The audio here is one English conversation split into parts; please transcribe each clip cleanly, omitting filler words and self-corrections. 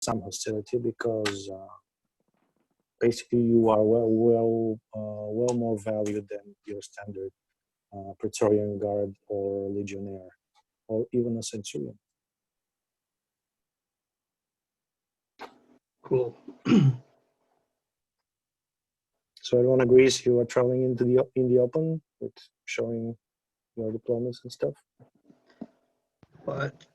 some hostility because basically you are well more valued than your standard Praetorian Guard or Legionnaire or even a Centurion. Cool. So everyone agrees you are traveling in the open with showing your diplomas and stuff? But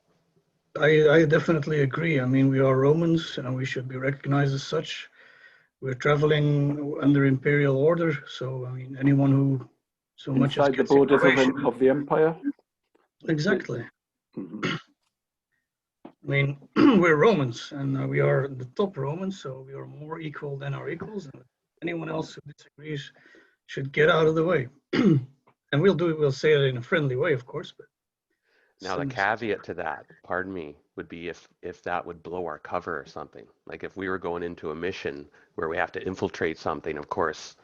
I definitely agree. I mean, we are Romans and we should be recognized as such. We're traveling under imperial order, so I mean, anyone who so much as inside the gets borders information. of the empire. Exactly. Mm-hmm. I mean, we're Romans, and we are the top Romans, so we are more equal than our equals. And anyone else who disagrees should get out of the way. And we'll say it in a friendly way, of course. But now the caveat to that, pardon me, would be if that would blow our cover or something. Like if we were going into a mission where we have to infiltrate something, of course,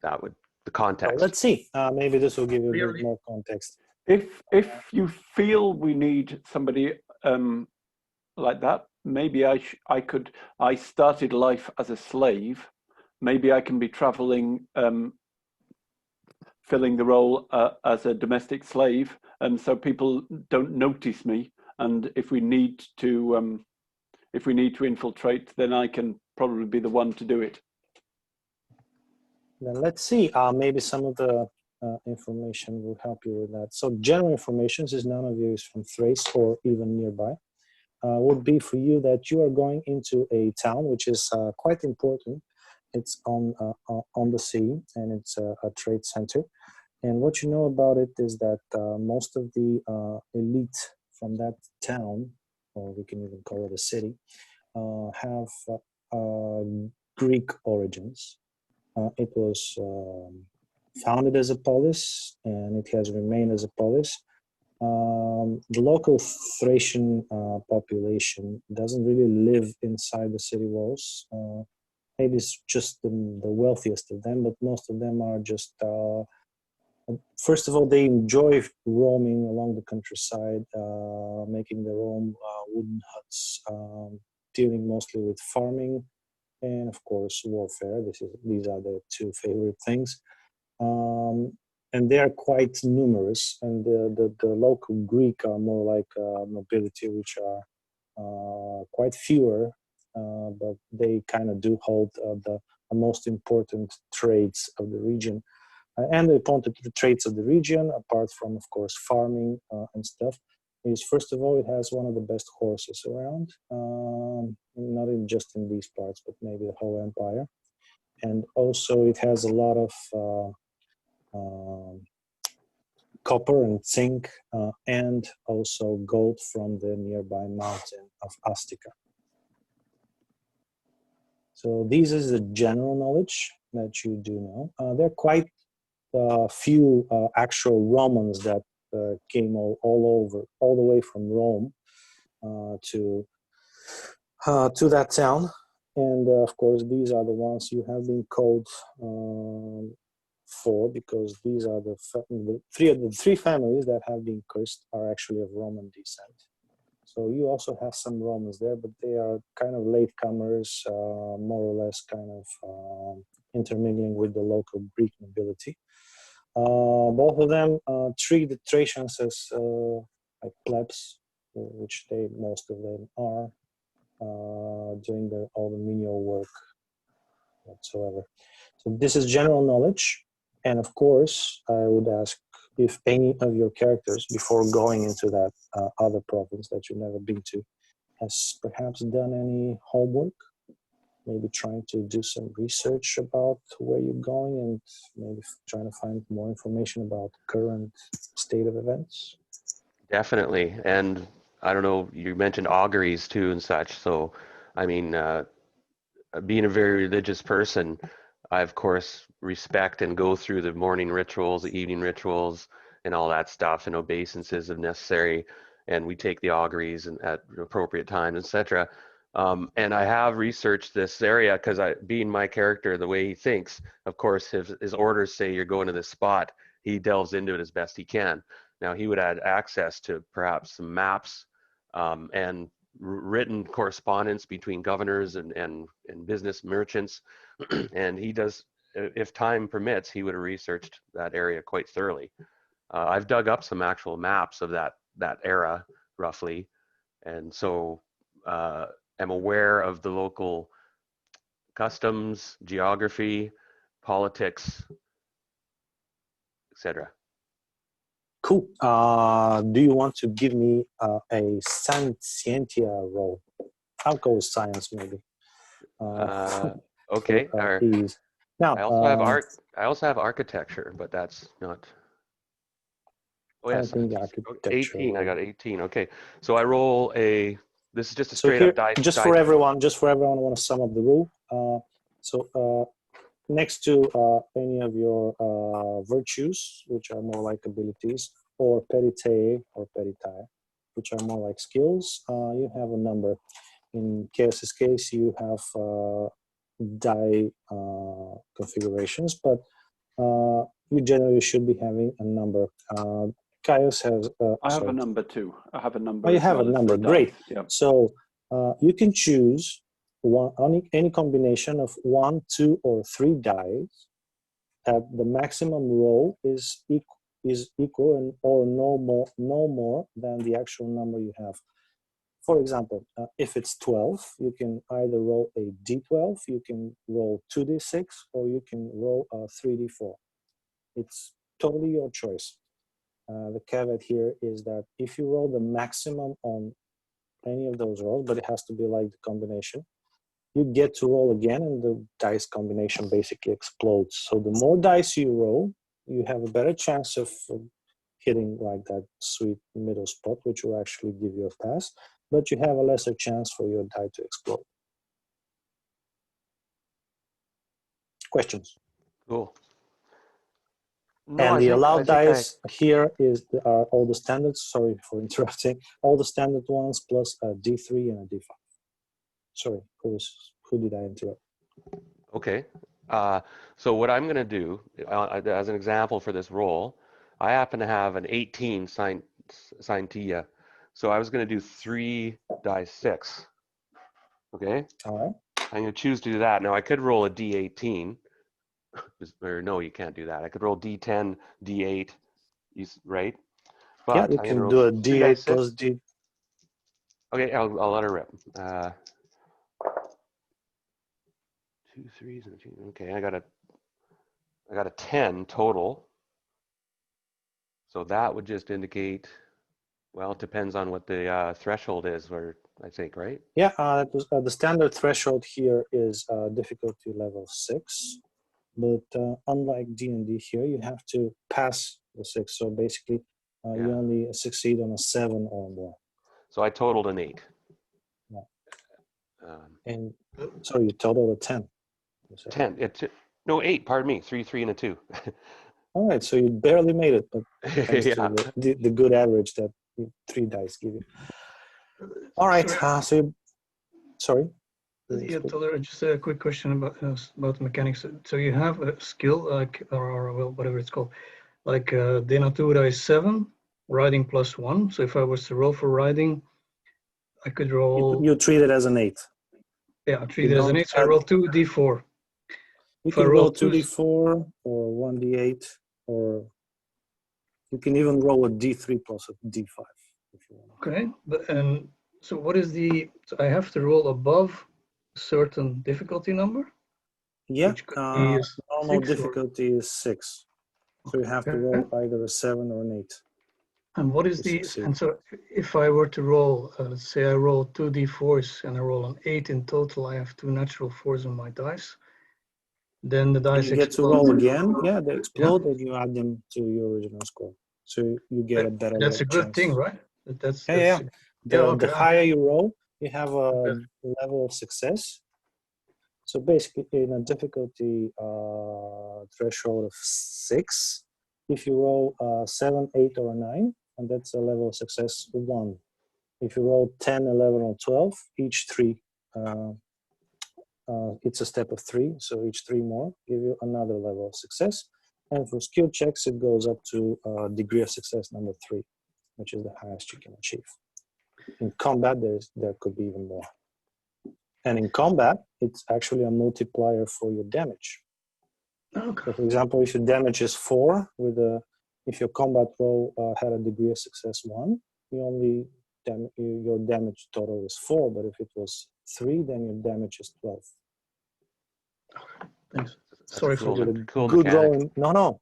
that would the context. Well, let's see. Maybe this will give you a bit more context. If you feel we need somebody like that, maybe I started life as a slave. Maybe I can be traveling, filling the role as a domestic slave, and so people don't notice me. And if we need to infiltrate, then I can probably be the one to do it. Then let's see. Maybe some of the information will help you with that. So general information, since none of you is from Thrace or even nearby, would be for you that you are going into a town which is quite important. It's on the sea, and it's a trade center. And what you know about it is that most of the elite from that town, or we can even call it a city, have Greek origins. It was founded as a polis, and it has remained as a polis. The local Thracian population doesn't really live inside the city walls. Maybe it's just the wealthiest of them, but most of them are just, first of all, they enjoy roaming along the countryside, making their own wooden huts, dealing mostly with farming, and of course warfare. These are the two favorite things. And they are quite numerous, and the local Greek are more like nobility, which are quite fewer, but they kind of do hold the most important trades of the region. And the important traits of the region, apart from, of course, farming and stuff, is first of all, it has one of the best horses around, not just in these parts, but maybe the whole empire. And also it has a lot of copper and zinc, and also gold from the nearby mountain of Astica. So this is the general knowledge that you do know. There are quite few actual Romans that came all the way from Rome to that town. And of course, these are the ones you have been called for, because these are the three families that have been cursed are actually of Roman descent. So you also have some Romans there, but they are kind of latecomers, more or less kind of intermingling with the local Greek nobility. Both of them treat the Thracians as like plebs, which most of them are, doing all the menial work whatsoever. So this is general knowledge. And of course, I would ask if any of your characters, before going into that other province that you've never been to, has perhaps done any homework, maybe trying to do some research about where you're going and maybe trying to find more information about the current state of events. Definitely. And I don't know, you mentioned auguries too and such. So, I mean, being a very religious person, I, of course, respect and go through the morning rituals, the evening rituals, and all that stuff, and obeisances if necessary. And we take the auguries at appropriate times, etc. And I have researched this area because being my character, the way he thinks, of course, his orders say you're going to this spot. He delves into it as best he can. Now, he would add access to perhaps some maps and written correspondence between governors and business merchants. And he does, if time permits, he would have researched that area quite thoroughly. I've dug up some actual maps of that era, roughly. And so I'm aware of the local customs, geography, politics, etc. Cool. Do you want to give me a Scientia roll? I'll go with science, maybe. Okay. Ease. Now, I also have I also have architecture, but that's not. Oh I yes, think the architecture. 18. I got 18. Okay, so I roll a. This is just a So straight here, up die. just for everyone, I want to sum up the rule. Next to any of your virtues, which are more like abilities, or perite or peritae, which are more like skills, you have a number. In Chaos's case, you have die configurations, but you generally should be having a number. Chaos has. I have a number too. I have a number. Oh, you as have well a as number. the Great. dice. Yep. So you can choose any combination of 1, 2, or 3 dice. At the maximum roll is equal and or no more than the actual number you have. For example, if it's 12, you can either roll a d12, you can roll 2d6, or you can roll a 3d4. It's totally your choice. The caveat here is that if you roll the maximum on any of those rolls, but it has to be like the combination, you get to roll again and the dice combination basically explodes. So the more dice you roll, you have a better chance of hitting like that sweet middle spot, which will actually give you a pass, but you have a lesser chance for your die to explode. Questions? Cool. No, And I the think, allowed dice here are all the standards. Sorry for interrupting. All the standard ones plus a D3 and a D5. Sorry, who did I interrupt? Okay. So what I'm going to do, as an example for this roll, I happen to have an 18 Scientia. So I was going to do 3 die 6. Okay. All right. I'm going to choose to do that. Now I could roll a D18. Or no, you can't do that. I could roll D10, D8, right? But Yeah, you I'm can gonna do roll a 3 die D8 6. plus D. Okay, I'll let her rip. 2 3s and a 2. Okay, I got a 10 total. So that would just indicate, well, it depends on what the threshold is, or I think, right? Yeah, the standard threshold here is difficulty level 6, but unlike D&D here, you have to pass the 6. So basically, you only succeed on a 7 or more. So I totaled an 8. Yeah. And sorry, you totaled a 10. 10. No, 8. Pardon me. 3, 3, and a 2. All right, so you barely made it, but thanks Yeah. to the good average that 3 dice give you. All right, sorry. Yeah, Tyler, just a quick question about mechanics. So you have a skill, like, or well, whatever it's called, like De Natura is 7, riding +1. So if I was to roll for riding, I could roll. You treat it as an 8. Yeah, I treat it as an 8. So I roll 2d4. You can roll 2d4 or 1d8, or you can even roll a d3 plus a d5 if you want. Okay, and so what is so I have to roll above a certain difficulty number? Yeah, Which could be normal 6 difficulty is 6. So you have to roll either a 7 or an 8. And what is and so if I were to roll, let's say I roll 2d4s and I roll an 8 in total, I have 2 natural 4s on my dice. Then the dice you get to roll again. Yeah, they explode, and you add them to your original score. So you get a better That's a good chance. thing, right? That's The higher you roll, you have a level of success. So basically, in a difficulty threshold of 6, if you roll 7, 8, or a 9, and that's a level of success 1. If you roll 10, 11, or 12, each 3, it's a step of 3. So each 3 more give you another level of success. And for skill checks, it goes up to degree of success number 3, which is the highest you can achieve. In combat, there could be even more. And in combat, it's actually a multiplier for your damage. Okay. So, for example, if your damage is 4, if your combat roll had a degree of success 1, your damage total is 4. But if it was 3, then your damage is 12. Thanks. That's Sorry a for cool, With a cool good mechanic. roll. No.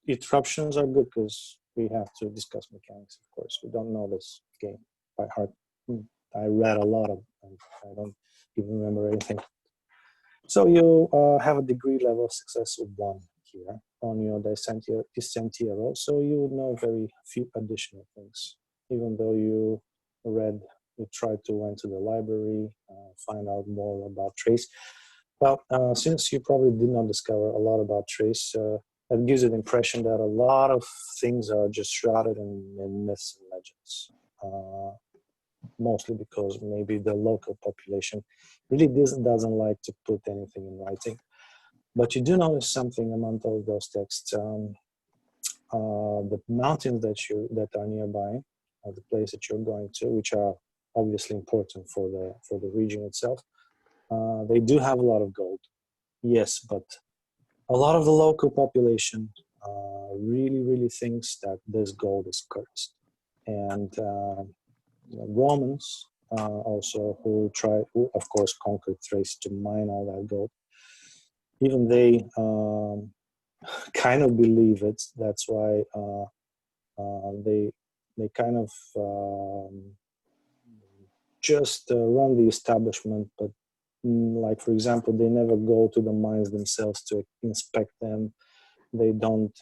Interruptions are good because we have to discuss mechanics, of course. We don't know this game by heart. I read a lot of them. I don't even remember anything. So you have a degree level of success of 1 here on your Dissentia roll. So you would know very few additional things, even though you tried to went to the library, find out more about Trace. Well, since you probably did not discover a lot about Trace, that gives you the impression that a lot of things are just shrouded in myths and legends. Mostly because maybe the local population really doesn't like to put anything in writing. But you do notice something among those texts. The mountains that are nearby, or the place that you're going to, which are obviously important for the region itself, they do have a lot of gold. Yes, but a lot of the local population really thinks that this gold is cursed. And Romans also, who of course conquered Thrace to mine all that gold, even they kind of believe it. That's why they kind of just run the establishment, but like, for example, they never go to the mines themselves to inspect them. They don't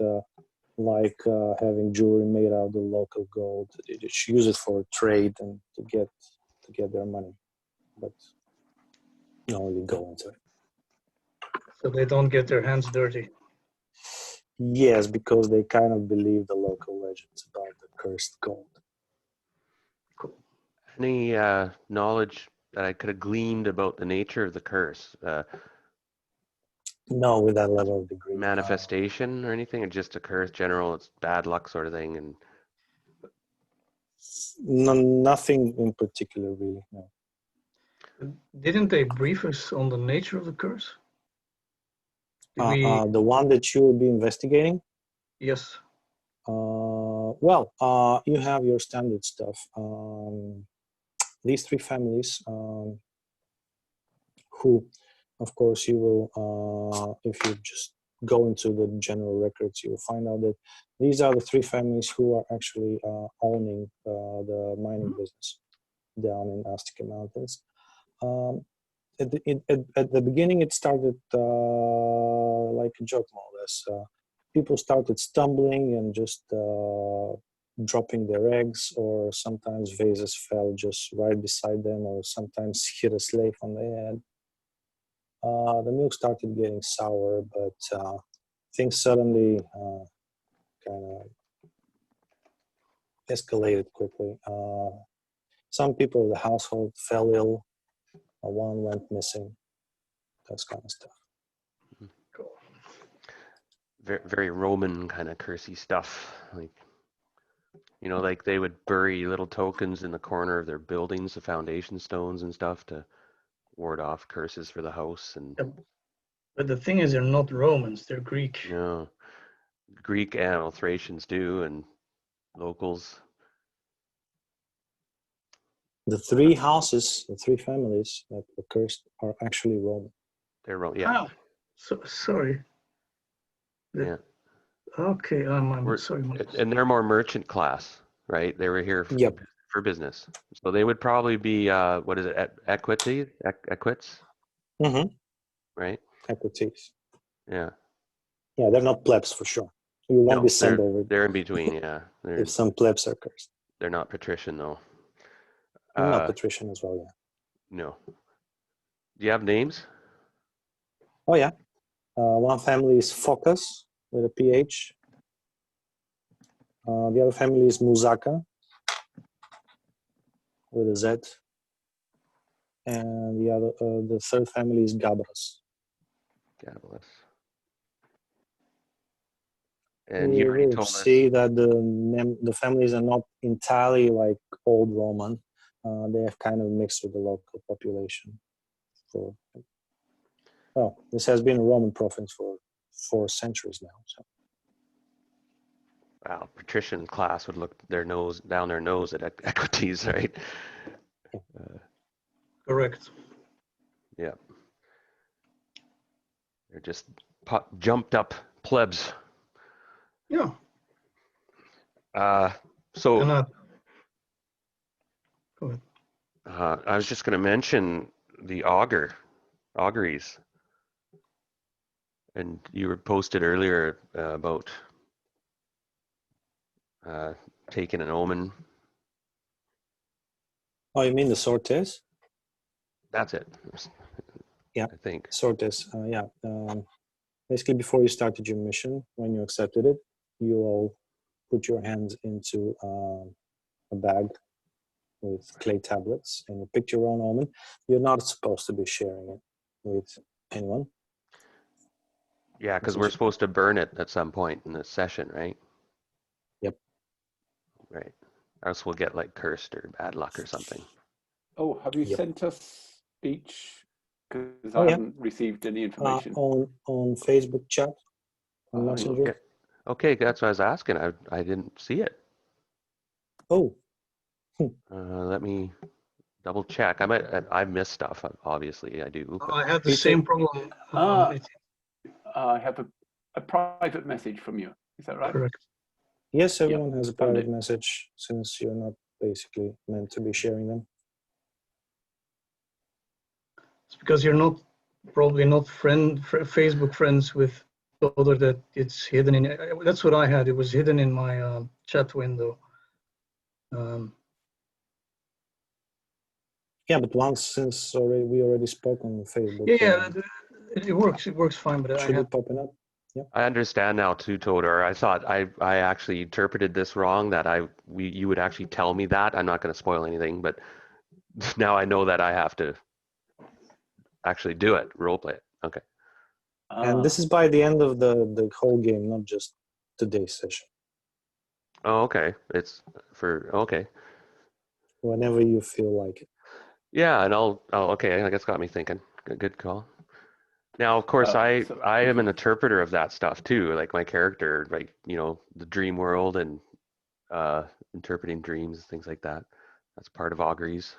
like having jewelry made out of the local gold. They just use it for trade and to get their money, but not really go into it. So they don't get their hands dirty. Yes, because they kind of believe the local legends about the cursed gold. Cool. Any knowledge that I could have gleaned about the nature of the curse? No, with that level of degree. Manifestation or anything? Or just a curse, general, it's bad luck sort of thing? And Nothing in particular, really. No. Didn't they brief us on the nature of the curse? Did we? The one that you will be investigating? Yes. Well, you have your standard stuff. These 3 families, who, of course, you will, if you just go into the general records, you will find out that these are the 3 families who are actually owning the mining business down in Azteca Mountains. At the beginning, it started like a joke, more or less. People started stumbling and just dropping their eggs, or sometimes vases fell just right beside them, or sometimes hit a slave on the head. The milk started getting sour, but things suddenly kind of escalated quickly. Some people of the household fell ill. One went missing. That kind of stuff. Cool. very, very Roman kind of cursey stuff. Like, you know, like they would bury little tokens in the corner of their buildings, the foundation stones and stuff, to ward off curses for the house. And But the thing is, they're not Romans; they're Greek. you know, Greek and Thracians do, and locals. The 3 houses, the 3 families that were cursed are actually Roman. They're yeah. Oh, sorry. Yeah. Okay, I'm sorry. And they're more merchant class, right? They were here for business, so they would probably be what is it? Equity, equits, right? Equities. Yeah. Yeah, they're not plebs for sure. You won't be sent over. They're in between. Yeah. If some plebs are cursed. They're not patrician though. Not patrician as well, yeah. No. Do you have names? Oh yeah. One family is Focus with a PH. The other family is Muzaka with a Z. And the 3rd family is Gabras. Gabras. And you you already will told us. See that the families are not entirely like old Roman. they have kind of mixed with the local population. Well, this has been a Roman province for 4 centuries now. So. Wow, patrician class would look down their nose at equities, right? Correct. Yeah. They're just jumped up plebs. Yeah. So And, go ahead. I was just going to mention the auguries. And you were posted earlier about taking an omen. Oh, you mean the sortes? That's it. Yeah. I think. Sortes, yeah. Basically, before you started your mission, when you accepted it, you all put your hands into a bag with clay tablets and you picked your own omen. You're not supposed to be sharing it with anyone. Yeah, because we're supposed to burn it at some point in this session, right? Yep. Right. Or else we'll get like cursed or bad luck or something. Oh, have you Yep. sent us each? Because Oh, I yeah. haven't received any information. On Facebook chat, on Oh, Messenger. Okay, that's what I was asking. I didn't see it. Oh. Let me double check. I missed stuff. Obviously, I do. But... I had the Peter? same problem. I have a private message from you. Is that right? Correct. Yes, everyone has a found private it. message since you're not basically meant to be sharing them. It's because you're probably not Facebook friends with the other that it's hidden in. That's what I had. It was hidden in my chat window. Yeah, but since we already spoke on Facebook. Yeah, it works. It works fine. But I Should had be popping up. Yeah. I understand now too, Todor. I thought I actually interpreted this wrong. That you would actually tell me that. I'm not going to spoil anything, but now I know that I have to actually do it, role play it. Okay. And this is by the end of the whole game, not just today's session. Oh, okay. It's okay. Whenever you feel like it. Yeah, and okay. I guess got me thinking. Good call. Now, of course, I am an interpreter of that stuff too. Like my character, like the dream world and interpreting dreams, things like that. That's part of auguries.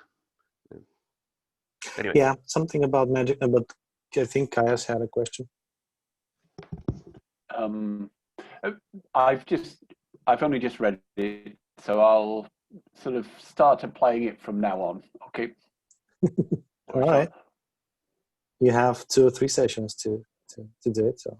Anyway. Yeah, something about magic. But I think Kaius had a question. I've only just read it, so I'll sort of start playing it from now on. Okay. All right. You have 2 or 3 sessions to do it. So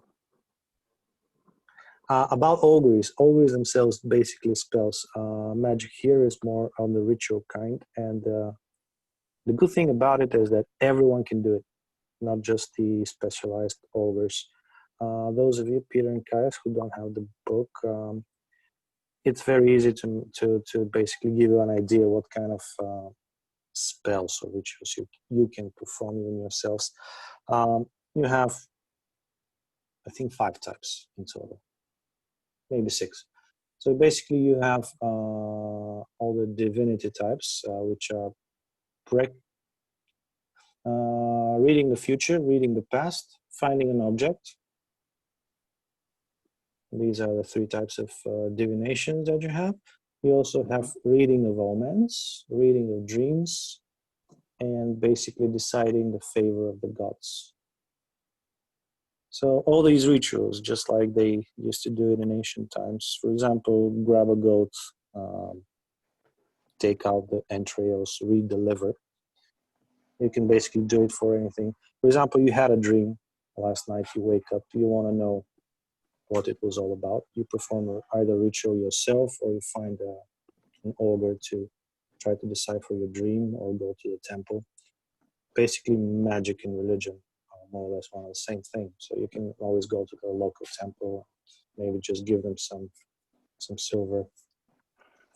about auguries themselves basically spells. Magic here is more on the ritual kind, and the good thing about it is that everyone can do it, not just the specialized augurs. Those of you, Peter and Kaius, who don't have the book, it's very easy to basically give you an idea what kind of spells or rituals you can perform even yourselves. You have, I think, 5 types in total, maybe 6. So basically you have all the divinity types, which are reading the future, reading the past, finding an object. These are the 3 types of divinations that you have. You also have reading of omens, reading of dreams, and basically deciding the favor of the gods. So all these rituals, just like they used to do it in ancient times, for example, grab a goat, take out the entrails, read the liver. You can basically do it for anything. For example, you had a dream last night, you wake up, you want to know what it was all about. You perform either ritual yourself or you find an augur to try to decipher your dream or go to the temple. Basically, magic and religion are more or less one of the same thing. So you can always go to the local temple, maybe just give them some silver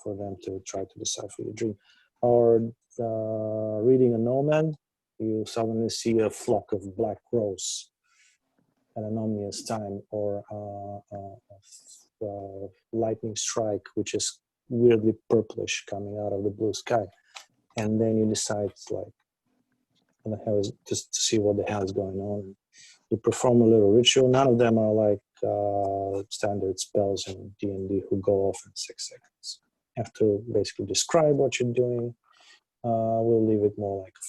for them to try to decipher your dream. Or reading an omen, you suddenly see a flock of black crows at an ominous time, or lightning strike, which is weirdly purplish coming out of the blue sky. and then you decide like, what the hell is, just to see what the hell is going on. You perform a little ritual. None of them are like standard spells in D&D who go off in 6 seconds. You have to basically describe what you're doing. We'll leave it more like a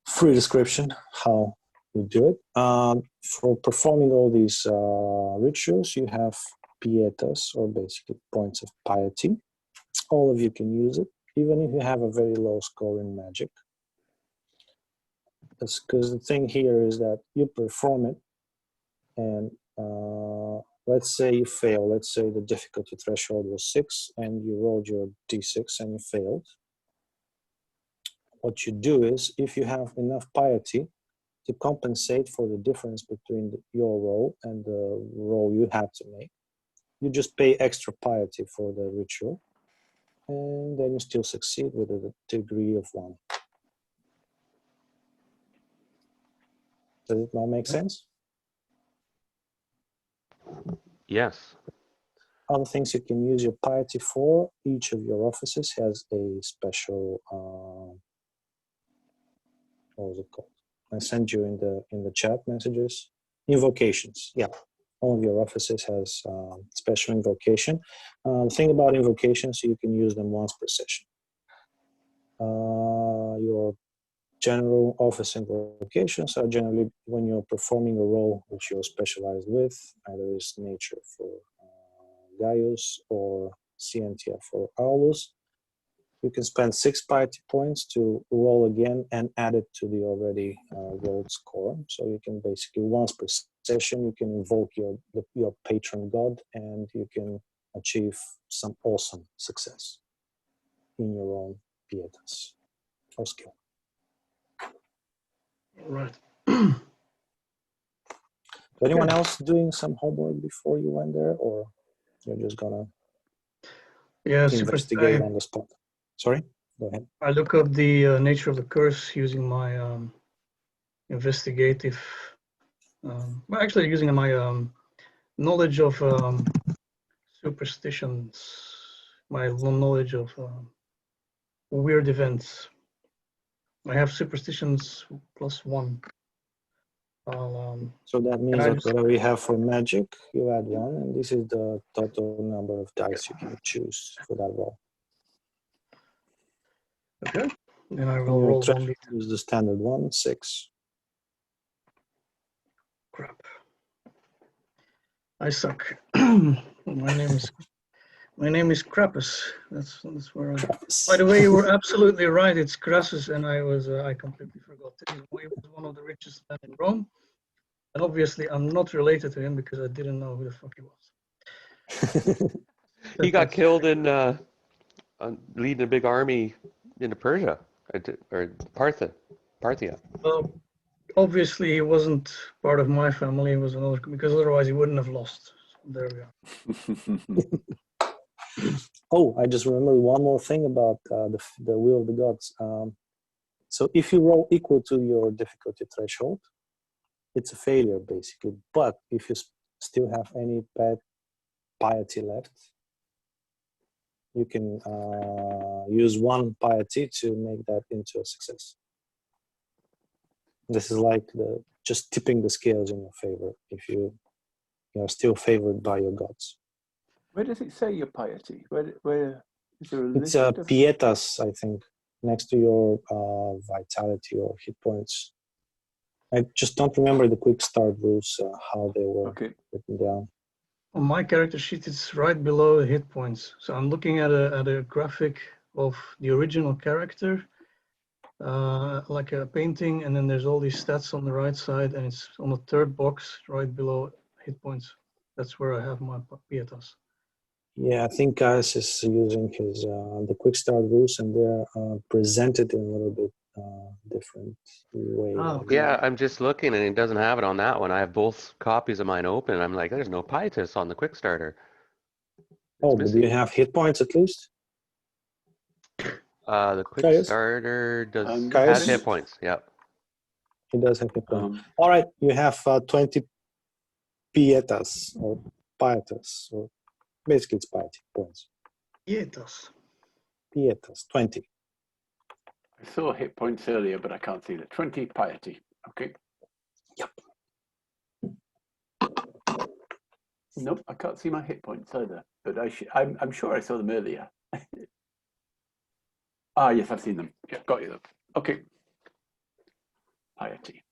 free description how you do it. For performing all these rituals, you have pietas, or basically points of piety. All of you can use it, even if you have a very low score in magic. That's because the thing here is that you perform it, and let's say you fail. Let's say the difficulty threshold was 6, and you rolled your d6 and you failed. What you do is, if you have enough piety to compensate for the difference between your roll and the roll you had to make, you just pay extra piety for the ritual, and then you still succeed with a degree of 1. Does it now make sense? Yes. Other things you can use your piety for, each of your offices has a special, what was it called? I sent you in the chat messages. Invocations, yeah. All of your offices has special invocation. The thing about invocations, you can use them once per session. Your general office invocations are generally when you're performing a role which you're specialized with, either is nature for Gaius or Scientia for Aulus. You can spend 6 piety points to roll again and add it to the already rolled score. So you can basically, once per session, you can invoke your patron god, and you can achieve some awesome success in your own pietas or skill. Right. Anyone else doing some homework before you went there, or you're just gonna Yeah, investigate on the spot? Sorry, go ahead. I look up the nature of the curse using my investigative, well, actually using my knowledge of superstitions, my knowledge of weird events. I have superstitions +1. So that means I that just- whatever you have for magic, you add 1, and this is the total number of dice you can choose for that roll. Okay. Then I And will your roll threshold 1d10. is the standard one, 6. Crap. I suck. My name is Krampus. That's where I. By the way, you were absolutely right. It's Crassus, and I completely forgot. He was one of the richest men in Rome, and obviously I'm not related to him because I didn't know who the fuck he was. He got killed in leading a big army into Persia or Parthia. Well, obviously he wasn't part of my family. He was another, because otherwise he wouldn't have lost. So there we are. Oh, I just remembered one more thing about the will of the gods. So if you roll equal to your difficulty threshold, it's a failure basically. But if you still have any bad piety left, you can use 1 piety to make that into a success. This is like just tipping the scales in your favor if you are still favored by your gods. Where does it say your piety? Where is there a It's list of... pietas, I think, next to your vitality or hit points. I just don't remember the quick start rules, how they were written down. On my character sheet, it's right below the hit points. So I'm looking at a graphic of the original character, like a painting, and then there's all these stats on the right side, and it's on the 3rd box right below hit points. That's where I have my pietas. Yeah, I think Gaius is using his the quick start rules, and they're presented in a little bit different way. Oh, okay. Yeah, I'm just looking and it doesn't have it on that one. I have both copies of mine open. I'm like, there's no pietas on the quick starter. Oh, but do you have hit points at least? The quick Gaius? starter has Gaius? hit points. Yep. He does have hit points. All right, you have 20 pietas or pietas, or basically it's piety points. Pietas. Pietas, 20. I saw hit points earlier, but I can't see the 20 piety. Okay. Yep. Nope, I can't see my hit points either. But I'm sure I saw them earlier. Ah, yes, I've seen them. Yeah, got you though. Okay. Piety.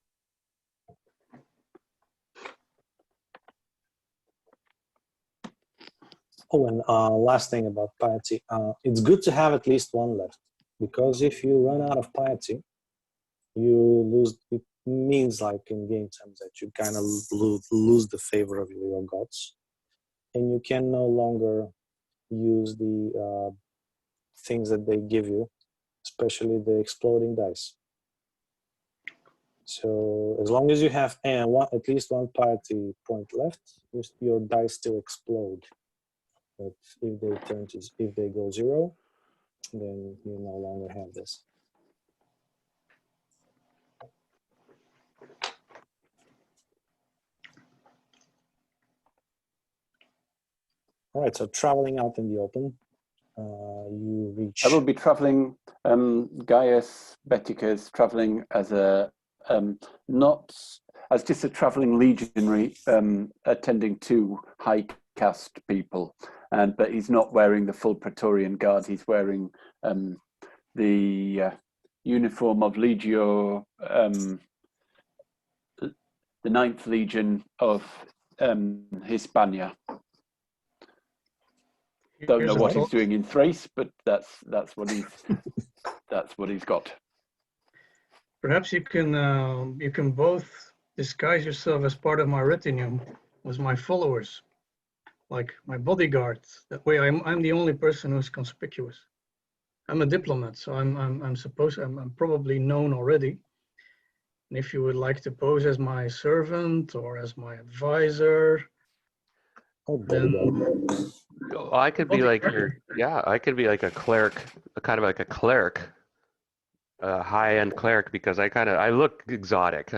Oh, and last thing about piety, it's good to have at least one left, because if you run out of piety, you lose. It means, like in game terms, that you kind of lose the favor of your gods, and you can no longer use the things that they give you, especially the exploding dice. So as long as you have at least one piety point left, your dice still explode. But if they go 0, then you no longer have this. All right, so traveling out in the open, you reach. I will be traveling. Gaius Beticus traveling as a not as just a traveling legionary, attending to high caste people, but he's not wearing the full Praetorian Guard. He's wearing the uniform of Legio, the 9th Legion of Hispania. Don't know what he's doing in Thrace, but that's what he's got. Perhaps you can both disguise yourself as part of my retinue, as my followers, like my bodyguards. That way, I'm the only person who's conspicuous. I'm a diplomat, so I'm probably known already. And if you would like to pose as my servant or as my advisor, then I could be like I could be like a cleric, kind of like a cleric, a high-end cleric, because I look exotic.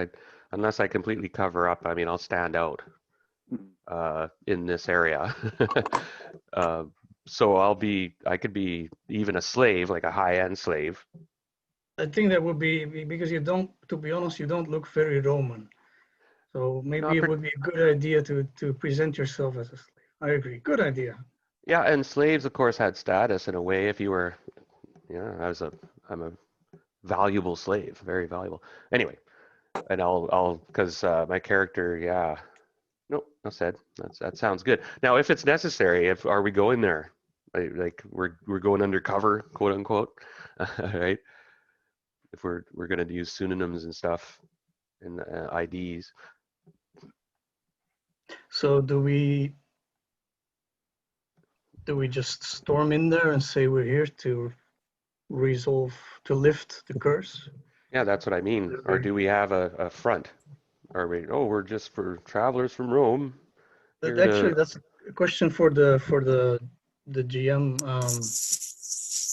Unless I completely cover up, I mean, I'll stand out in this area. So I could be even a slave, like a high-end slave. I think that would be because to be honest, you don't look very Roman. So maybe it would be a good idea to present yourself as a slave. I agree. Good idea. Yeah, and slaves, of course, had status in a way. If you were, I'm a valuable slave, very valuable. Anyway, and I'll because my character, no said. That sounds good. Now, if it's necessary, are we going there? Like we're going undercover, quote unquote, right? If we're gonna use pseudonyms and stuff and IDs. So do we just storm in there and say we're here to lift the curse? Yeah, that's what I mean. Or do we have a front? Are we? Oh, we're just for travelers from Rome. Actually, that's a question for the GM.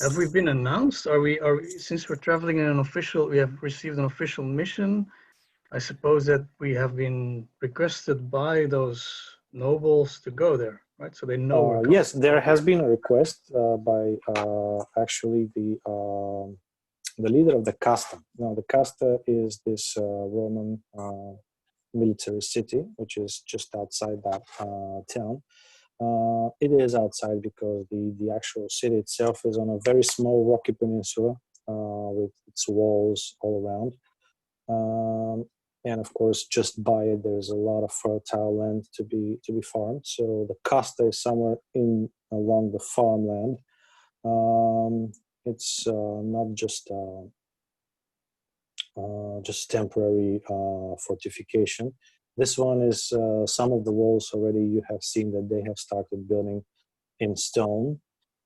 Have we been announced? Are we since we're traveling in we have received an official mission. I suppose that we have been requested by those nobles to go there, right? So they know we're coming. Yes, there has been a request by actually the leader of the Casta. Now, the Casta is this Roman military city, which is just outside that town. It is outside because the actual city itself is on a very small rocky peninsula with its walls all around. And of course, just by it, there's a lot of fertile land to be farmed. So the Costa is somewhere along the farmland. It's not just temporary fortification. This one is some of the walls already. You have seen that they have started building in stone,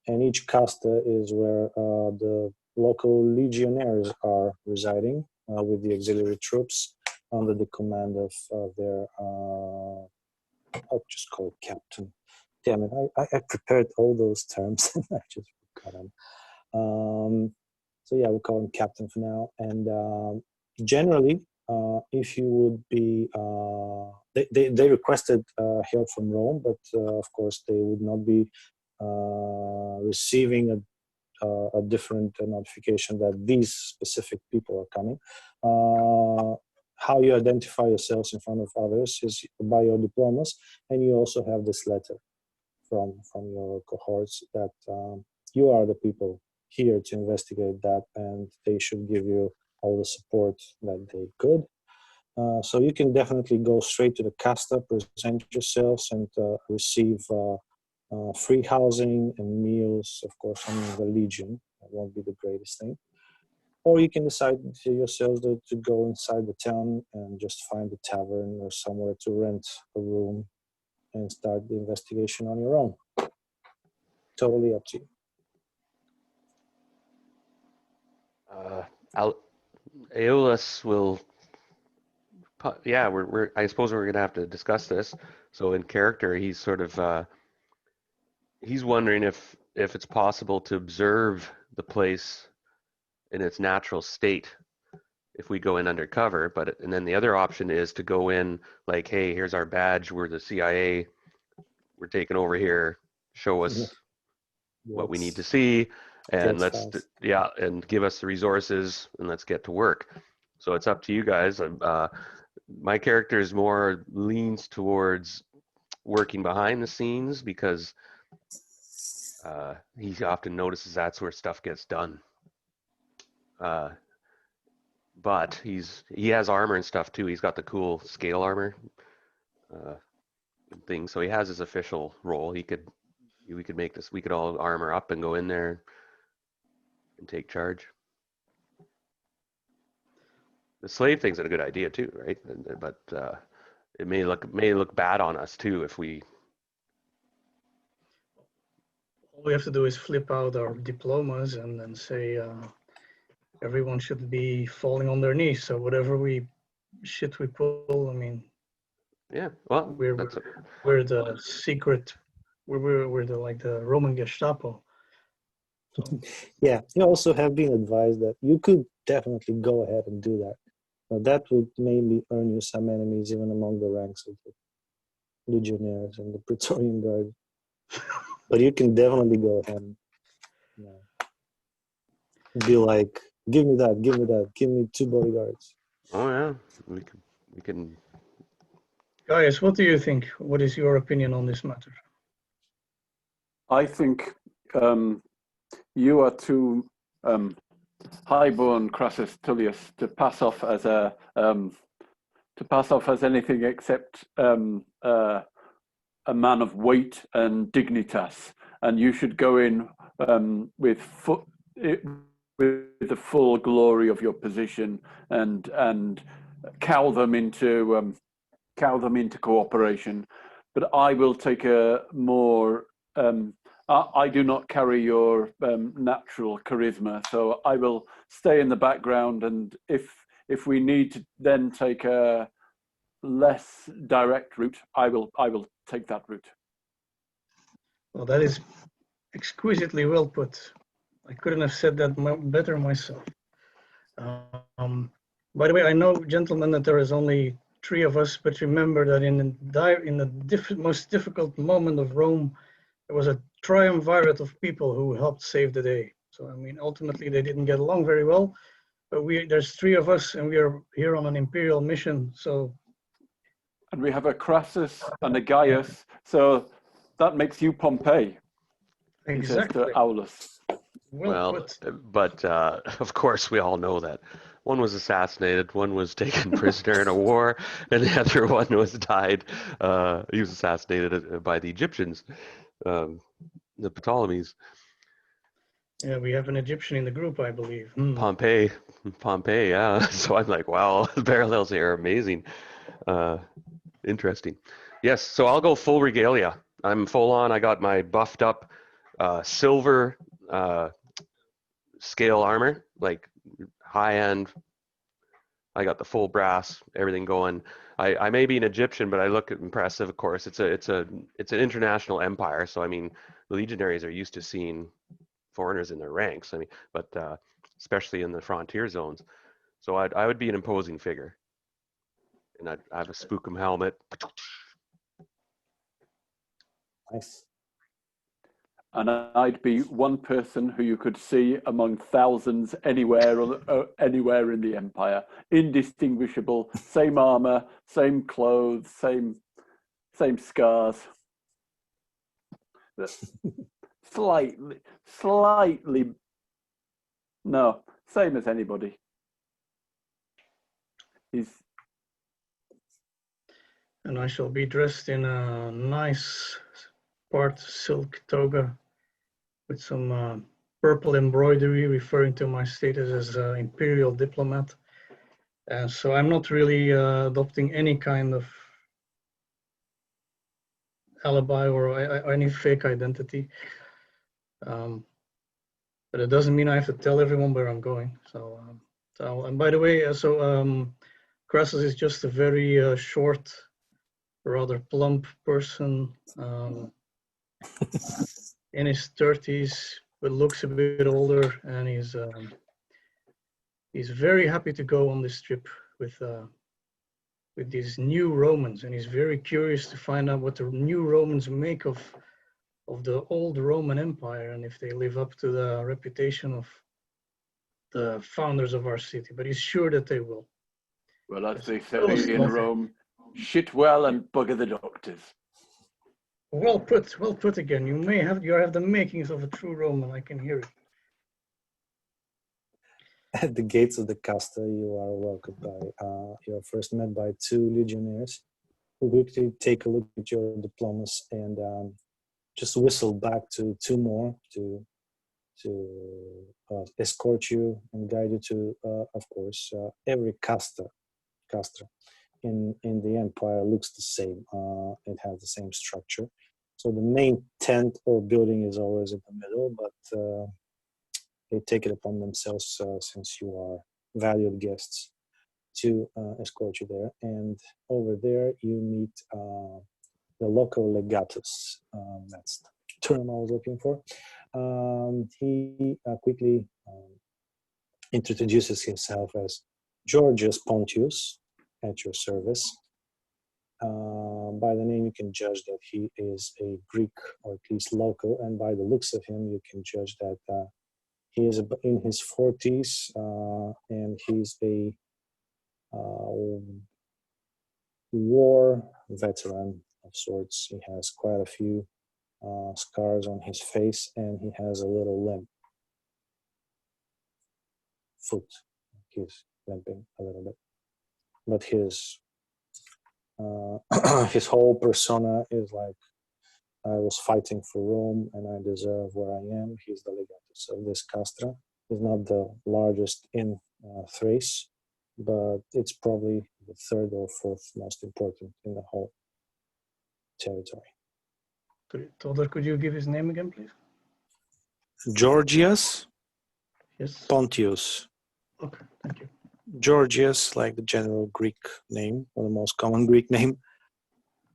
and each Costa is where the local legionnaires are residing with the auxiliary troops under the command of their, I'll just call it captain. Damn it, I prepared all those terms and I just forgot them. So yeah, we'll call him captain for now. And generally, if you would be, they requested help from Rome, but of course they would not be receiving a different notification that these specific people are coming. How you identify yourselves in front of others is by your diplomas, and you also have this letter from your cohorts that you are the people here to investigate that, and they should give you all the support that they could. So you can definitely go straight to the casta, present yourselves, and receive free housing and meals, of course, from the Legion. That won't be the greatest thing. Or you can decide to yourselves to go inside the town and just find a tavern or somewhere to rent a room and start the investigation on your own. Totally up to you. Aeolus will, yeah, I suppose we're gonna have to discuss this. So in character, he's sort of, he's wondering if it's possible to observe the place in its natural state if we go in undercover. And then the other option is to go in like, hey, here's our badge, we're the CIA, we're taking over here, show us what we need to see, and and give us the resources, and let's get to work. So it's up to you guys. My character is more leans towards working behind the scenes because he often notices that's where stuff gets done. But he has armor and stuff too. He's got the cool scale armor thing, so he has his official role. We could make this. We could all armor up and go in there and take charge. The slave thing's a good idea too, right? But it may look bad on us too if we. All we have to do is flip out our diplomas and then say everyone should be falling on their knees. So whatever shit we pull, I mean. Yeah, well, we're the secret. We're the Roman Gestapo. So. Yeah, you also have been advised that you could definitely go ahead and do that. That would maybe earn you some enemies even among the ranks of the legionnaires and the Praetorian Guard. But you can definitely go ahead and be like, give me that, give me 2 bodyguards. Oh yeah, we can. Guys, what do you think? What is your opinion on this matter? I think you are too highborn, Crassus Tullius, to pass off as anything except a man of weight and dignitas, and you should go in with the full glory of your position and cow them into cooperation. But I will take a more I do not carry your natural charisma, so I will stay in the background, and if we need to then take a less direct route, I will take that route. Well, that is exquisitely well put. I couldn't have said that better myself. By the way, I know, gentlemen, that there is only 3 of us, but remember that in the most difficult moment of Rome, there was a triumvirate of people who helped save the day. So, I mean, ultimately they didn't get along very well, but there's 3 of us and we are here on an imperial mission. So, and we have a Crassus and a Gaius, so that makes you Pompey. Exactly. He says to Aulus. Well, but of course we all know that one was assassinated, one was taken prisoner in a war, and the other one was died. He was assassinated by the Egyptians, the Ptolemies. Yeah, we have an Egyptian in the group, I believe. Pompey, yeah. So I'm like, wow, the parallels here are amazing. Interesting. Yes, so I'll go full regalia. I'm full on. I got my buffed up silver scale armor, like high end. I got the full brass, everything going. I may be an Egyptian, but I look impressive. Of course, it's an international empire. So I mean, the legionaries are used to seeing foreigners in their ranks. I mean, but especially in the frontier zones. So I would be an imposing figure, and I have a spookum helmet. Nice. and I'd be one person who you could see among thousands anywhere anywhere in the Empire, indistinguishable, same armor, same clothes, same scars. Slightly, no, same as anybody. And I shall be dressed in a nice part silk toga with some purple embroidery referring to my status as an imperial diplomat. And so I'm not really adopting any kind of alibi or any fake identity. But it doesn't mean I have to tell everyone where I'm going. So, and by the way, Crassus is just a very short, rather plump person in his 30s, but looks a bit older, and he's very happy to go on this trip with these new Romans, and he's very curious to find out what the new Romans make of the old Roman Empire and if they live up to the reputation of the founders of our city. But he's sure that they will. Well, as they say in Rome, shit well and bugger the doctors. Well put again. You have the makings of a true Roman. I can hear it. At the gates of the Casta, you are welcomed by, you are first met by 2 legionnaires who quickly take a look at your diplomas and just whistle back to 2 more to escort you and guide you to, of course, every castra in the empire looks the same. It has the same structure. So the main tent or building is always in the middle, but they take it upon themselves, since you are valued guests, to escort you there. And over there you meet the local legatus. That's the term I was looking for. He quickly introduces himself as Georgius Pontius, at your service. By the name, you can judge that he is a Greek, or at least local, and by the looks of him, you can judge that he is in his 40s, and he's a war veteran of sorts. He has quite a few scars on his face, and he has a little limp foot. He's limping a little bit, but his whole persona is like, I was fighting for Rome and I deserve where I am. He's the legatus of this castra. He's not the largest in Thrace, but it's probably the 3rd or 4th most important in the whole territory. Todor, could you give his name again, please? Georgius Yes. Pontius. Okay, thank you. Georgius, like the general Greek name, or the most common Greek name,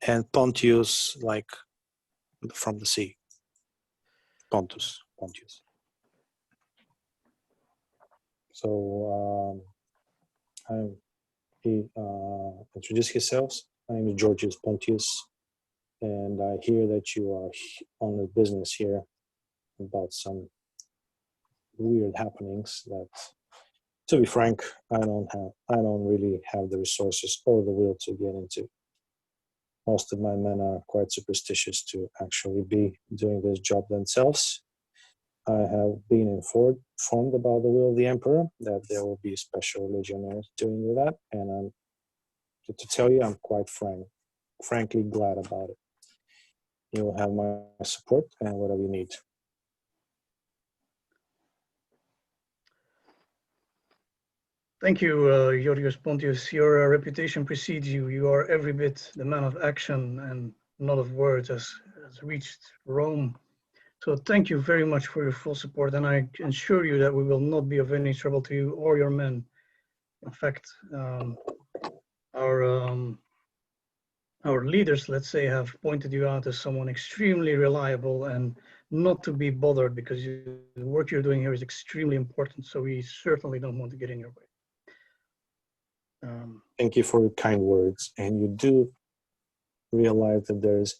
and Pontius, like from the sea. Pontius. So he introduced himself. My name is Georgius Pontius, and I hear that you are on the business here about some weird happenings that, to be frank, I don't really have the resources or the will to get into. Most of my men are quite superstitious to actually be doing this job themselves. I have been informed about the will of the emperor, that there will be special legionnaires doing with that, and to tell you, I'm quite frankly glad about it. You will have my support and whatever you need. Thank you, Georgios Pontius. Your reputation precedes you. You are every bit the man of action and not of words, as reached Rome. So thank you very much for your full support, and I assure you that we will not be of any trouble to you or your men. In fact, our leaders, let's say, have pointed you out as someone extremely reliable and not to be bothered, because the work you're doing here is extremely important. So we certainly don't want to get in your way. Thank you for your kind words. And you do realize that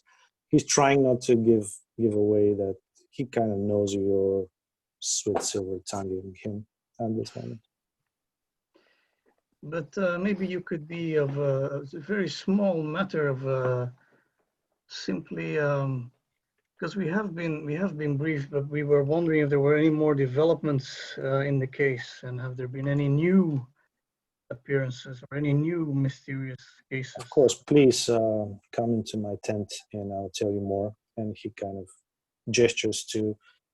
he's trying not to give away that he kind of knows you're sweet silver tonguing him at this moment. But maybe you could be of a very small matter of simply because we have been briefed, but we were wondering if there were any more developments in the case, and have there been any new appearances or any new mysterious cases? Of course, please come into my tent and I'll tell you more. And he kind of gestures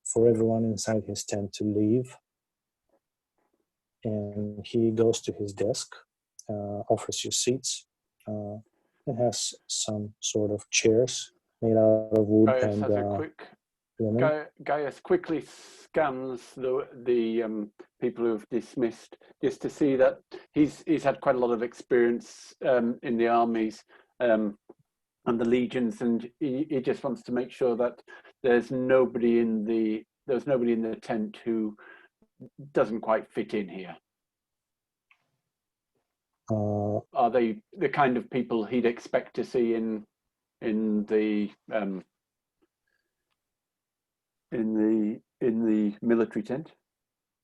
for everyone inside his tent to leave. And he goes to his desk, offers you seats. It has some sort of chairs made out of wood Gaius and has a quick. linen. Gaius quickly scans the people who've dismissed, just to see that he's had quite a lot of experience in the armies and the legions, and he just wants to make sure that there's nobody in the tent who doesn't quite fit in here. Are they the kind of people he'd expect to see in the military tent?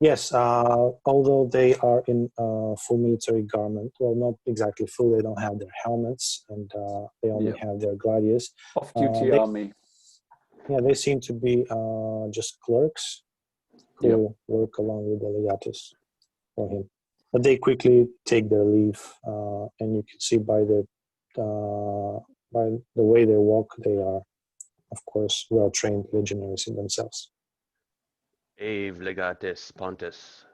Yes, although they are in full military garment, well, not exactly full, they don't have their helmets and they only have their gladius. Off-duty army. Yeah, they seem to be just clerks who work along with the legatus for him. But they quickly take their leave, and you can see by the way they walk, they are, of course, well-trained legionaries in themselves. Ave legatus Pontius.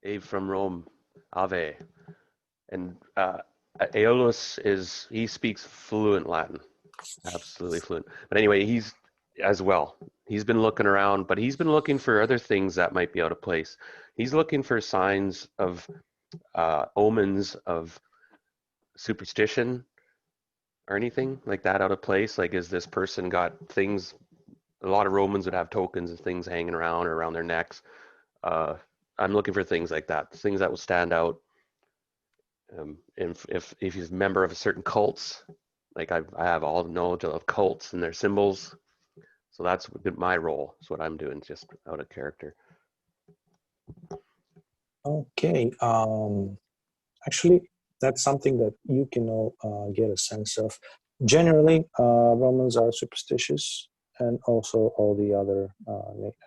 Ave from Rome. Ave. And Aeolus he speaks fluent Latin. Absolutely fluent. But anyway, he's as well. He's been looking around, but he's been looking for other things that might be out of place. He's looking for signs of omens of superstition or anything like that out of place. Like, is this person got things? A lot of Romans would have tokens and things hanging around or around their necks. I'm looking for things like that, things that will stand out. If he's a member of a certain cults, like I have all the knowledge of cults and their symbols. So that's my role. That's what I'm doing, just out of character. Okay. Actually, that's something that you can all get a sense of. Generally, Romans are superstitious, and also all the other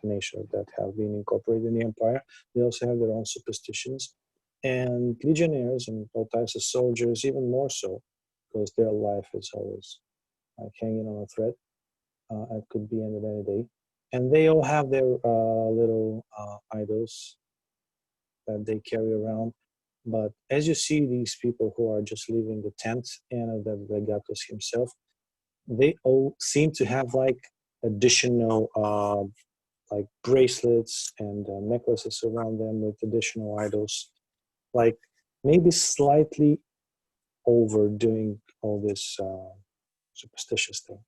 nations that have been incorporated in the empire, they also have their own superstitions. And legionnaires and all types of soldiers, even more so, because their life is always like hanging on a thread. It could be ended any day. And they all have their little idols that they carry around. But as you see these people who are just leaving the tent and the legatus himself, they all seem to have like additional like bracelets and necklaces around them with additional idols, like maybe slightly overdoing all this superstitious thing.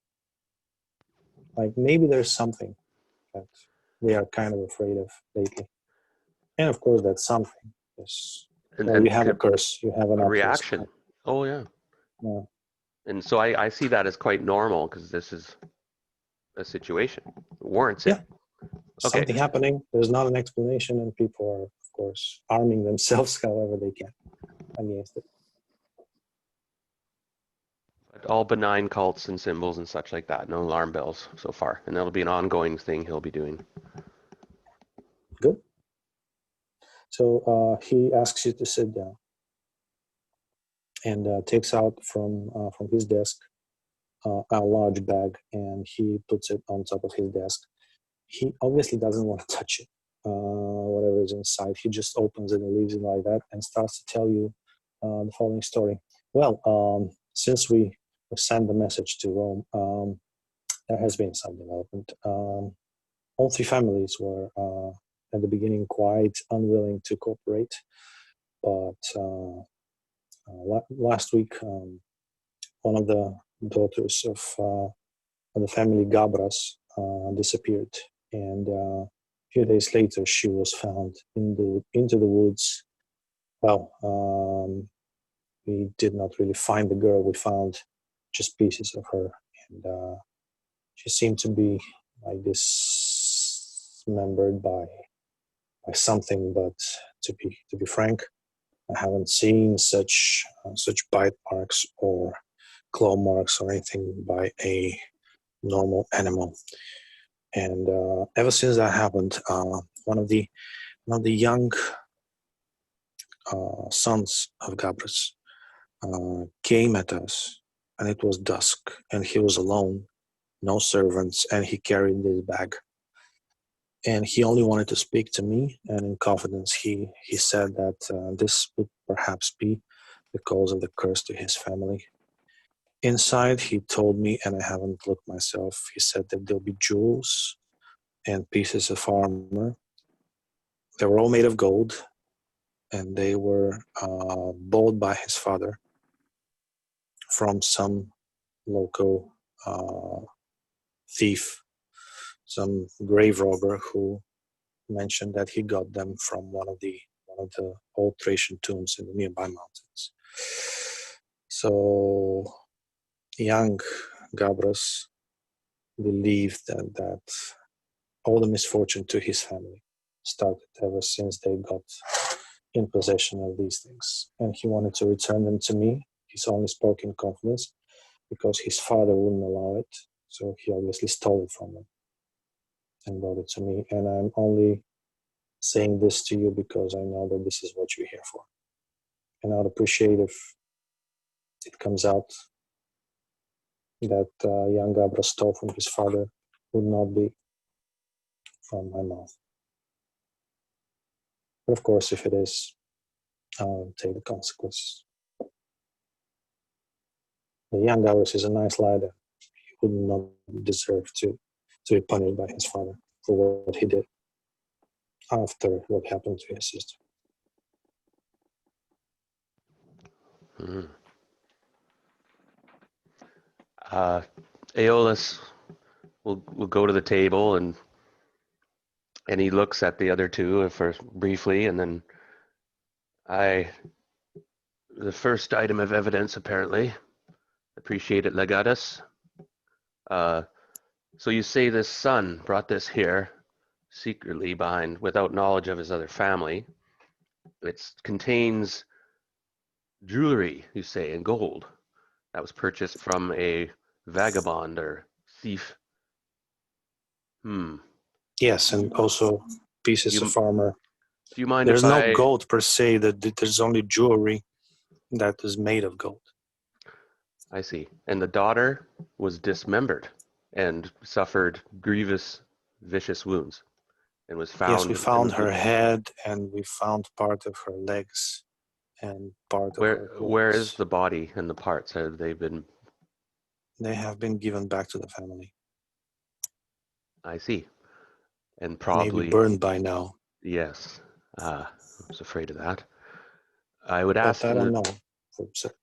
Like maybe there's something that they are kind of afraid of lately. And of course that's something. Yes. Well, you have a curse, you have an reaction. curse. Oh yeah. Yeah. And so I see that as quite normal, because this is a situation. It warrants it. Okay. Something happening, there's not an explanation, and people are, of course, arming themselves however they can against it. But all benign cults and symbols and such like that. No alarm bells so far. And that'll be an ongoing thing he'll be doing. Good. So he asks you to sit down and takes out from his desk a large bag, and he puts it on top of his desk. He obviously doesn't want to touch it, whatever is inside. He just opens it and leaves it like that and starts to tell you the following story. Well, since we sent the message to Rome, there has been some development. All three families were at the beginning quite unwilling to cooperate, but last week one of the daughters of the family Gabras disappeared, and a few days later she was found into the woods. Well, we did not really find the girl. We found just pieces of her, and she seemed to be like dismembered by something. But to be frank, I haven't seen such bite marks or claw marks or anything by a normal animal. And ever since that happened, one of the young sons of Gabras came at us, and it was dusk, and he was alone, no servants, and he carried this bag. And he only wanted to speak to me, and in confidence, he said that this would perhaps be the cause of the curse to his family. Inside, he told me, and I haven't looked myself, he said that there'll be jewels and pieces of armor. They were all made of gold, and they were bought by his father from some local thief, some grave robber who mentioned that he got them from one of the old Thracian tombs in the nearby mountains. So young Gabras believed that all the misfortune to his family started ever since they got in possession of these things, and he wanted to return them to me. He's only spoke in confidence because his father wouldn't allow it, so he obviously stole it from him and brought it to me. And I'm only saying this to you because I know that this is what you're here for, and I'd appreciate if it comes out that young Gabra stole from his father would not be from my mouth. But of course, if it is, I'll take the consequences. The young Gabras is a nice lad. He would not deserve to be punished by his father for what he did after what happened to his sister. Mm. Aeolus will go to the table and he looks at the other two for briefly, and then the first item of evidence, apparently. Appreciate it, Legatus. So you say this son brought this here secretly without knowledge of his other family. It contains jewelry, you say, in gold that was purchased from a vagabond or thief. Yes, and also pieces of armor. Do you mind There's if no gold per se, that there's only jewelry that is made of gold. I see. And the daughter was dismembered and suffered grievous, vicious wounds and was found. Yes, we found her head, and we found part of her legs and part of her bones. Where is the body and the parts? Have they been? They have been given back to the family. I see. And probably maybe burned by now. Yes. I was afraid of that. I would But ask. I don't know for certain.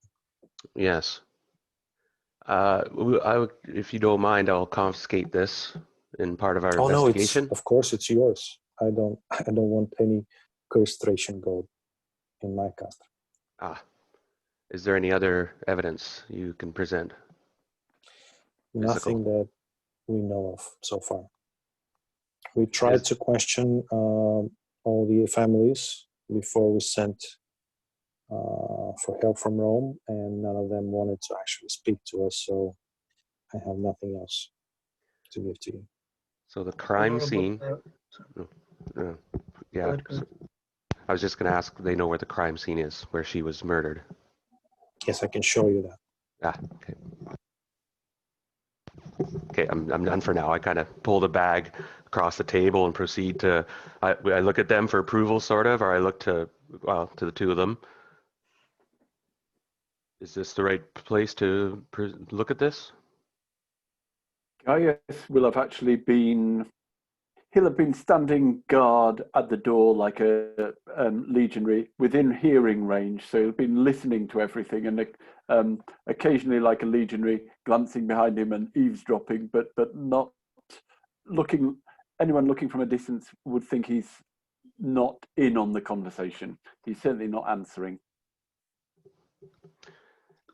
Yes. If you don't mind, I'll confiscate this in part of our investigation. No, of course it's yours. I don't want any cursed Thracian gold in my castle. Is there any other evidence you can present? Nothing that we know of so far. We tried to question all the families before we sent for help from Rome, and none of them wanted to actually speak to us, so I have nothing else to give to you. So the crime scene. Yeah. I was just going to ask, they know where the crime scene is, where she was murdered. Yes, I can show you that. Okay. Okay, I'm done for now. I kind of pull the bag across the table and proceed to. I look at them for approval, sort of, or I look to the two of them. Is this the right place to look at this? Gaius will have actually been. He'll have been standing guard at the door like a legionary within hearing range. So he'll have been listening to everything, and occasionally, like a legionary, glancing behind him and eavesdropping, but not looking. Anyone looking from a distance would think he's not in on the conversation. He's certainly not answering.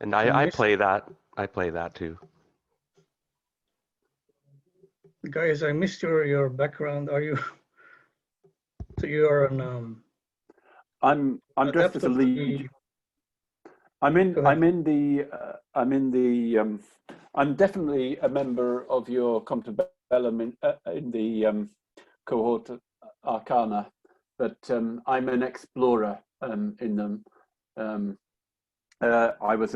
And I play that. I play that too. guys, I missed your background. Are you? So you are an I'm dressed as adept a of legion. Go ahead. I'm definitely a member of your Comptabellum in the cohort Arcana, but I'm an explorer in them. I was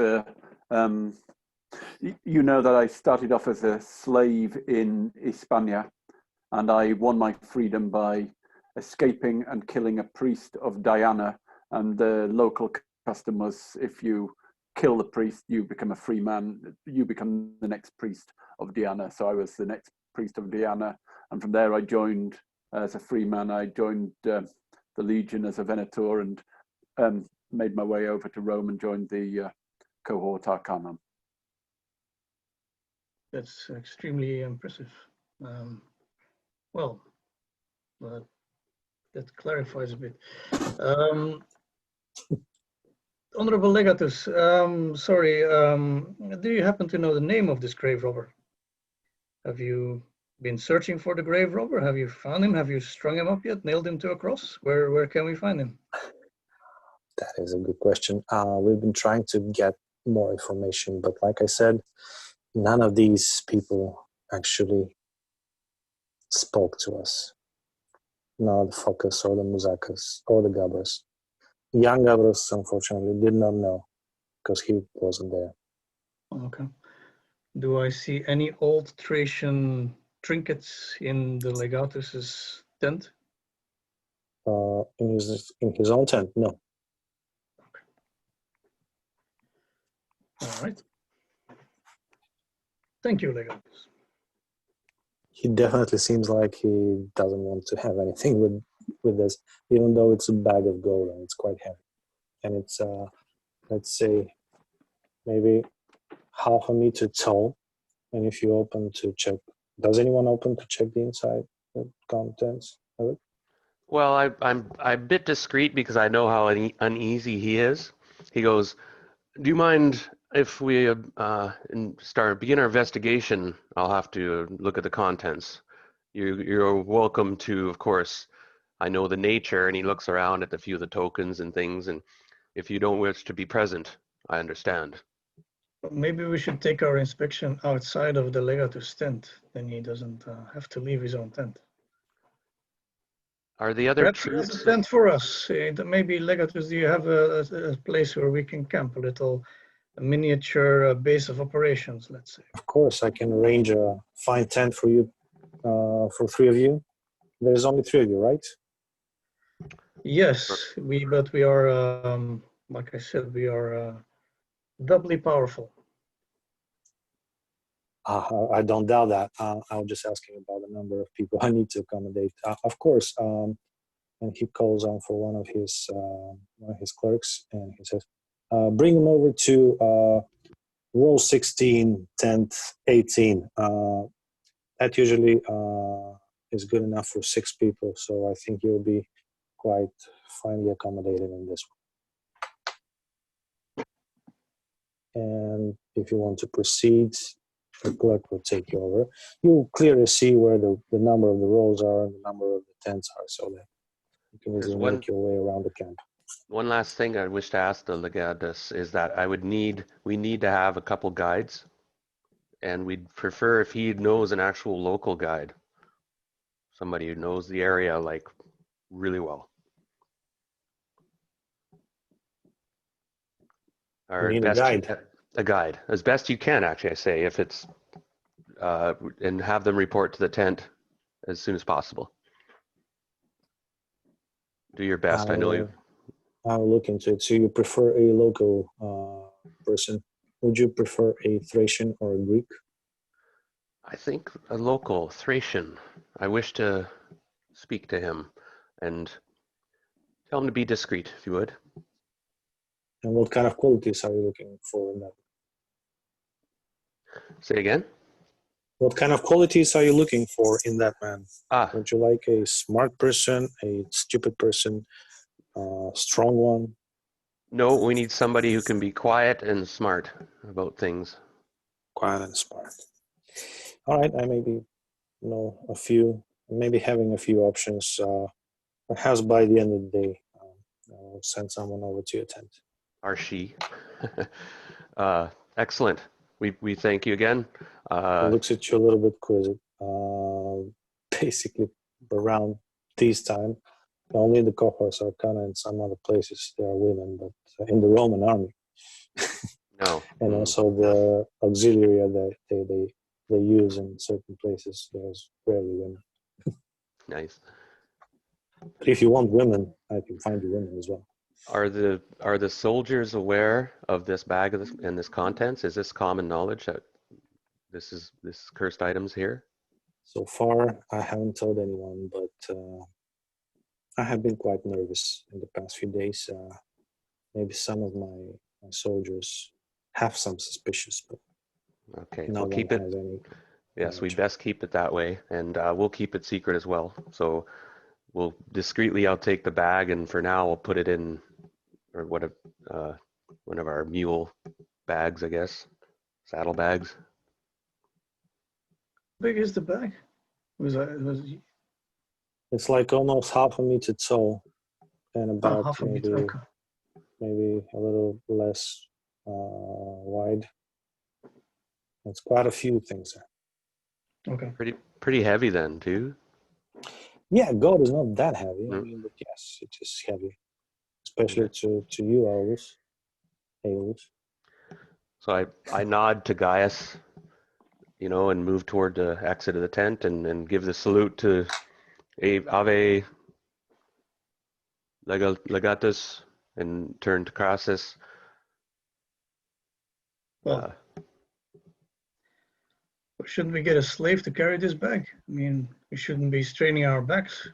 you know that I started off as a slave in Hispania, and I won my freedom by escaping and killing a priest of Diana. And the local custom was, if you kill the priest, you become a free man. You become the next priest of Diana. So I was the next priest of Diana, and from there I joined as a free man. I joined the Legion as a Venator, and made my way over to Rome and joined the cohort Arcana. That's extremely impressive. Well, that clarifies a bit. Honorable Legatus, sorry, do you happen to know the name of this grave robber? Have you been searching for the grave robber? Have you found him? Have you strung him up yet? Nailed him to a cross? Where can we find him? That is a good question. We've been trying to get more information, but like I said, none of these people actually spoke to us. Not the Focus or the Muzakas or the Gabras. Young Gabras, unfortunately, did not know because he wasn't there. Okay. Do I see any old Thracian trinkets in the Legatus's tent? In his own tent, no. All right. Thank you, Legatus. He definitely seems like he doesn't want to have anything with this, even though it's a bag of gold and it's quite heavy. And it's, let's say, maybe half a meter tall. And if you open to check, does anyone open to check the inside, the contents of it? Well, I'm a bit discreet because I know how uneasy he is. He goes, "Do you mind if we begin our investigation? I'll have to look at the contents. You're welcome to, of course. I know the nature." And he looks around at a few of the tokens and things. And if you don't wish to be present, I understand. Maybe we should take our inspection outside of the Legatus tent. Then he doesn't have to leave his own tent. Are the other Perhaps he has troops? a tent for us. Maybe Legatus, do you have a place where we can camp, a miniature base of operations, let's say? Of course, I can arrange a fine tent for you, for three of you. There's only three of you, right? Yes, but we are, like I said, we are doubly powerful. I don't doubt that. I was just asking about the number of people I need to accommodate. Of course, and he calls on for one of his clerks, and he says, "Bring him over to row 16, tent 18. That usually is good enough for 6 people, so I think you'll be quite finely accommodated in this one. And if you want to proceed, the clerk will take you over. You'll clearly see where the number of the rows are and the number of the tents are, so that you can easily make your way around the camp. One last thing I wish to ask the Legatus is that we need to have a couple guides, and we'd prefer if he knows an actual local guide, somebody who knows the area like really well. You need a guide. A guide, as best you can, actually, I say, if it's, and have them report to the tent as soon as possible. Do your best. I know you. I'll look into it. So you prefer a local person? Would you prefer a Thracian or a Greek? I think a local Thracian. I wish to speak to him and tell him to be discreet, if you would. And what kind of qualities are you looking for in that? Say again? What kind of qualities are you looking for in that man? Would you like a smart person, a stupid person, a strong one? No, we need somebody who can be quiet and smart about things. Quiet and smart. All right, I may be a few, maybe having a few options. Perhaps by the end of the day, I'll send someone over to your tent. Or she. Excellent. We thank you again. It looks at you a little bit quizzical. Basically, around this time, only in the cohorts Arcana and some other places there are women, but in the Roman army, No. and also the auxiliary that they use in certain places, there's rarely women. Nice. But if you want women, I can find you women as well. Are the soldiers aware of this bag and this contents? Is this common knowledge that this cursed items here? So far, I haven't told anyone, but I have been quite nervous in the past few days. Maybe some of my soldiers have some suspicions, but Okay, no we'll one keep it. has any. Yes, we knowledge. best keep it that way, and we'll keep it secret as well. So we'll discreetly, I'll take the bag, and for now, we'll put it in, or one of our mule bags, I guess, saddle bags. How big is the bag? Was It's like almost half a meter tall, and about half a meter? Okay. maybe a little less wide. It's quite a few things there. Okay. Pretty heavy then too. Yeah, gold is not that heavy. I Mm. mean, but yes, it is heavy, especially to you, Aulus. So I nod to Gaius, and move toward the exit of the tent and give the salute to Ave Legatus and turn to Crassus. Well, shouldn't we get a slave to carry this bag? I mean, we shouldn't be straining our backs.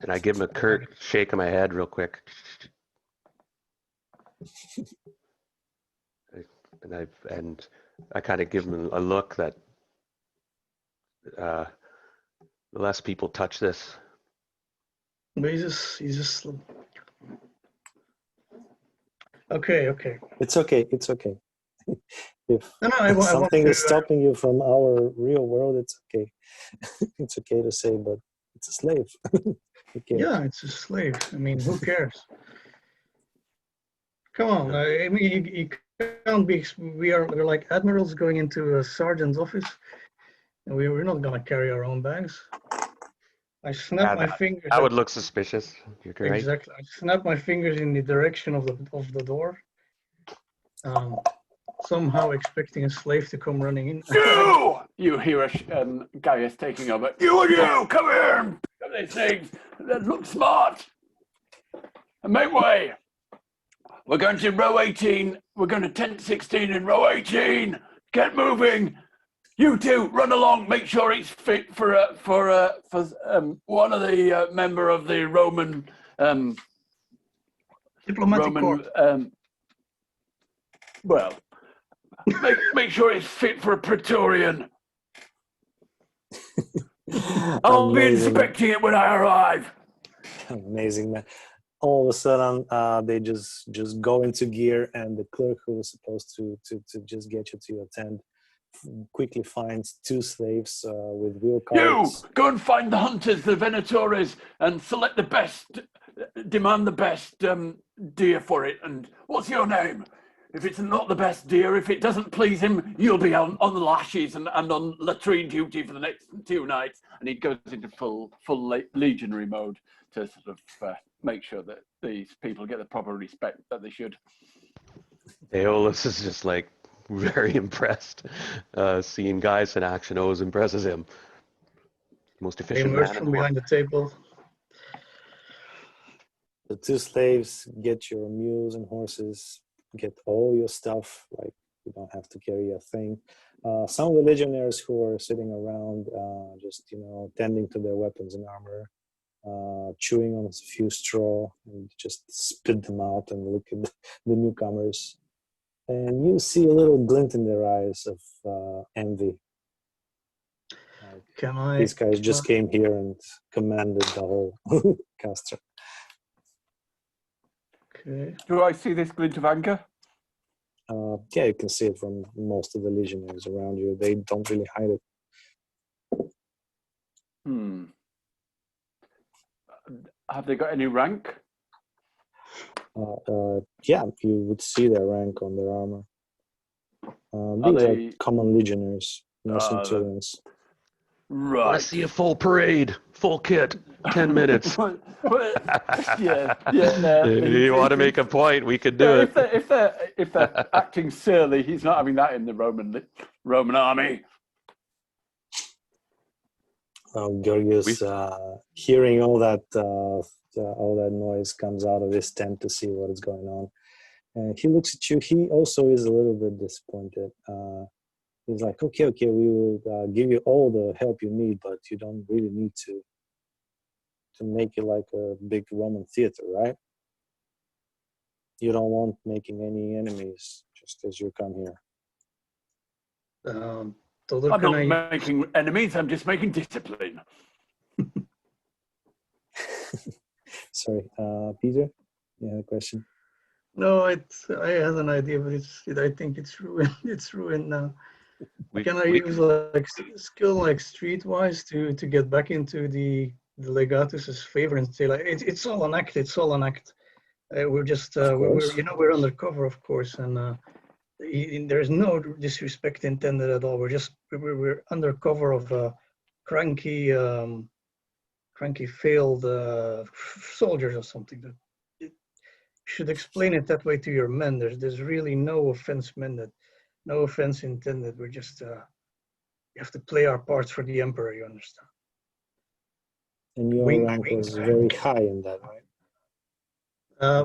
And I give him a curt shake of my head real quick. And I kind of give him a look that the less people touch this. But he's just. Okay. It's okay. If I want something to, is stopping you from our real world, it's okay. It's okay to say, but it's a slave. Who cares? yeah, it's a slave. I mean, who cares? Come on. I mean, you can't be. We're like admirals going into a sergeant's office, and we're not gonna carry our own bags. I snap my fingers. That would look suspicious. You're right. Exactly. I snap my fingers in the direction of the door. Somehow expecting a slave to come running in. You hear Gaius taking over. You, come here! Come these things that look smart! And make way! We're going to row 18. We're going to tent 16 in row 18. Get moving! You two, run along. Make sure it's fit for one of the member of the Roman Diplomatic corps. Well, make sure it's fit for a Praetorian. I'll be inspecting it when I arrive. Amazing, man. All of a sudden, they just go into gear, and the clerk who was supposed to just get you to your tent quickly finds two slaves with wheel carts. You go and find the hunters, the venatores, and select the best. Demand the best deer for it. And what's your name? If it's not the best deer, if it doesn't please him, you'll be on the lashes and on latrine duty for the next 2 nights. And he goes into full legionary mode to sort of make sure that these people get the proper respect that they should. Aeolus is just like very impressed. Seeing Gaius in action always impresses him. Most efficient man in from the behind world. the table. The two slaves get your mules and horses, get all your stuff, like you don't have to carry a thing. Some of the legionnaires who are sitting around just tending to their weapons and armor, chewing on a few straw and just spit them out and look at the newcomers, and you see a little glint in their eyes of envy. These guys just came here and commanded the whole castle. Okay. Do I see this glint of anger? Yeah, you can see it from most of the legionnaires around you. They don't really hide it. Have they got any rank? Yeah, you would see their rank on their armor. Are These are they common legionnaires, no centurions. right? Want to see a full parade, full kit, 10 minutes. Yeah, yeah. You want to make a point? We could do Yeah, it. if they're acting surly, he's not having that in the Roman army. Georgius, hearing all that noise, comes out of his tent to see what is going on. And he looks at you. He also is a little bit disappointed. He's like, okay, we will give you all the help you need, but you don't really need to make it like a big Roman theater, right? You don't want making any enemies just as you come here. Um, I'm not making enemies, I'm just making discipline. Sorry, Peter, you had a question? No, I had an idea, but I think it's ruined. It's ruined now. Can I use like skill like streetwise to get back into the legatus's favor and say like it's all an act. It's all an act. We're just we're undercover, of course, and there's no disrespect intended at all. We're undercover of cranky failed soldiers or something. You should explain it that way to your men. There's really no offense meant. No offense intended. We're just we have to play our parts for the emperor. You understand? And your rank was very high in that, right?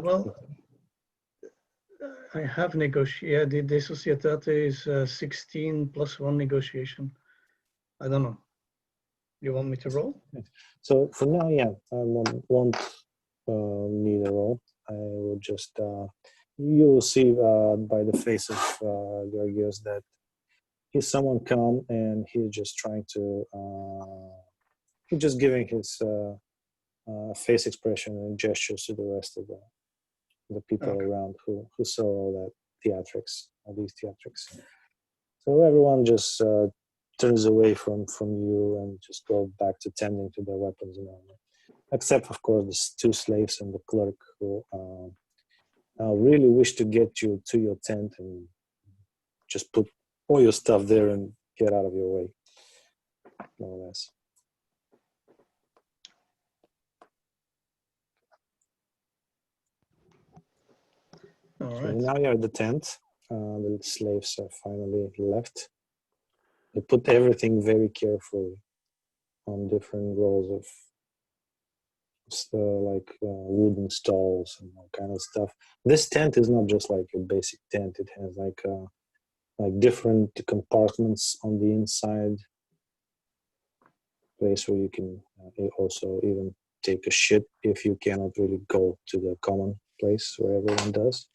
Well, I have negotiated. The Societate is 16 plus 1 negotiation. I don't know. You want me to roll? So for now, yeah, I won't need a roll. I will just, you will see by the face of Georgios that he's someone calm and he's just trying to, he's just giving his face expression and gestures to the rest of the people around who saw all these theatrics. So everyone just turns away from you and just go back to tending to their weapons and armor. Except, of course, the 2 slaves and the clerk who really wish to get you to your tent and just put all your stuff there and get out of your way, more or less. All right. So now you're at the tent. The slaves are finally left. They put everything very carefully on different rows of wooden stalls and all kind of stuff. This tent is not just like a basic tent. It has like different compartments on the inside, place where you can also even take a shit if you cannot really go to the common place where everyone does.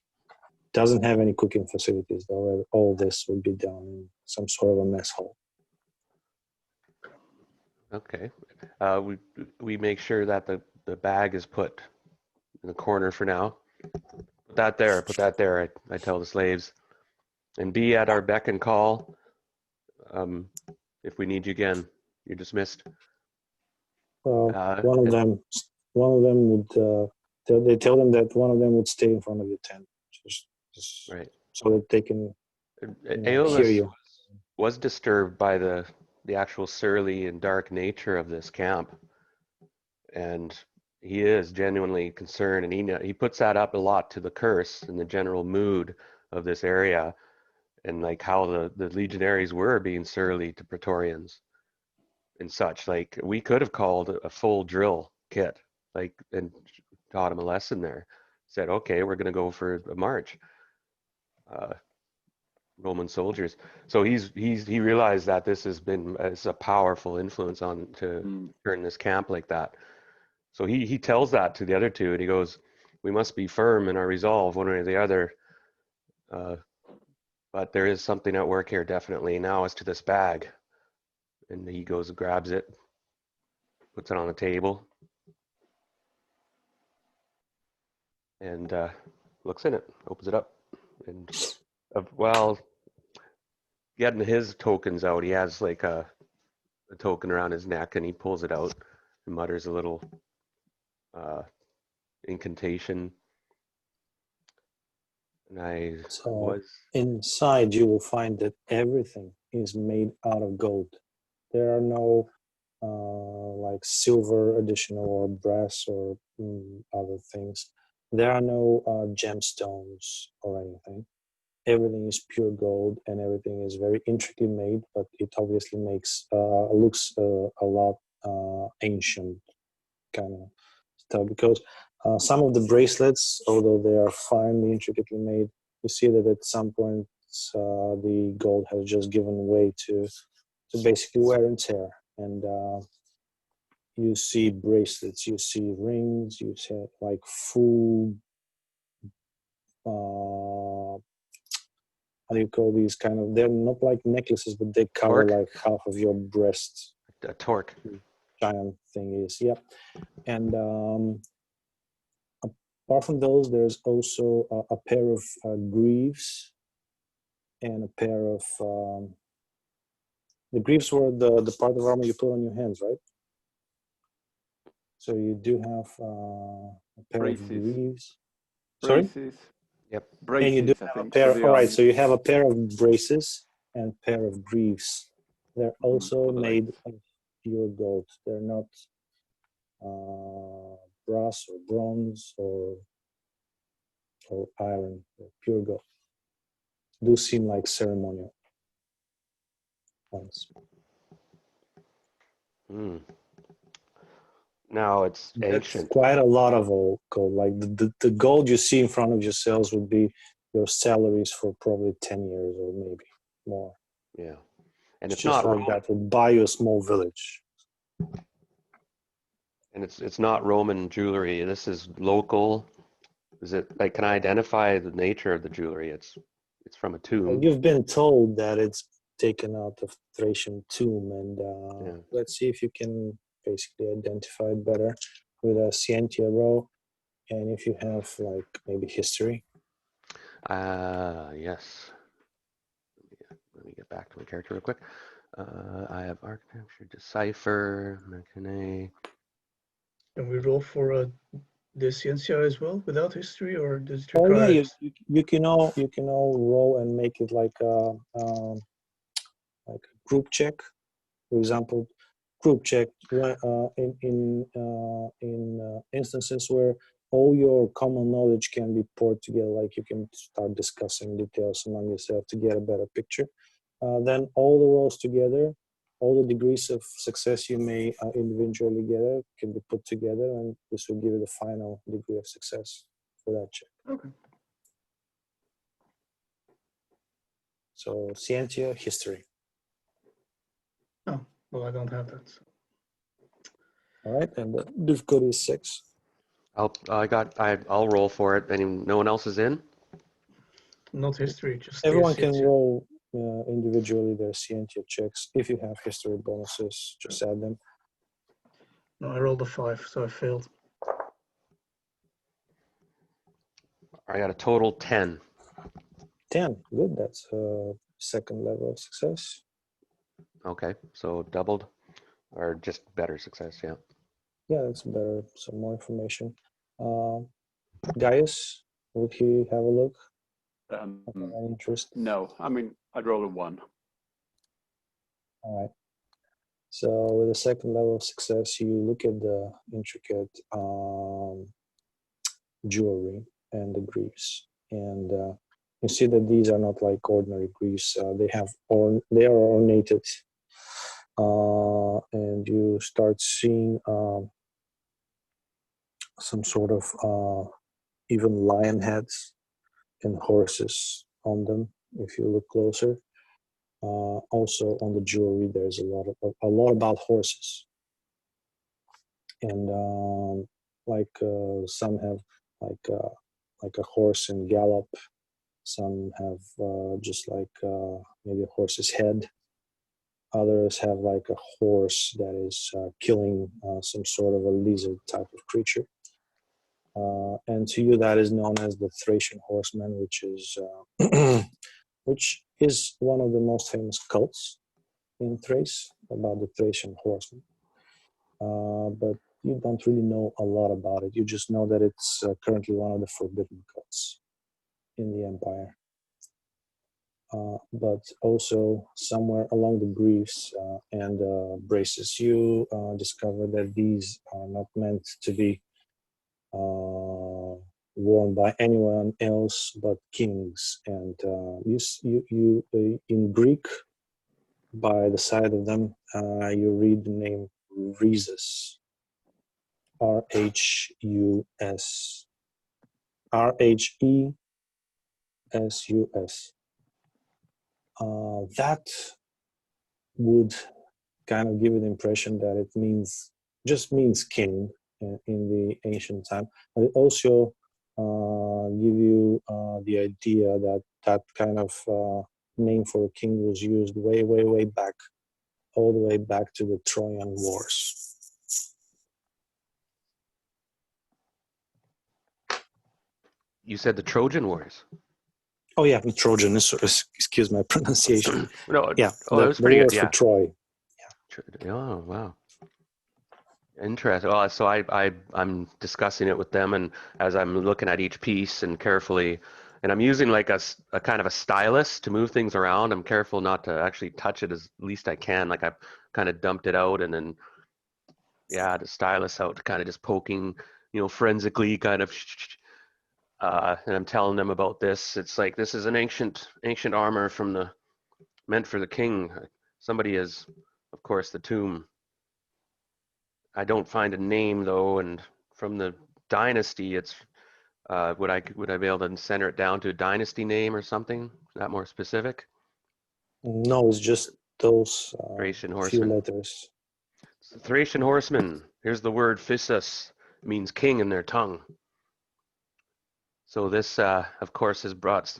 Doesn't have any cooking facilities though. All this would be done in some sort of a mess hall. Okay. We make sure that the bag is put in the corner for now. Put that there, I tell the slaves. And be at our beck and call. If we need you again, you're dismissed. One of them would, they tell them that one of them would stay in front of your tent. Just right. So that they can Aeolus hear you. was disturbed by the actual surly and dark nature of this camp. And he is genuinely concerned, and he puts that up a lot to the curse and the general mood of this area, and like how the legionaries were being surly to Praetorians and such. Like we could have called a full drill kit, like, and taught him a lesson there. Said, okay, we're going to go for a march. Roman soldiers. So he realized that this has been a powerful influence on to turn this camp like that. So he tells that to the other 2, and he goes, we must be firm in our resolve, one way or the other. But there is something at work here, definitely. Now as to this bag. And he goes and grabs it, puts it on the table, and looks in it, opens it up. And, getting his tokens out, he has like a a token around his neck, and he pulls it out and mutters a little incantation. And I So was inside you will find that everything is made out of gold. There are no like silver additional or brass or other things. There are no gemstones or anything. Everything is pure gold, and everything is very intricately made, but it obviously looks a lot ancient kind of stuff, because some of the bracelets, although they are finely intricately made, you see that at some point the gold has just given way to basically wear and tear. And you see bracelets, you see rings, you see like full how do you call these kind of, they're not like necklaces, but they cover Torque? like half of your breast. a torque. Giant thing is, yeah. And apart from those, there's also a pair of greaves and a pair of the greaves were the part of armor you put on your hands, right? So you do have a pair of Braces. greaves. Sorry? Braces. Yep. Braces, And you do I have a think. pair. for the All right, arms. so you have a pair of braces and a pair of greaves. They're also for the made legs. of pure gold. They're not brass or bronze or iron. They're pure gold. Do seem like ceremonial ones. Mm. Now it's That's ancient. quite a lot of old gold. Like the gold you see in front of yourselves would be your salaries for probably 10 years or maybe more. Yeah. And It's it's just not like that would buy you a small village. and it's not Roman jewelry. This is local. Is it like, can I identify the nature of the jewelry? It's from a Well, tomb. you've been told that it's taken out of Thracian tomb, and Yeah. let's see if you can basically identify it better with a Scientia row, and if you have like maybe history. Yes. Let me get back to my character real quick. I have architecture, decipher, mechanic. Can we roll for the Ciencia as well without history, or does it Oh yeah, require? you can all roll and make it like a group check. For example, group check in instances where all your common knowledge can be poured together, like you can start discussing details among yourself to get a better picture. Then all the rolls together, all the degrees of success you may individually get can be put together, and this will give you the final degree of success for that check. Okay. So Scientia, history. Oh, well, I don't have that. So. All right, and the difficulty is 6. I'll roll for it. No one else is in? Not history, just Everyone the can Ciencia. roll individually their Scientia checks. If you have history bonuses, just add them. No, I rolled a 5, so I failed. I got a total 10. 10, good. That's a second level of success. Okay, so doubled or just better success, yeah. Yeah, that's better. Some more information. Gaius, would he have a look? Any interest? No, I mean, I'd roll a 1. All right. So with a second level of success, you look at the intricate jewelry and the greaves, and you see that these are not like ordinary greaves. They are ornated, and you start seeing some sort of even lion heads and horses on them. If you look closer, also on the jewelry, there's a lot about horses, and some have like a horse in gallop. Some have just like maybe a horse's head. Others have like a horse that is killing some sort of a lizard type of creature. And to you, that is known as the Thracian horseman, which is one of the most famous cults in Thrace. about the Thracian horsemen, but you don't really know a lot about it. You just know that it's currently one of the forbidden gods in the empire. But also somewhere along the greaves and braces, you discover that these are not meant to be worn by anyone else but kings. And in Greek, by the side of them, you read the name Rhesus, Rhus, Rhesus. That would kind of give you the impression that it just means king in the ancient time, but it also give you the idea that that kind of name for a king was used way back, all the way back to the Trojan Wars. You said the Trojan Wars. Oh yeah, the Trojan. Excuse my pronunciation. No, Yeah, oh, that was the pretty good. wars for Yeah. Troy. Oh, wow. Interesting. Well, so I'm discussing it with them, and as I'm looking at each piece and carefully, and I'm using like a kind of a stylus to move things around. I'm careful not to actually touch it as least I can. Like I've kind of dumped it out, and then the stylus out, kind of just poking, forensically, kind of. And I'm telling them about this. It's like this is an ancient armor meant for the king. Somebody is, of course, the tomb. I don't find a name though, and from the dynasty, it's would I be able to center it down to a dynasty name or something? Is that more specific? No, it's just those Thracian few horsemen. letters. So Thracian horsemen. Here's the word physis, means king in their tongue. So this, of course, has brought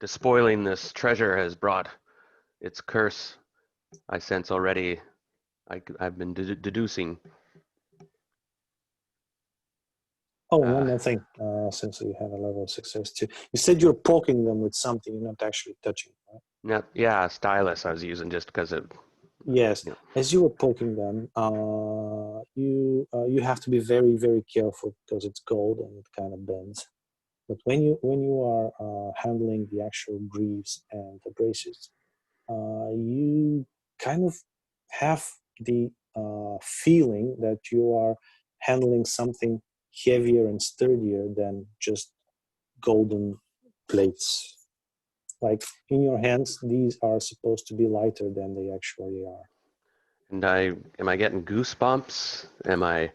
despoiling this treasure has brought its curse. I sense already. I've been deducing. Oh, and one more thing, since you have a level of success too. You said you're poking them with something, you're not actually touching, right? Stylus I was using just because of. Yes. As you were poking them, you have to be very careful because it's gold and it kind of bends. But when you are handling the actual greaves and the braces, you kind of have the feeling that you are handling something heavier and sturdier than just golden plates. Like in your hands, these are supposed to be lighter than they actually are. And am I getting goosebumps? Am I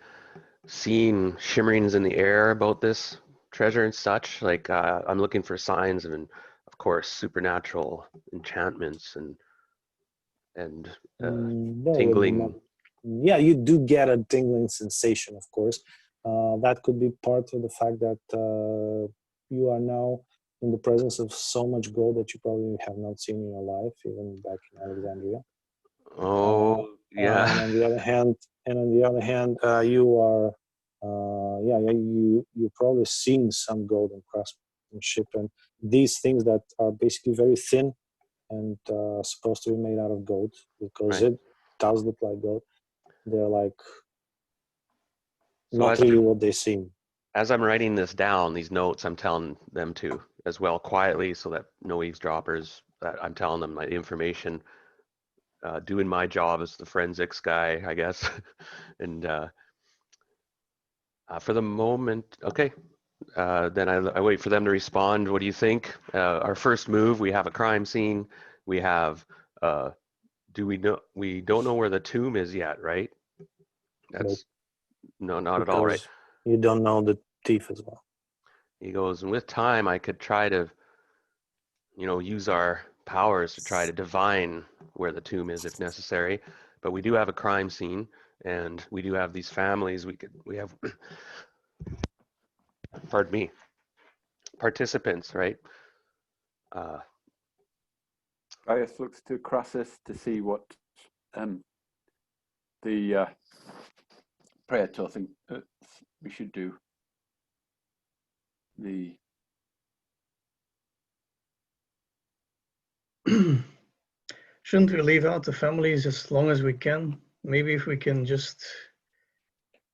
seeing shimmerings in the air about this treasure and such? Like I'm looking for signs of course, supernatural enchantments and tingling. Yeah, you do get a tingling sensation, of course. That could be part of the fact that you are now in the presence of so much gold that you probably have not seen in your life, even back in Alexandria. Oh, yeah. And on the other hand, you are, you're probably seeing some golden craftsmanship, and these things that are basically very thin and supposed to be made out of gold, because Right. it does look like gold. They're like So not really what they seem. as I'm writing this down, these notes, I'm telling them to as well quietly, so that no eavesdroppers. That I'm telling them my information, doing my job as the forensics guy, I guess. And for the moment, okay. Then I wait for them to respond. What do you think? Our first move, we have a crime scene. We have, we don't know where the tomb is yet, right? That's, no, not at all, right? You don't know the thief as well. He goes, and with time, I could try to, use our powers to try to divine where the tomb is if necessary. But we do have a crime scene, and we do have these families. We have, pardon me, participants, right? Gaius looks to Crassus to see what the Praetor think we should do. Shouldn't we leave out the families as long as we can? Maybe if we can just,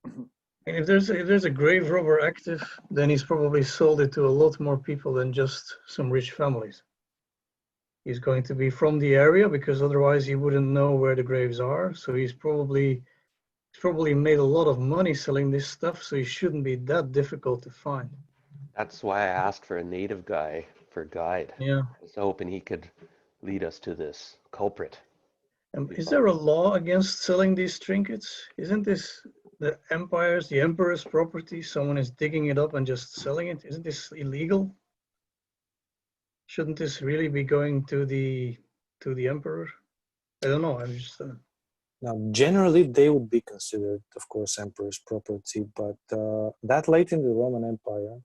and if there's a grave robber active, then he's probably sold it to a lot more people than just some rich families. He's going to be from the area because otherwise he wouldn't know where the graves are. So he's probably made a lot of money selling this stuff. So he shouldn't be that difficult to find. That's why I asked for a native guy for guide. Yeah. I was hoping he could lead us to this culprit. Is there a law against selling these trinkets? Isn't this the emperor's property? Someone is digging it up and just selling it. Isn't this illegal? Shouldn't this really be going to the emperor? I don't know. I'm just. Now, generally, they would be considered, of course, emperor's property, but that late in the Roman Empire,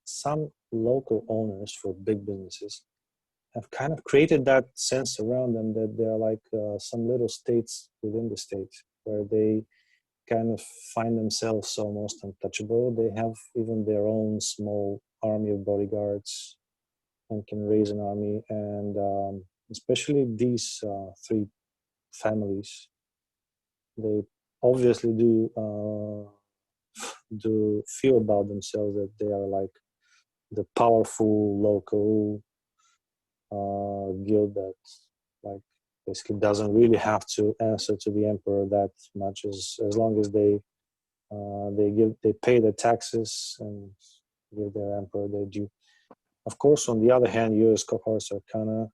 some local owners for big businesses have kind of created that sense around them that they're like some little states within the state where they kind of find themselves almost untouchable. They have even their own small army of bodyguards and can raise an army. And especially these three families, they obviously do feel about themselves that they are like the powerful local guild that like basically doesn't really have to answer to the emperor that much as long as they pay their taxes and give their emperor their due. Of course, on the other hand, you as cohorts Arcana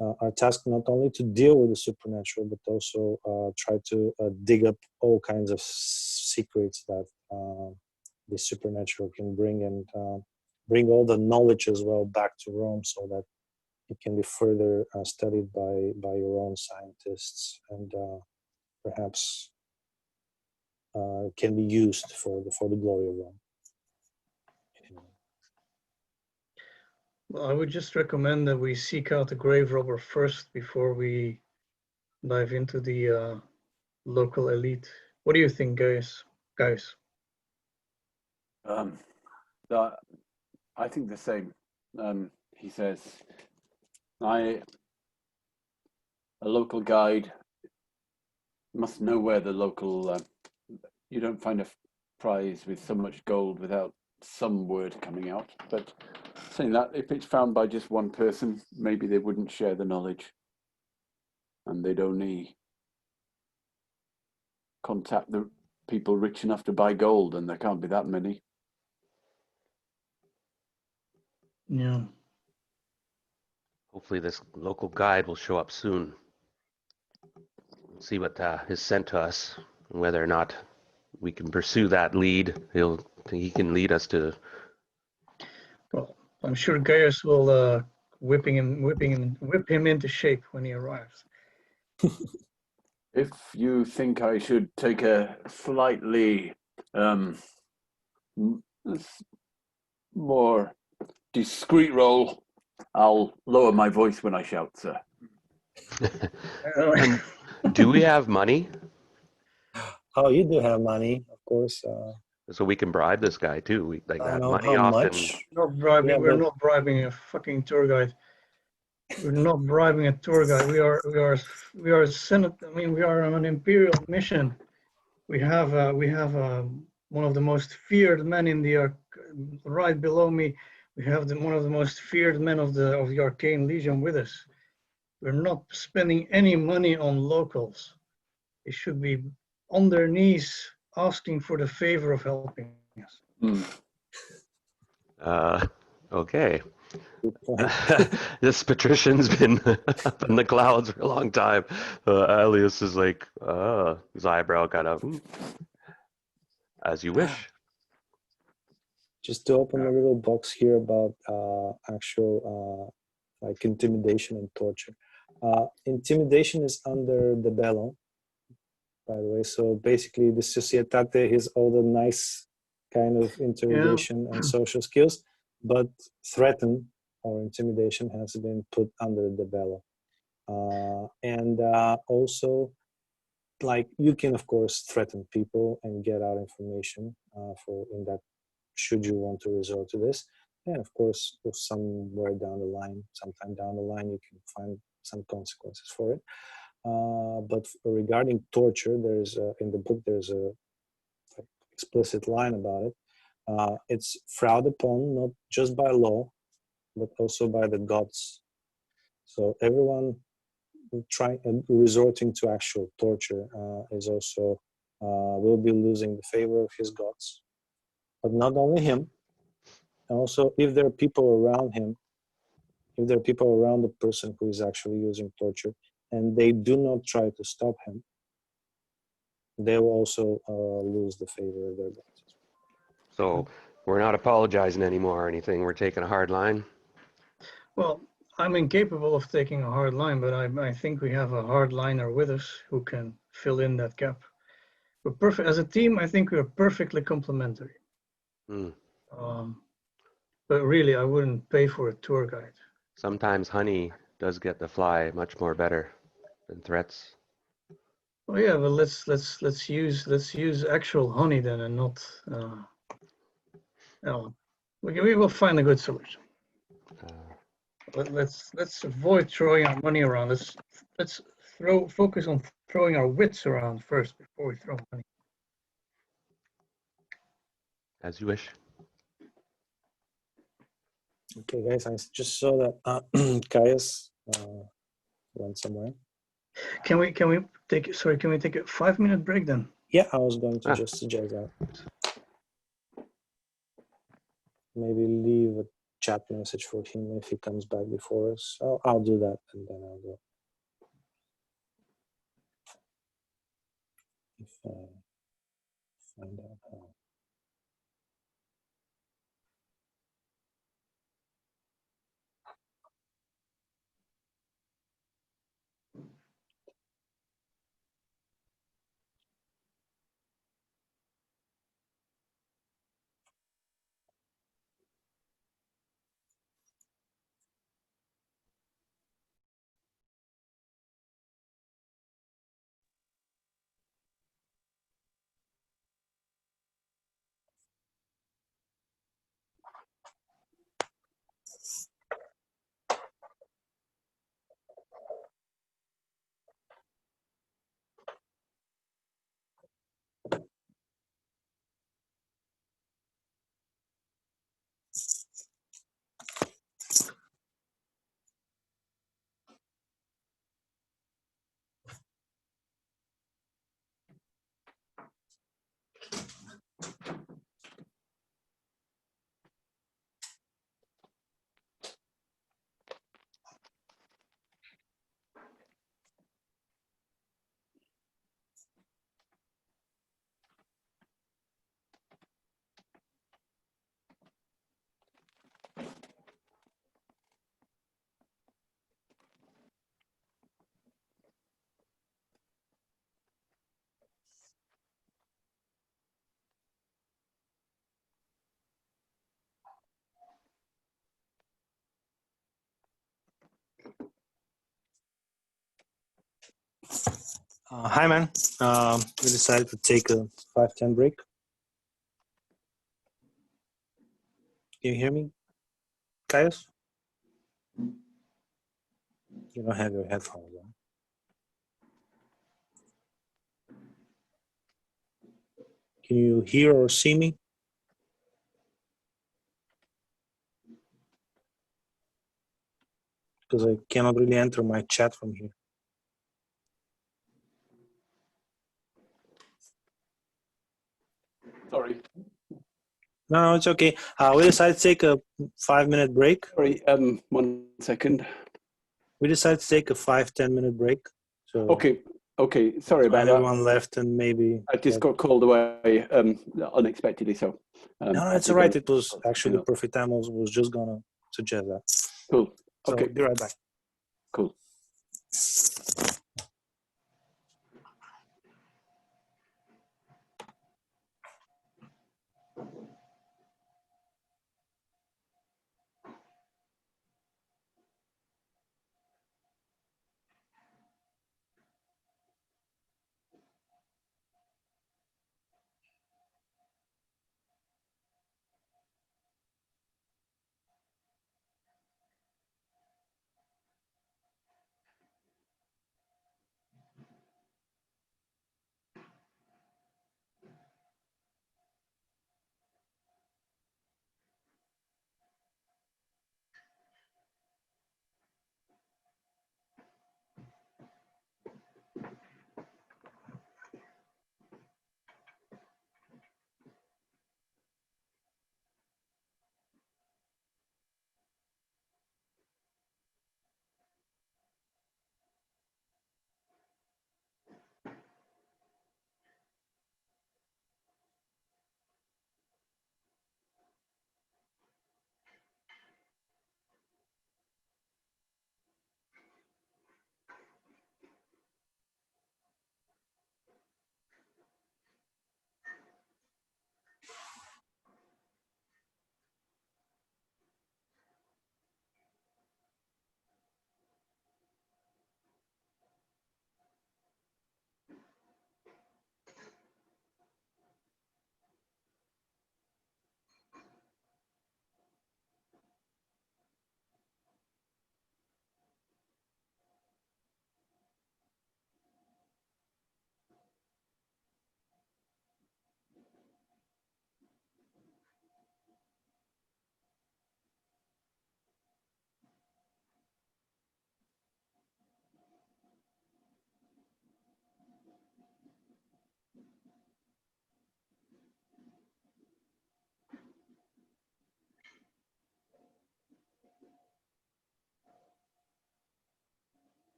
are tasked not only to deal with the supernatural, but also try to dig up all kinds of secrets that the supernatural can bring, and bring all the knowledge as well back to Rome so that it can be further studied by your own scientists, and perhaps can be used for the glory of Rome. Well, I would just recommend that we seek out the grave robber first before we dive into the local elite. What do you think, guys? I think the same. He says, a local guide must know where the local. You don't find a prize with so much gold without some word coming out. But saying that, if it's found by just one person, maybe they wouldn't share the knowledge, and they'd only contact the people rich enough to buy gold, and there can't be that many. Yeah. Hopefully this local guide will show up soon. We'll see what is sent to us, and whether or not we can pursue that lead. He can lead us to. Well, I'm sure Gaius will whip him into shape when he arrives. If you think I should take a slightly more discreet role, I'll lower my voice when I shout, sir. And do we have money? Oh, you do have money, of course. So we can bribe this guy too. We like I that know money how often. much. Not bribing. Yeah, We're but- not bribing a fucking tour guide. We're not bribing a tour guide. We are Senate. I mean, we are on an imperial mission. We have one of the most feared men in the right below me. We have one of the most feared men of the Arcane Legion with us. We're not spending any money on locals. They should be on their knees asking for the favor of helping us. Okay. Good point. This patrician's been up in the clouds for a long time. Alias is like, his eyebrow kind of, as you wish. Just to open a little box here about actual like intimidation and torture. Intimidation is under the bello, by the way. So basically, the societate is all the nice kind of interrogation and social skills, but threaten or intimidation has been put under the bello. And also, like, you can of course threaten people and get out information in that, should you want to resort to this. And of course, if somewhere down the line, sometime down the line, you can find some consequences for it. But regarding torture, there's in the book there's a explicit line about it. It's frowned upon not just by law, but also by the gods. So everyone resorting to actual torture is also will be losing the favor of his gods. But not only him, and also if there are people around him, if there are people around the person who is actually using torture, and they do not try to stop him, they will also lose the favor of their gods. So we're not apologizing anymore or anything. We're taking a hard line. Well, I'm incapable of taking a hard line, but I think we have a hard liner with us who can fill in that gap. We're perfect as a team. I think we're perfectly complementary. Hmm. But really, I wouldn't pay for a tour guide. Sometimes honey does get the fly much more better than threats. Oh yeah, but let's use actual honey then, and not. No, we will find a good solution. But let's avoid throwing our money around. Let's focus on throwing our wits around first before we throw money. As you wish. Okay, guys, I just saw that Caius went somewhere. Can we take a 5-minute break then? Yeah, I was going to Ah. just suggest that. Maybe leave a chat message for him if he comes back before us. I'll do that, and then I'll go. If I find out how. Hi, man. We decided to take a 5-10 break. Can you hear me, Caius? You don't have your headphones on. Can you hear or see me? Because I cannot really enter my chat from here. Sorry. No, it's okay. We decided to take a 5-minute break. Sorry, 1 second. We decided to take a 5-10 minute break. So Okay. Sorry about that. everyone left, and maybe I just got called away unexpectedly. So no, it's all right. It was actually the perfect time. I was just gonna suggest that. Cool. So Okay. be right back. Cool.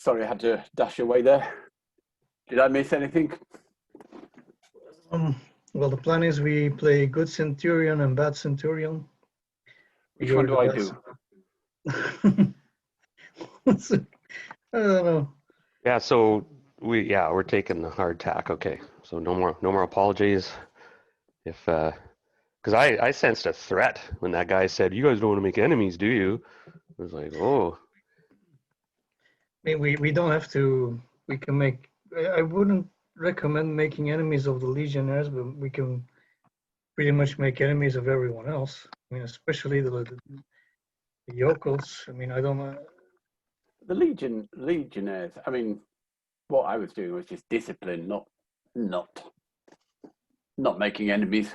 sorry, I had to dash away there. Did I miss anything? Well, the plan is we play good Centurion and bad Centurion. Which one do I do? I don't know. Yeah, so we're taking the hard tack. Okay, so no more apologies. If because I sensed a threat when that guy said, "You guys don't want to make enemies, do you?" I was like, "Oh, I mean, we don't have to. We can make. I wouldn't recommend making enemies of the Legionnaires, but we can pretty much make enemies of everyone else. I mean, especially the yokels. I mean, I don't know. The Legionnaires. I mean, what I was doing was just discipline, not making enemies.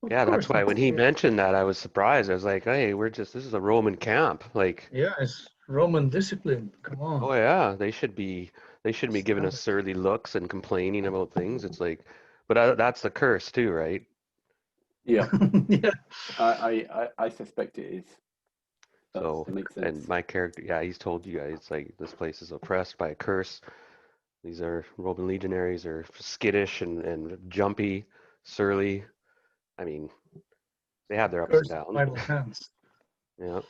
Of yeah." That's course why not. when he mentioned that, I was surprised. I was like, "Hey, this is a Roman camp. Like, Yeah, it's Roman discipline. Come oh on. yeah, they shouldn't be giving us surly looks and complaining about things." It's like, but that's the curse too, right? Yeah, Yeah. I suspect it is. So, That makes sense. and my character, yeah, he's told you guys like this place is oppressed by a curse. These are Roman legionaries are skittish and jumpy, surly. I mean, they have their ups and Curse downs. idle hands. Yeah.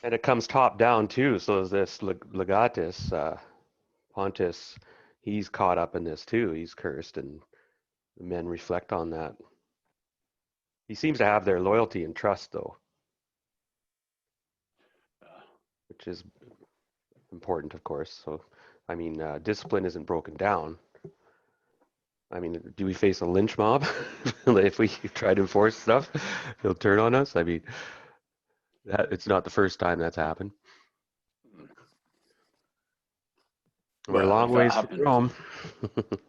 And it comes top down too. So this legatus, Pontius, he's caught up in this too. He's cursed, and the men reflect on that. He seems to have their loyalty and trust, though, which is important, of course. So, I mean, discipline isn't broken down. I mean, do we face a lynch mob if we try to enforce stuff? They'll turn on us. I mean, it's not the first time that's happened. We're a long if that ways from happens. Rome.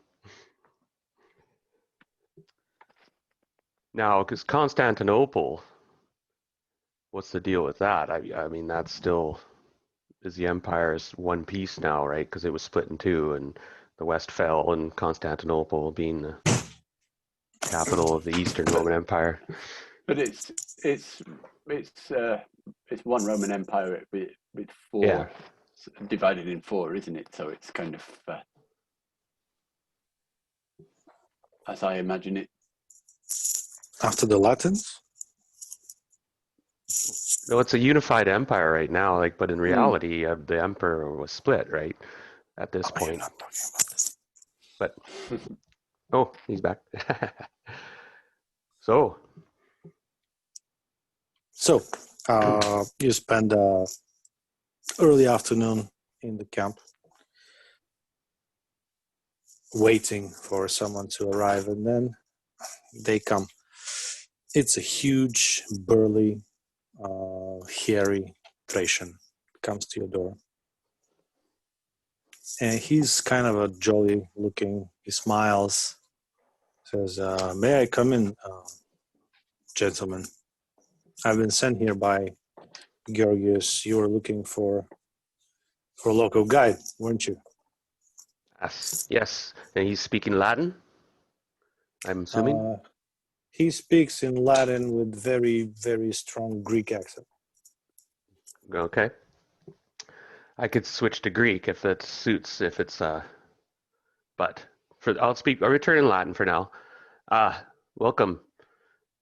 Now, because Constantinople, what's the deal with that? I mean, that's still is the empire's one piece now, right? Because it was split in two, and the West fell, and Constantinople being the capital of the Eastern Roman Empire. But it's one Roman Empire with four, Yeah. divided in four, isn't it? So it's kind of as I imagine it. After the Latins? No, it's a unified empire right now, like, but in reality, the emperor was split, right? At this Oh, you're point. not talking about this. But oh, he's back. So you spend early afternoon in the camp waiting for someone to arrive, and then they come. It's a huge, burly, hairy Thracian comes to your door. And he's kind of a jolly looking, he smiles, says, "May I come in, gentlemen? I've been sent here by Georgius. You were looking for a local guide, weren't you?" yes, and he's speaking Latin, I'm assuming. He speaks in Latin with very, very strong Greek accent. Okay. I could switch to Greek if that suits, if it's but I'll return in Latin for now. Welcome.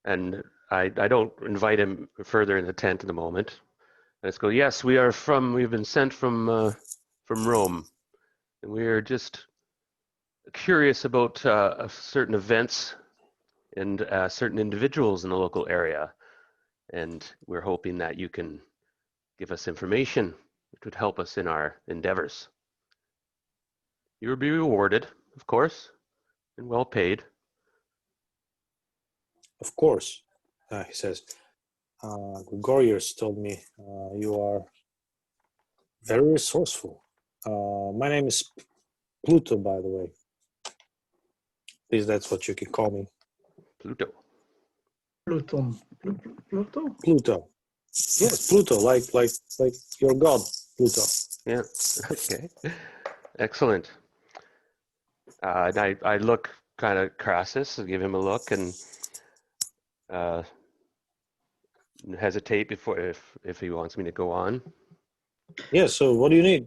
And I don't invite him further in the tent in the moment. I just go, yes, we've been sent from Rome, and we are just curious about certain events and certain individuals in the local area, and we're hoping that you can give us information which would help us in our endeavors. You will be rewarded, of course, and well paid. Of course, he says. Gregorius told me you are very resourceful. My name is Pluto, by the way. At least that's what you can call me. Pluto. Pluton. Pluto? Pluto. Yes, Pluto, like your god, Pluto. Yeah. Okay. Excellent. And I look kind of Crassus and give him a look and hesitate before if he wants me to go on. Yes, so what do you need?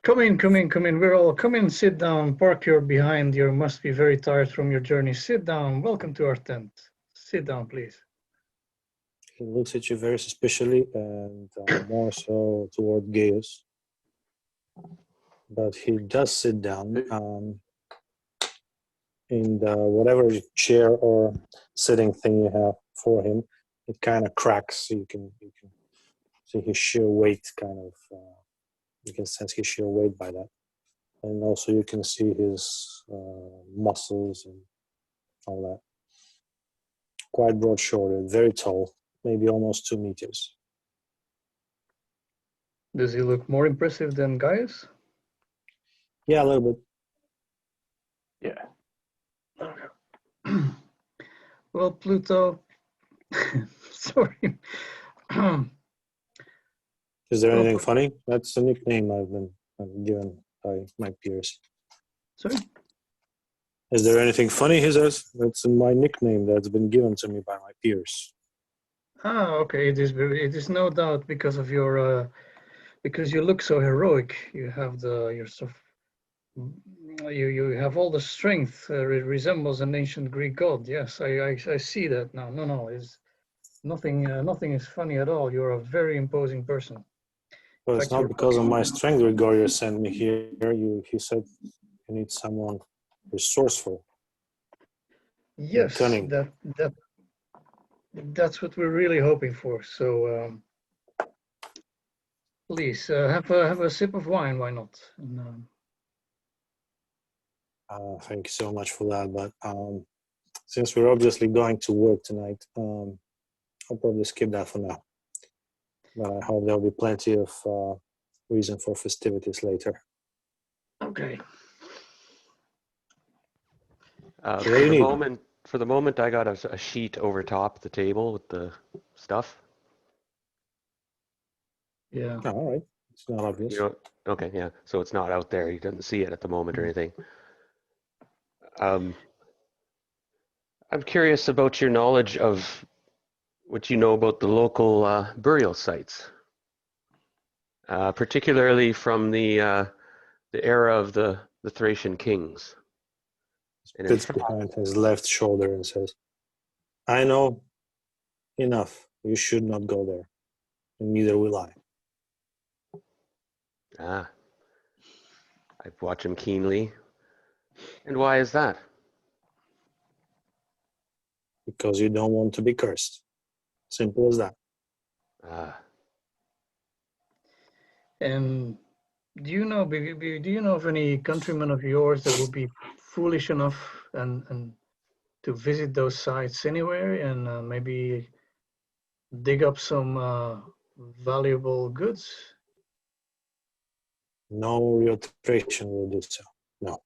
Come in, come in, come in. We're all come in, sit down, park your behind. You must be very tired from your journey. Sit down. Welcome to our tent. Sit down, please. He looks at you very suspiciously and more so toward Gaius. But he does sit down in the whatever chair or sitting thing you have for him. It kind of cracks, so you can see his sheer weight kind of. You can sense his sheer weight by that, and also you can see his muscles and all that. Quite broad-shouldered, very tall, maybe almost 2 meters. Does he look more impressive than Gaius? Yeah, a little bit. Yeah. Okay. Well, Pluto, sorry. Is there Well, anything funny? That's a nickname I've been given by my peers. Sorry? Is there anything funny? He says. That's my nickname that's been given to me by my peers. Ah, okay. It is no doubt because of your because you look so heroic. You have you have all the strength. It resembles an ancient Greek god. Yes, I see that now. No, it's nothing. Nothing is funny at all. You're a very imposing person. Well, In it's fact, not you're because of my strength Gregorio sent me here. He said you need someone resourceful. yes, Cunning. that's what we're really hoping for. So please have a sip of wine. Why not? And, Thank you so much for that. But since we're obviously going to work tonight, I'll probably skip that for now. But I hope there'll be plenty of reason for festivities later. okay. What do you need? For the moment, I got a sheet over top the table with the stuff. Yeah. Oh, all right. It's not obvious. You know, okay, yeah. So it's not out there. You didn't see it at the moment or anything. I'm curious about your knowledge of what you know about the local burial sites, particularly from the era of the Thracian kings. And in Sits fact, behind his left shoulder and says, I know enough. You should not go there. And neither will I. I watch him keenly. And why is that? Because you don't want to be cursed. Simple as that. And do you know of any countrymen of yours that would be foolish enough and to visit those sites anywhere and maybe dig up some valuable goods? No real Thracian will do so. No.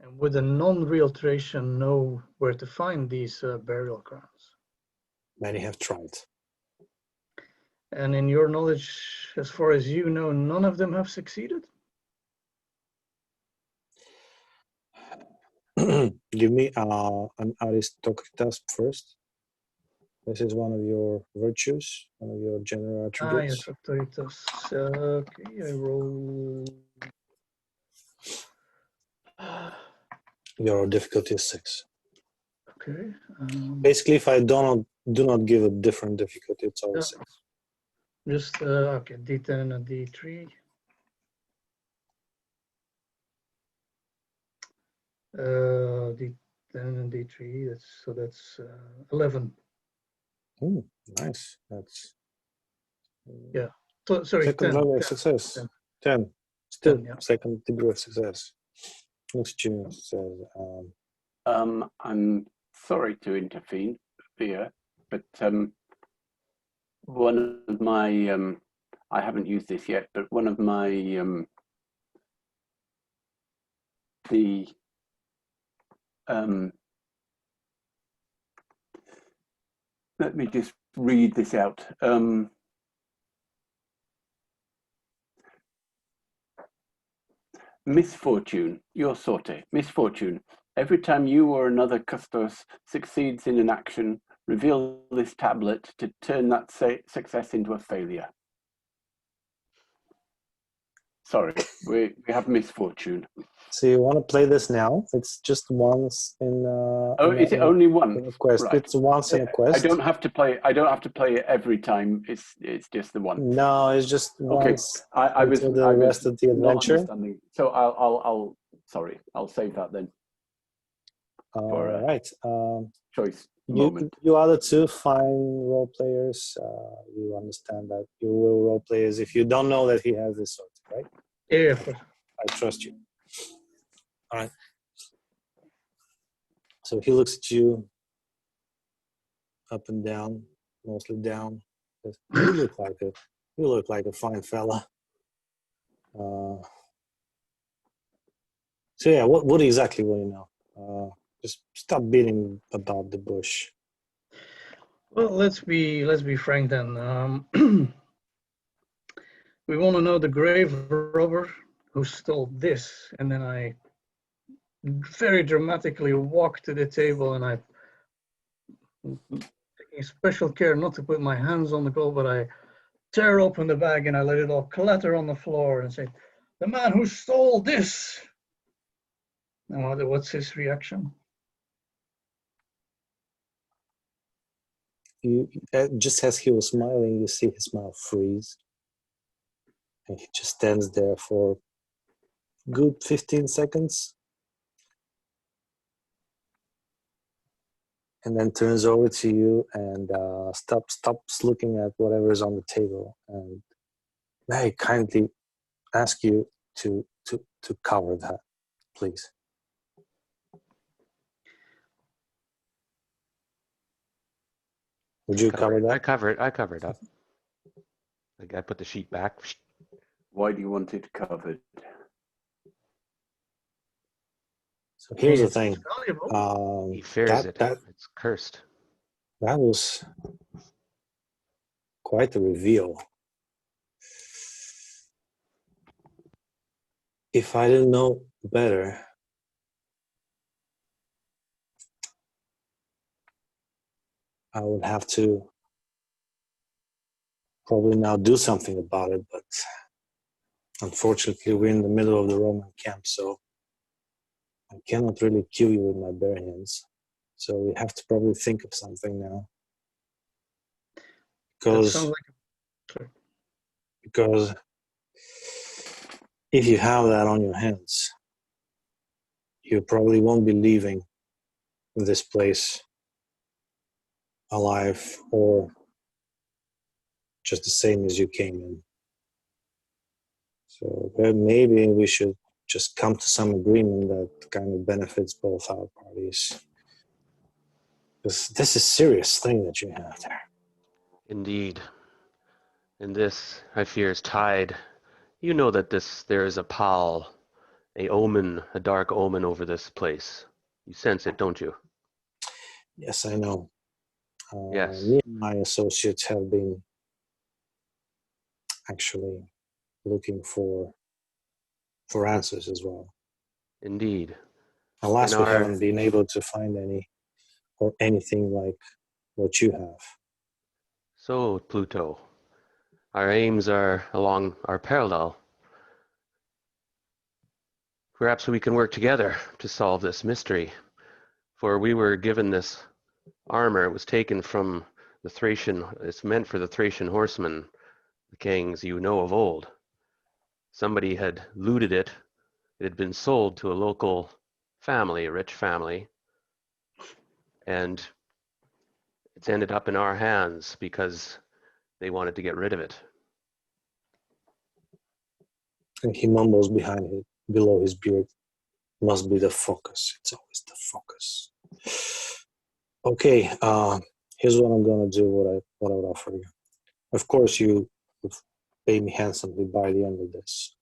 And would a non-real Thracian know where to find these burial grounds? Many have tried. And in your knowledge, as far as you know, none of them have succeeded? Give me an Aristocratus first. This is one of your virtues, one of your general attributes. Yes, auctoritas. Okay, I roll. Your difficulty is 6. Okay. Basically, if I do not give a different difficulty, it's always 6. Just okay, D10 and D3. D10 and D3. That's 11. Nice. That's Yeah. Sorry, second 10. level of 10, success. 10. 10. Still 10, yeah. second degree of success. Looks at you says, I'm sorry to intervene here, but one of my I haven't used this yet, but one of my let me just read this out. Misfortune, your sorte, misfortune. Every time you or another custos succeeds in an action, reveal this tablet to turn that success into a failure. Sorry, we have misfortune. So you want to play this now? It's just once in. Oh, is it only one? In a quest. Right. It's once in a quest. I don't have to play it every time. It's just the one. No, it's just Okay. once I was until the I was rest of the not adventure. understanding. So I'll sorry. I'll save that then. For All right. choice moment. You other two fine role players. You understand that you will role play as if you don't know that he has this sword, right? Yeah, of course. I trust you. All right. So he looks at you up and down, mostly down. Says, You look like a fine fella. So yeah, what exactly will you know? Just stop beating about the bush. Well, let's be frank then. We want to know the grave robber who stole this, and then I very dramatically walk to the table, and I, taking special care not to put my hands on the gold, but I tear open the bag and I let it all clatter on the floor and say, "The man who stole this." Now, what's his reaction? Just as he was smiling, you see his mouth freeze. And he just stands there for good 15 seconds. And then turns over to you and stops looking at whatever is on the table. And may I kindly ask you to cover that, please. Would you cover that? I cover it up. I put the sheet back. Why do you want it covered? So here's the It's thing. valuable. He fears it. It's cursed. That was quite a reveal. If I didn't know better, I would have to probably now do something about it, but unfortunately we're in the middle of the Roman camp, so I cannot really kill you with my bare hands. So we have to probably think of something now. That sounds like Because if you have that on your hands, you probably won't be leaving this place alive or just the same as you came in. So maybe we should just come to some agreement that kind of benefits both our parties. Because this is a serious thing that you have there. Indeed. And this, I fear, is tied. You know that there is a pall, a omen, a dark omen over this place. You sense it, don't you? Yes, I know. Yes. Me and my associates have been actually looking for answers as well. Indeed. Alas, In we our- haven't been able to find any or anything like what you have. So, Pluto, our aims are parallel. Perhaps we can work together to solve this mystery. For we were given this armor. It was taken from the Thracian. It's meant for the Thracian horsemen, the kings you know of old. Somebody had looted it. It had been sold to a local family, a rich family, and it's ended up in our hands because they wanted to get rid of it. And he mumbles below his beard. Must be the focus. It's always the focus. Okay, here's what I'm gonna do. What I would offer you. Of course, you would pay me handsomely by the end of this,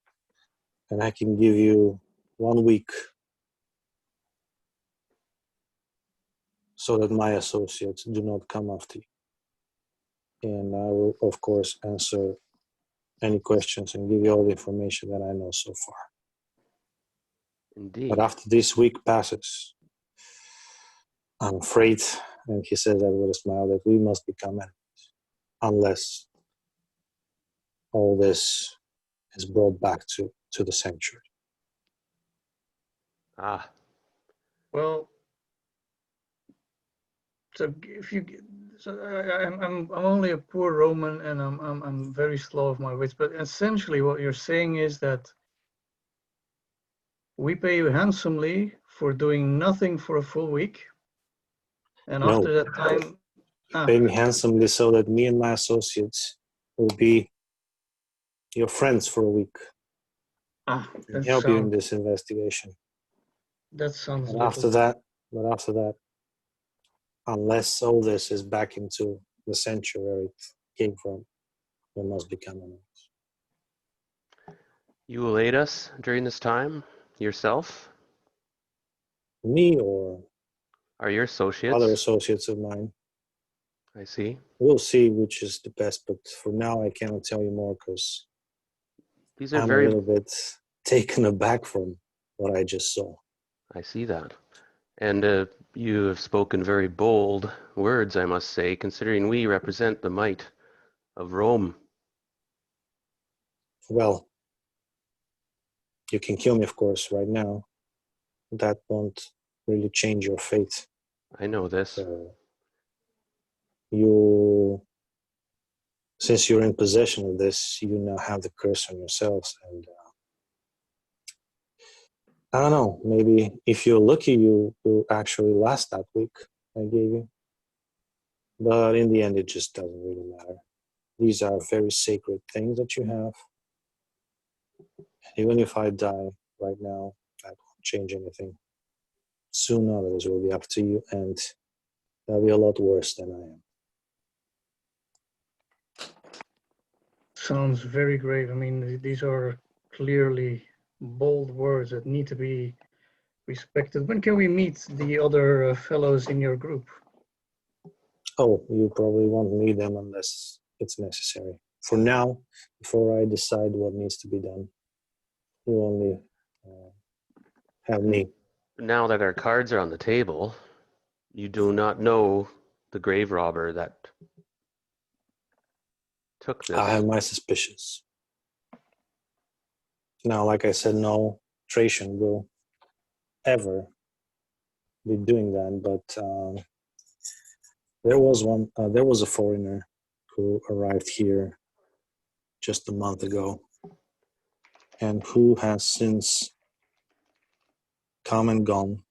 and I can give you 1 week so that my associates do not come after you. And I will, of course, answer any questions and give you all the information that I know so far. Indeed. But after this week passes, I'm afraid, and he says that with a smile, that we must become enemies, unless all this is brought back to the sanctuary. Ah, Well, so if you, so I'm only a poor Roman, and I'm very slow of my wits. But essentially, what you're saying is that we pay you handsomely for doing nothing for a full week, and No, after that time, pay me handsomely so that me and my associates will be your friends for a week and that help you in sounds this investigation. a But after that, unless all this is back into the sanctuary it came from, there must be coming. you will aid us during this time yourself? Me or Are your associates? other associates of mine. I see. We'll see which is the best, but for now I cannot tell you more because These are I'm a very, little bit taken aback from what I just saw. I see that. And you have spoken very bold words, I must say, considering we represent the might of Rome. Well, you can kill me, of course, right now. That won't really change your fate. I know this. So since you're in possession of this, you now have the curse on yourselves. And I don't know, maybe if you're lucky, you will actually last that week I gave you. But in the end, it just doesn't really matter. These are very sacred things that you have. Even if I die right now, that won't change anything. Soon others will be up to you, and they'll be a lot worse than I am. sounds very grave. I mean, these are clearly bold words that need to be respected. When can we meet the other fellows in your group? Oh, you probably won't need them unless it's necessary. For now, before I decide what needs to be done, you only have me. Now that our cards are on the table, you do not know the grave robber that took this. I have my suspicions. Now, like I said, no Thracian will ever be doing that, but there was a foreigner who arrived here just a month ago and who has since come and gone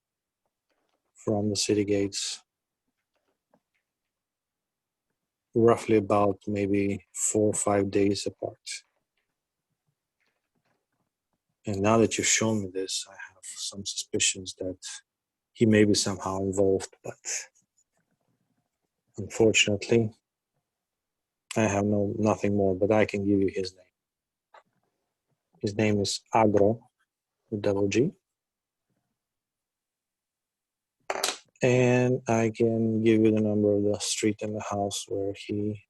from the city gates roughly about maybe 4 or 5 days apart. And now that you've shown me this, I have some suspicions that he may be somehow involved, but unfortunately, I have nothing more, but I can give you his name. His name is Agro, with double G. And I can give you the number of the street and the house where he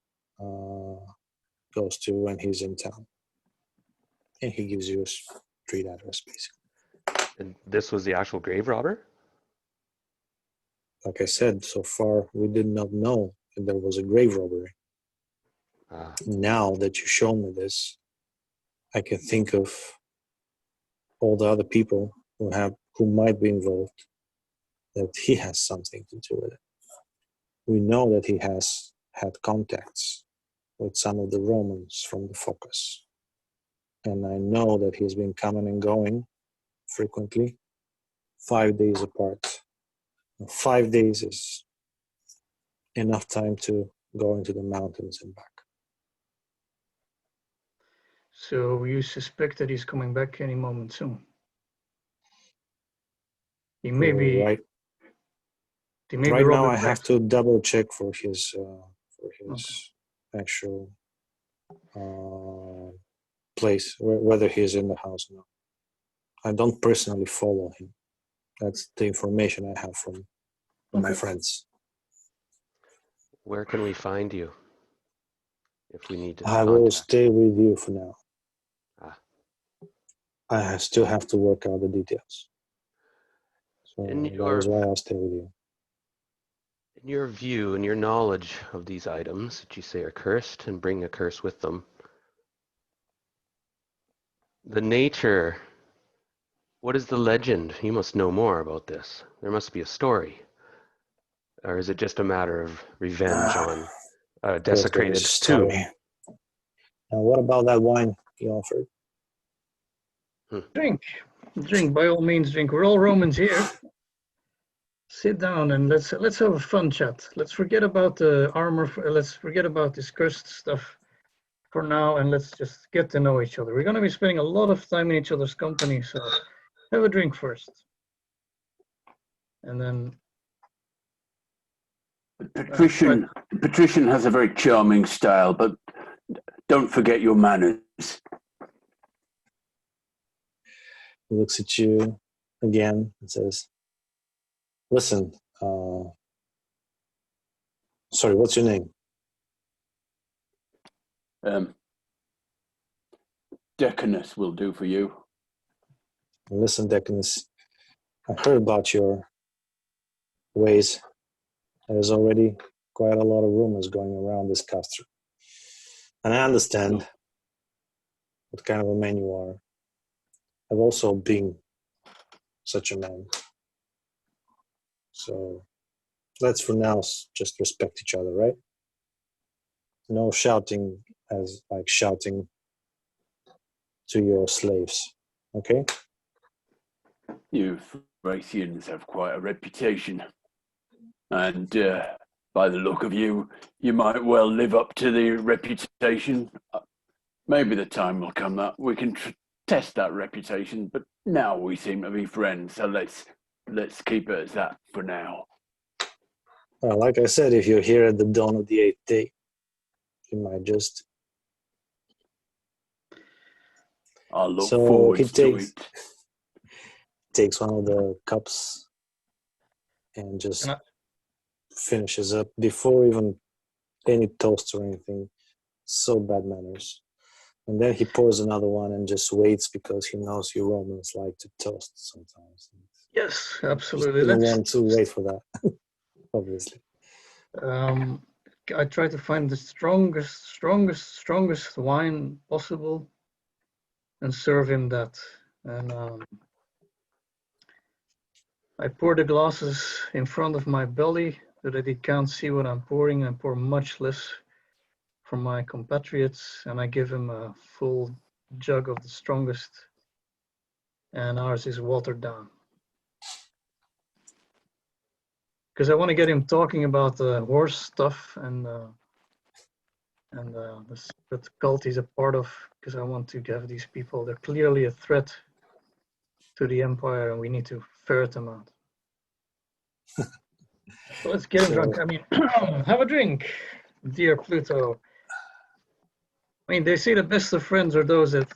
goes to when he's in town. And he gives you a street address, basically. And this was the actual grave robber? Like I said, so far we did not know that there was a grave robbery. Now that you show me this, I can think of all the other people who might be involved, that he has something to do with it. We know that he has had contacts with some of the Romans from the Focus. And I know that he's been coming and going frequently, 5 days apart. 5 days is enough time to go into the mountains and back. So you suspect that he's coming back any moment soon? He may be. Right Right now, I have to double check for his actual place, whether he's in the house or not. I don't personally follow him. That's the information I have from my friends. Where can we find you if we need to I contact? will stay with you for now. Ah. I still have to work out the details. So that is why I'll stay with you. In your view and your knowledge of these items that you say are cursed and bring a curse with them, The nature. What is the legend? You must know more about this. There must be a story. Or is it just a matter of revenge on a Of course there is desecrated a tomb? story. Now, what about that wine he offered? Drink. Drink, by all means, drink. We're all Romans here. Sit down and let's have a fun chat. Let's forget about the armor. Let's forget about this cursed stuff for now, and let's just get to know each other. We're going to be spending a lot of time in each other's company, so have a drink first, and then. Patrician has a very charming style, but don't forget your manners. He looks at you again and says, listen, sorry, what's your name? Decanus will do for you. Listen, Decanus, I heard about your ways. There's already quite a lot of rumors going around this castle. And I understand what kind of a man you are. I've also been such a man. So let's for now just respect each other, right? No shouting as like shouting to your slaves, okay? You Thracians have quite a reputation. And by the look of you, you might well live up to the reputation. Maybe the time will come that we can test that reputation, but now we seem to be friends, so let's keep it as that for now. Well, like I said, if you're here at the dawn of the 8th day, you might just... I'll look So forward he to it. takes one of the cups and just finishes up before even any toast or anything. So bad manners. And then he pours another one and just waits because he knows you Romans like to toast sometimes. Yes, He absolutely. didn't want to wait for that, obviously. I try to find the strongest wine possible and serve him that. And I pour the glasses in front of my belly so that he can't see what I'm pouring. I pour much less for my compatriots, and I give him a full jug of the strongest, and ours is watered down. Because I want to get him talking about the horse stuff and the secret cult he's a part of, because I want to have these people, they're clearly a threat to the empire and we need to ferret them out. So let's get him drunk. I mean, have a drink, dear Pluto. I mean, they say the best of friends are those that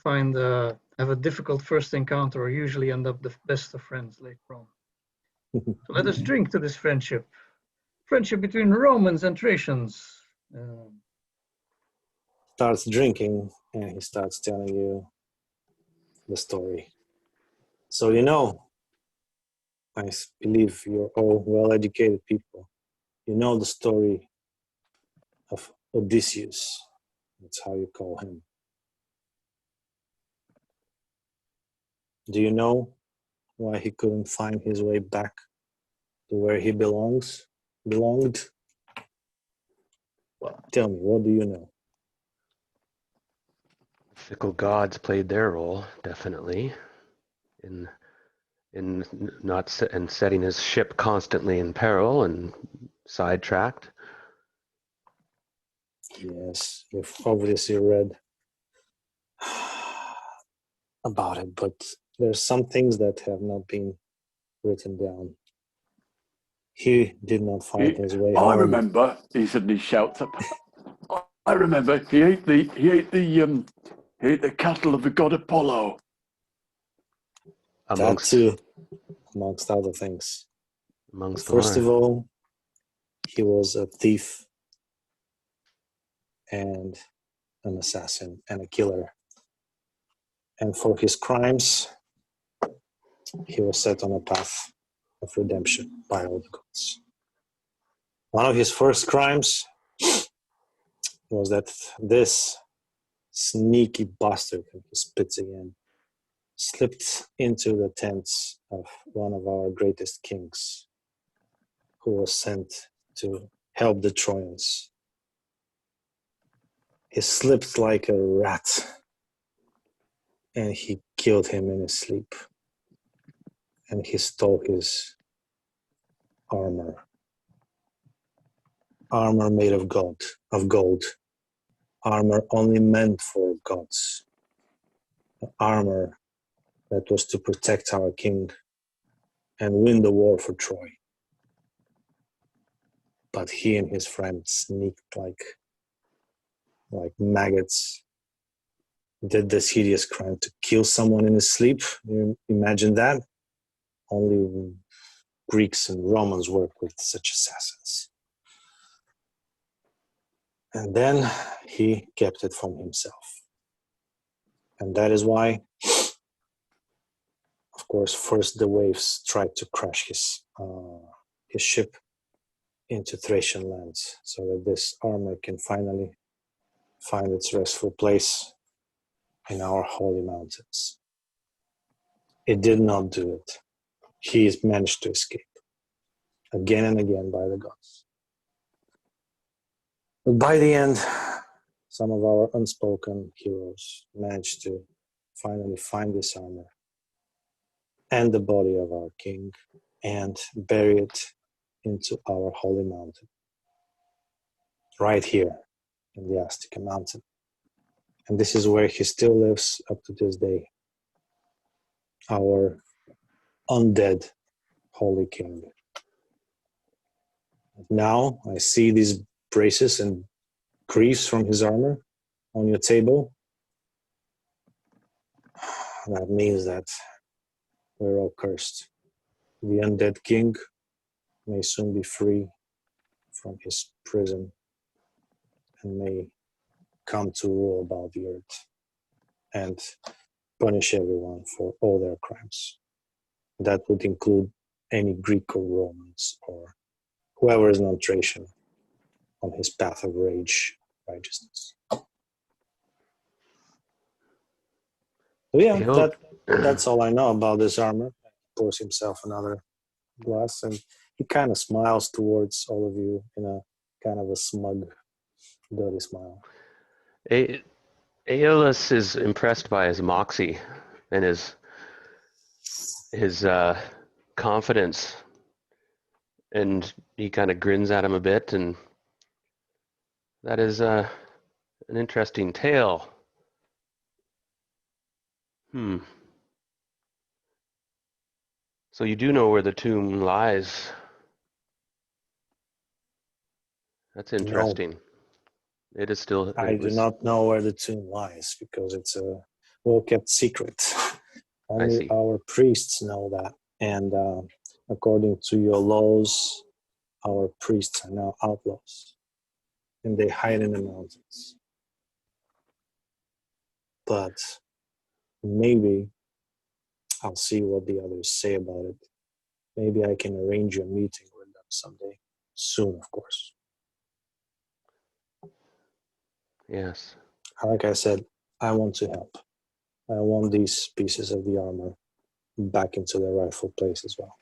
have a difficult first encounter or usually end up the best of friends later on. So let us drink to this friendship. Friendship between Romans and Thracians. Starts drinking and he starts telling you the story. So I believe you're all well-educated people. You know the story of Odysseus. That's how you call him. Do you know why he couldn't find his way back to where he belonged? Well, tell me, what do you know? Fickle gods played their role, definitely, in setting his ship constantly in peril and sidetracked. Yes, you've obviously read about it, but there's some things that have not been written down. He did not find his way home. I remember. He suddenly shouts up. I remember. He ate the cattle of the god Apollo. That too, amongst other things. First of all, he was a thief and an assassin and a killer. And for his crimes, he was set on a path of redemption by all the gods. One of his first crimes was that this sneaky bastard, he spits again, slipped into the tents of one of our greatest kings, who was sent to help the Trojans. He slipped like a rat, and he killed him in his sleep. And he stole his armor. Armor made of gold, armor only meant for gods. Armor that was to protect our king and win the war for Troy. But he and his friends sneaked like maggots, did this hideous crime to kill someone in his sleep. You imagine that? Only Greeks and Romans work with such assassins. And then he kept it from himself. And that is why, of course, first the waves tried to crash his ship into Thracian lands, so that this armor can finally find its restful place in our holy mountains. It did not do it. He managed to escape again and again by the gods. But by the end, some of our unspoken heroes managed to finally find this armor and the body of our king and bury it into our holy mountain, right here in the Azteca mountain. And this is where he still lives up to this day, our undead holy king. Now I see these braces and greaves from his armor on your table. That means that we're all cursed. The undead king may soon be free from his prison and may come to rule about the earth and punish everyone for all their crimes. That would include any Greek or Romans or whoever is not Thracian on his path of righteousness. So yeah, that's all I know about this armor. He pours himself another glass and he kind of smiles towards all of you in a kind of a smug, dirty smile. Aeolus is impressed by his moxie and his confidence, and he kind of grins at him a bit, and that is an interesting tale. So you do know where the tomb lies. That's interesting. No. It is still... I do not know where the tomb lies because it's a well-kept secret. Only our priests know that. And according to your laws, our priests are now outlaws. And they hide in the mountains. But maybe I'll see what the others say about it. Maybe I can arrange a meeting with them someday. Soon, of course. Yes. Like I said, I want to help. I want these pieces of the armor back into their rightful place as well.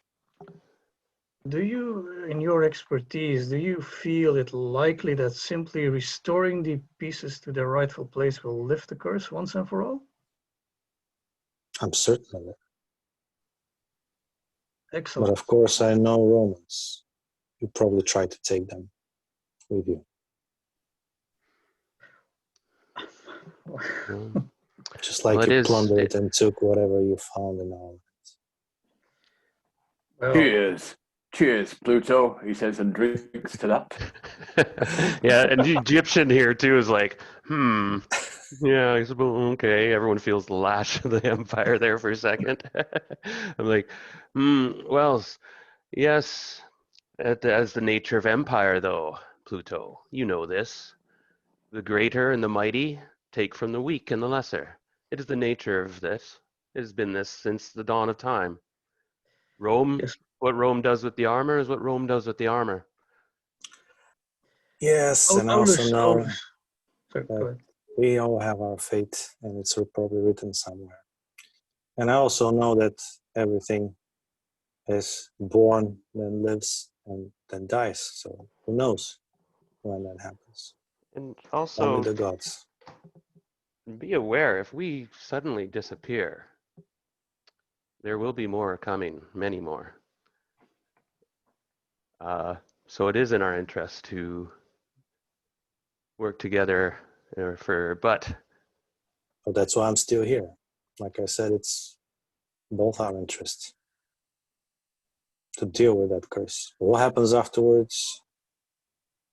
Do you, in your expertise, do you feel it likely that simply restoring the pieces to their rightful place will lift the curse once and for all? I'm certain of it. Excellent. But of course, I know Romans. You probably try to take them with you. Just like you plundered and took whatever you found in our lands. Well, cheers, Pluto, he says, and drinks to that. Yeah, and the Egyptian here too is like, yeah, I suppose, okay. Everyone feels the lash of the empire there for a second. I'm like, well, yes, as the nature of empire, though, Pluto, you know this. The greater and the mighty take from the weak and the lesser. It is the nature of this. It has been this since the dawn of time. Rome, yes. What Rome does with the armor is what Rome does with the armor. Yes, and I also know that we all have our fate, and it's probably written somewhere. And I also know that everything is born, then lives, and then dies. So who knows when that happens? And Only also the gods. be aware, if we suddenly disappear, there will be more coming, many more. So it is in our interest to work together but So that's why I'm still here. Like I said, it's both our interests to deal with that curse. What happens afterwards,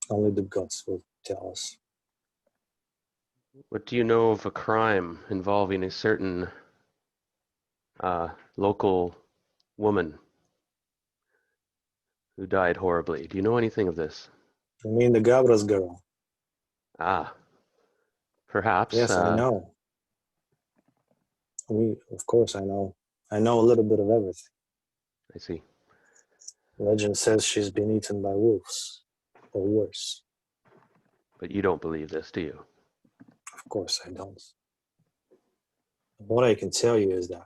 only the gods will tell us. what do you know of a crime involving a certain local woman who died horribly? Do you know anything of this? I mean, the Gabras girl. Ah, perhaps. Yes, I know. Of course, I know. I know a little bit of everything. I see. Legend says she's been eaten by wolves, or worse. But you don't believe this, do you? Of course, I don't. What I can tell you is that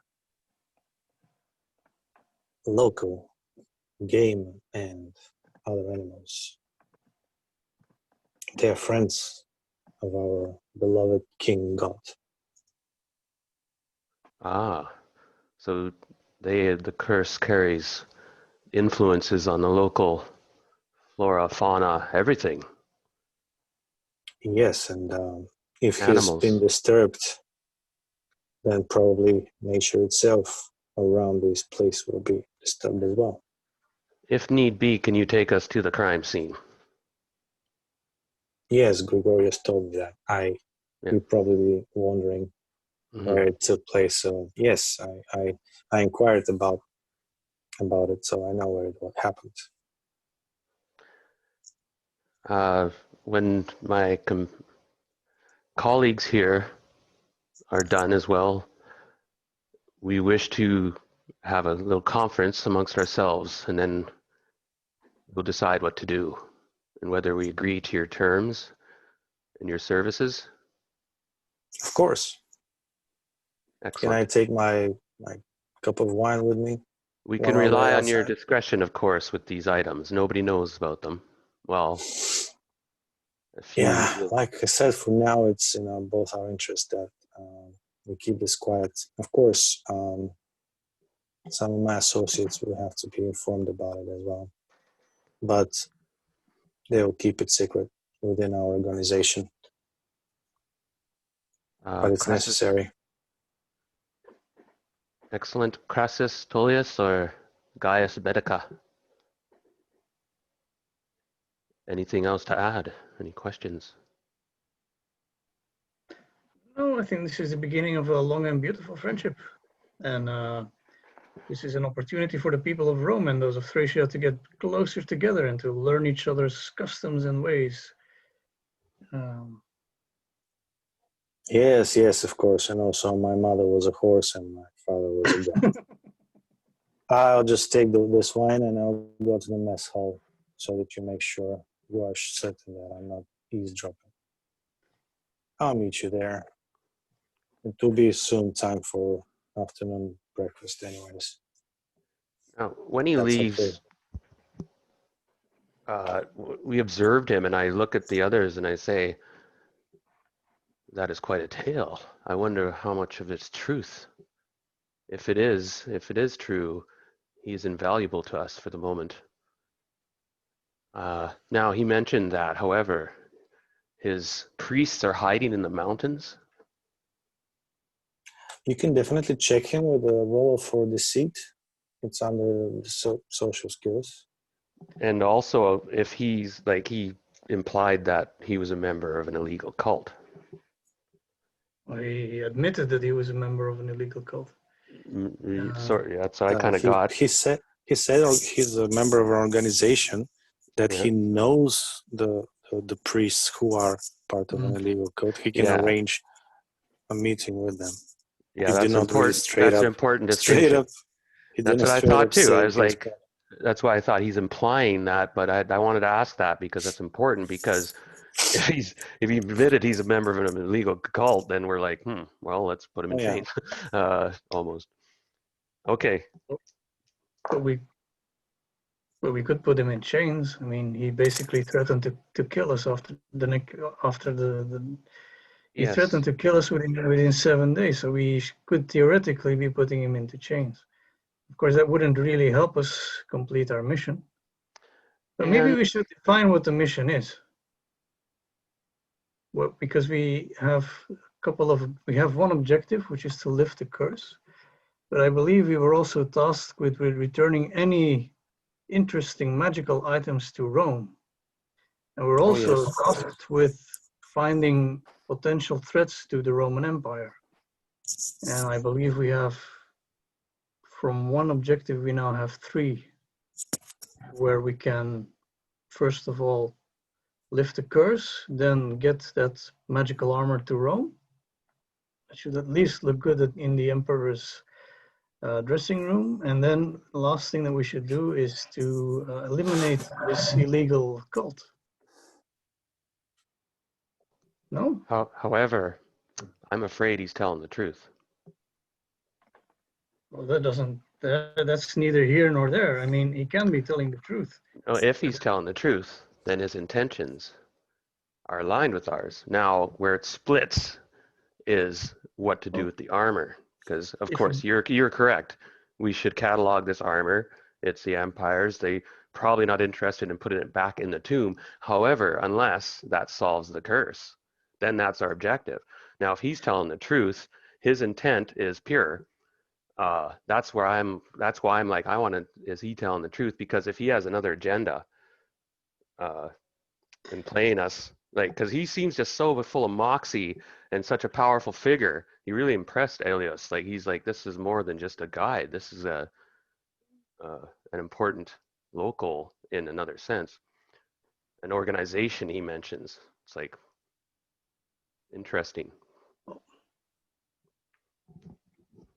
local game and other animals, they are friends of our beloved king god. Ah, so the curse carries influences on the local flora, fauna, everything. Yes, and if he's been Animals. disturbed, then probably nature itself around this place will be disturbed as well. If need be, can you take us to the crime scene? Yes, Gregorius told me that. Yeah. You're probably wondering where Mhm. it took place. So yes, I inquired about it, so I know where what happened. When my colleagues here are done as well, we wish to have a little conference amongst ourselves, and then we'll decide what to do and whether we agree to your terms and your services. Of course. Can I Excellent. take my cup of wine with me? We While can I wait rely on your outside? discretion, of course, with these items. Nobody knows about them. Well, a few. Yeah, like I said, for now it's in both our interest that we keep this quiet. Of course, some of my associates will have to be informed about it as well, but they will keep it secret within our organization. But it's Crassus, necessary. excellent. Crassus, Tullius, or Gaius Bedeca? Anything else to add? Any questions? No, I think this is the beginning of a long and beautiful friendship. And this is an opportunity for the people of Rome and those of Thracia to get closer together and to learn each other's customs and ways. Yes, of course. And also, my mother was a horse and my father was a god. I'll just take this wine and I'll go to the mess hall so that you make sure you are certain that I'm not eavesdropping. I'll meet you there. It will be soon time for afternoon breakfast anyways. Now, when he That's okay. leaves, we observed him, and I look at the others and I say, that is quite a tale. I wonder how much of it's truth. If it is true, he's invaluable to us for the moment. Now, he mentioned that, however, his priests are hiding in the mountains. You can definitely check him with a roll for deceit. It's under the social skills. And also, if he's like, he implied that he was a member of an illegal cult. Well, he admitted that he was a member of an illegal cult. Sorry, that's what I kind of got. He said he's a member of an organization that Yeah. he knows the priests who are part of an illegal cult. He can Yeah. arrange a meeting with them. Yeah, He that's did not really important. That's an important distinction. That's what I thought too. I was like, that's why I thought he's implying that, but I wanted to ask that because that's important, because if he admitted he's a member of an illegal cult, then we're like, well, let's put him in chains, almost. Okay. But we could put him in chains. I mean, he basically threatened to kill us after he Yes. threatened to kill us within 7 days. So we could theoretically be putting him into chains. Of course, that wouldn't really help us complete our mission. But maybe And we should define what the mission is. Well, because we have one objective, which is to lift the curse. But I believe we were also tasked with returning any interesting magical items to Rome. And we're also yes. tasked with finding potential threats to the Roman Empire. And I believe we have, from one objective, we now have 3, where we can, first of all, lift the curse, then get that magical armor to Rome. It should at least look good in the Emperor's dressing room. And then the last thing that we should do is to eliminate this illegal cult. No? however, I'm afraid he's telling the truth. Well, that's neither here nor there. I mean, he can be telling the truth. Oh, if he's telling the truth, then his intentions are aligned with ours. Now, where it splits is what to do with the armor. Because, of course, you're correct. We should catalog this armor. It's the Empire's. They probably not interested in putting it back in the tomb. However, unless that solves the curse, then that's our objective. Now, if he's telling the truth, his intent is pure. That's why I'm like, is he telling the truth? Because if he has another agenda in playing us, like, because he seems just so full of moxie and such a powerful figure, he really impressed Elios. Like, he's like, this is more than just a guide. This is an important local in another sense. An organization he mentions. It's like interesting.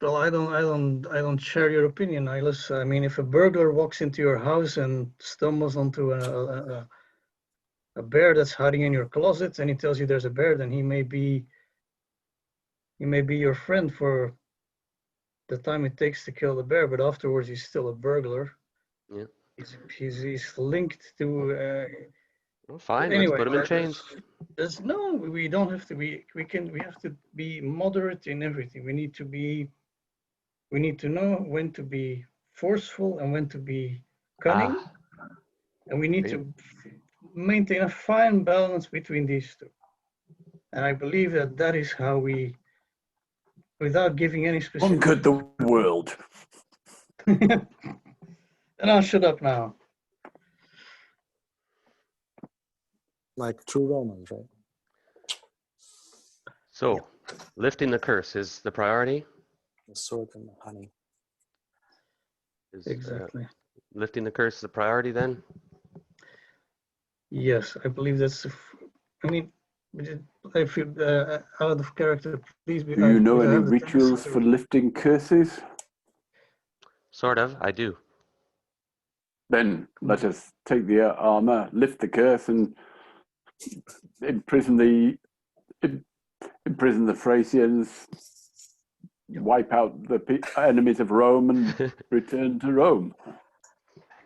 Well, I don't share your opinion, Niles. I mean, if a burglar walks into your house and stumbles onto a bear that's hiding in your closet, and he tells you there's a bear, then he may be your friend for the time it takes to kill the bear, but afterwards he's still a burglar. Yeah. He's linked to. Well, fine. Anyway, let's put him in chains. No, we don't have to. We have to be moderate in everything. We need to know when to be forceful and when to be cunning, and we need to maintain a fine balance between these two. And I believe that is how we, without giving any specific. Conquered the world. And I'll shut up now. Like true Romans, right? So, lifting the curse is the priority. The sword and the honey. Is, Exactly. Lifting the curse is the priority then? Yes, I believe that's. I mean, if you out of character, please be. Do you know I any have the rituals tendency for lifting curses? Sort of, I do. Then let us take the armor, lift the curse, and imprison the Thracians, wipe out the enemies of Rome, and return to Rome.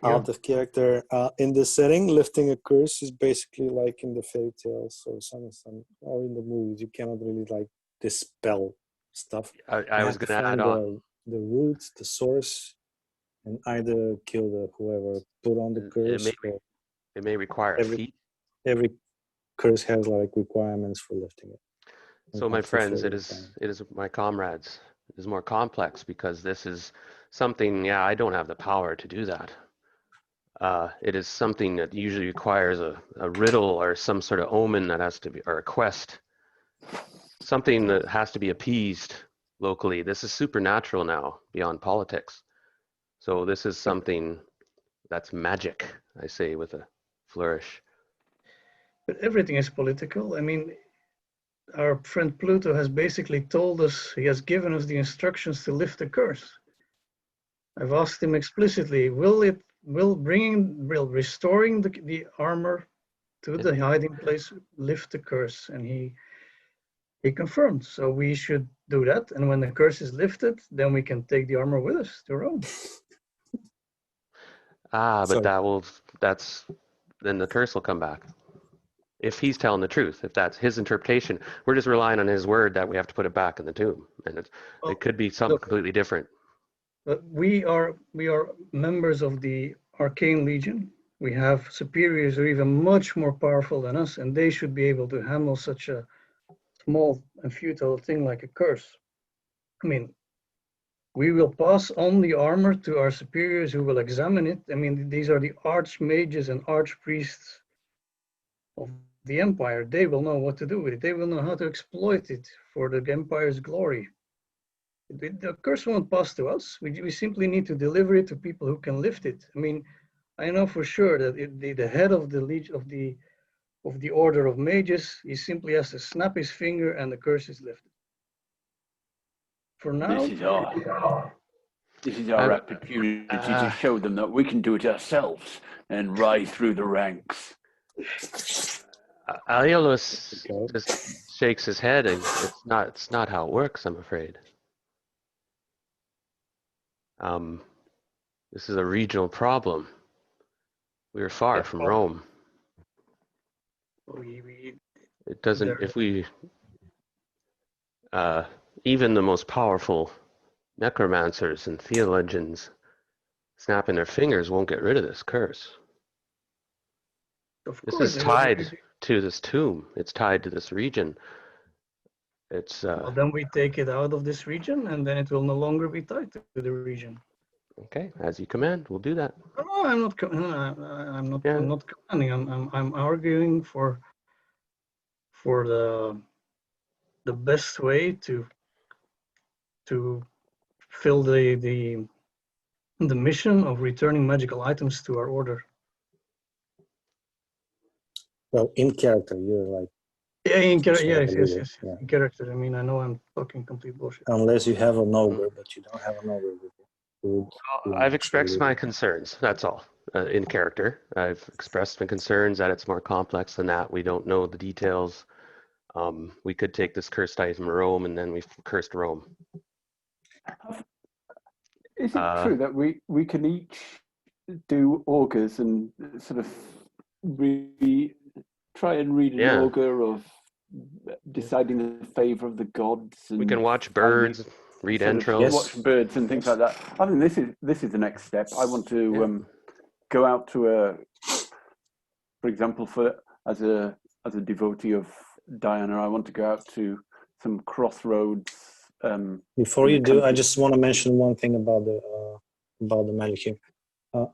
Out of character. In this setting, lifting a curse is basically like in the fairy tales or some or in the movies. You cannot really like dispel stuff. I was going to add on. The roots, the source, and either kill the whoever put on the curse. It may require a feat. Every curse has like requirements for lifting it. So my friends, it is my comrades. It is more complex because this is something. Yeah, I don't have the power to do that. It is something that usually requires a riddle or some sort of omen that has to be, or a quest, something that has to be appeased locally. This is supernatural now, beyond politics. So this is something that's magic, I say with a flourish. But everything is political. I mean, our friend Pluto has basically told us, he has given us the instructions to lift the curse. I've asked him explicitly, will restoring the armor to the hiding place lift the curse? And He confirmed. So we should do that. And when the curse is lifted, then we can take the armor with us to Rome. Ah, but So then the curse will come back. If he's telling the truth, if that's his interpretation, we're just relying on his word that we have to put it back in the tomb. And it could be something Look, completely different. but we are members of the Arcane Legion. We have superiors who are even much more powerful than us, and they should be able to handle such a small and futile thing like a curse. I mean, we will pass on the armor to our superiors who will examine it. I mean, these are the archmages and archpriests of the empire. They will know what to do with it. They will know how to exploit it for the empire's glory. The curse won't pass to us. We simply need to deliver it to people who can lift it. I mean, I know for sure that the head of the order of mages, he simply has to snap his finger and the curse is lifted. For now, This is our opportunity to show them that we can do it ourselves and rise through the ranks. Aeolus just shakes his head, and it's not how it works, I'm afraid. This is a regional problem. We are far from Rome. It doesn't, if we, even the most powerful necromancers and theologians snapping their fingers won't get rid of this curse. This is tied to this tomb. It's tied to this region. It's well, then we take it out of this region, and then it will no longer be tied to the region. okay, as you command. We'll do that. No, I'm not. I'm not commanding. I'm arguing for the best way to fill the mission of returning magical items to our order. well, in character, you're like Yeah, in character. Yes, Yes. yeah. In character. I mean, I know I'm talking complete bullshit. unless you have an ogre, but you don't have an ogre with you. I've expressed my concerns. That's all. In character, I've expressed my concerns that it's more complex than that. We don't know the details. We could take this cursed item to Rome, and then we've cursed Rome. Is it true that we can each do augurs and sort of try and read an augur of deciding the favor of the gods? And we can watch birds, read entrails. Watch birds and things like that. I mean, this is the next step. I want to go out to for example, as a devotee of Diana, I want to go out to some crossroads. Before you do, I just want to mention one thing about the magic here.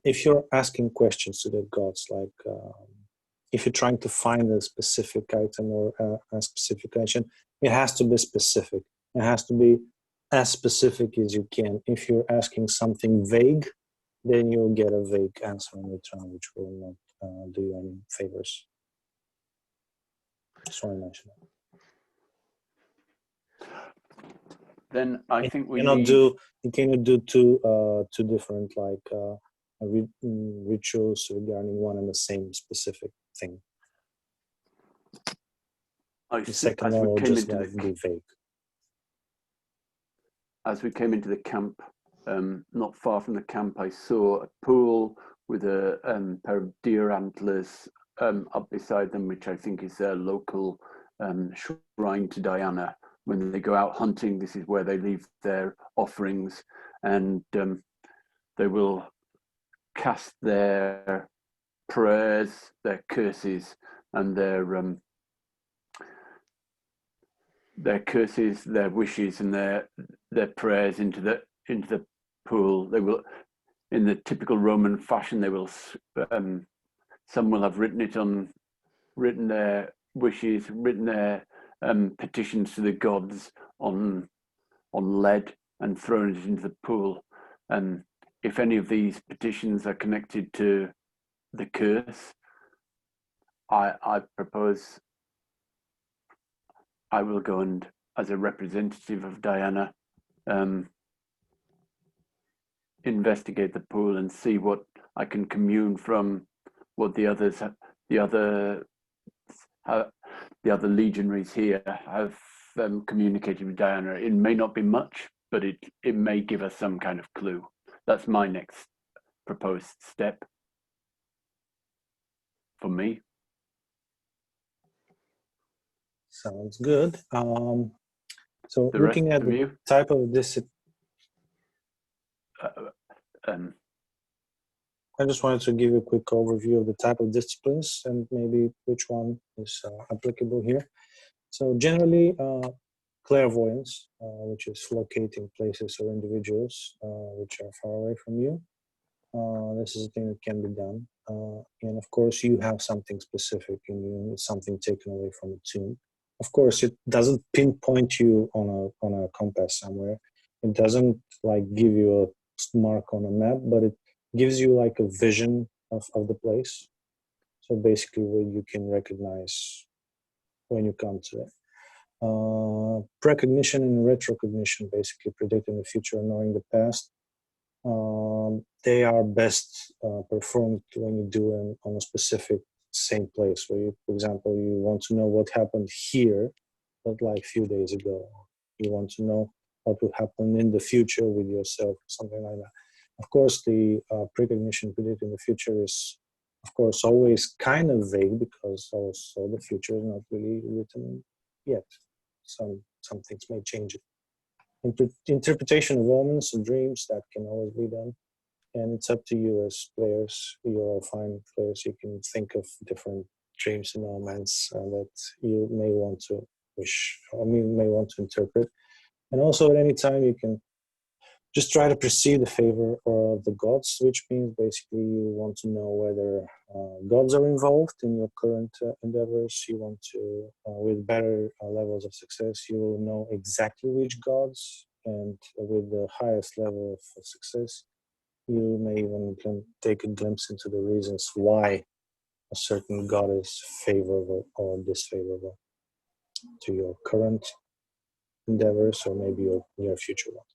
If you're asking questions to the gods, like if you're trying to find a specific item or a specific action, it has to be specific. It has to be as specific as you can. If you're asking something vague, then you'll get a vague answer in return, which will not do you any favors. Just want to mention that. Then I think we you cannot do two different rituals regarding one and the same specific thing. The second one will just be vague. As we came into the camp, not far from the camp, I saw a pool with a pair of deer antlers up beside them, which I think is their local shrine to Diana. When they go out hunting, this is where they leave their offerings, and they will cast their prayers, their curses, and their curses, their wishes, and their prayers into the pool. They will, in the typical Roman fashion, they will. Some will have written their wishes, written their petitions to the gods on lead, and thrown it into the pool. If any of these petitions are connected to the curse, I propose I will go and, as a representative of Diana, investigate the pool and see what I can commune from what the other legionaries here have communicating with Diana. It may not be much, but it may give us some kind of clue. That's my next proposed step for me. Sounds good. So The looking rest at of the you? type of discipline, I just wanted to give you a quick overview of the type of disciplines and maybe which one is applicable here. So generally, clairvoyance, which is locating places or individuals which are far away from you. This is a thing that can be done. And of course, you have something specific in you, something taken away from a tomb. Of course, it doesn't pinpoint you on a compass somewhere. It doesn't like give you a mark on a map, but it gives you like a vision of the place. So basically, where you can recognize when you come to it. Precognition and retrocognition, basically predicting the future and knowing the past. They are best performed when you do them on a specific same place. Where you, for example, you want to know what happened here, but like a few days ago. You want to know what will happen in the future with yourself, something like that. Of course, the precognition predicting the future is, of course, always kind of vague because also the future is not really written yet. Some things may change it. Interpretation of omens and dreams, that can always be done, and it's up to you as players. You're all fine players. You can think of different dreams and omens that you may want to may want to interpret. And also at any time you can just try to perceive the favor of the gods, which means basically you want to know whether gods are involved in your current endeavors. You want to, with better levels of success, you will know exactly which gods, and with the highest level of success, you may even take a glimpse into the reasons why a certain god is favorable or disfavorable to your current endeavors or maybe your near future ones.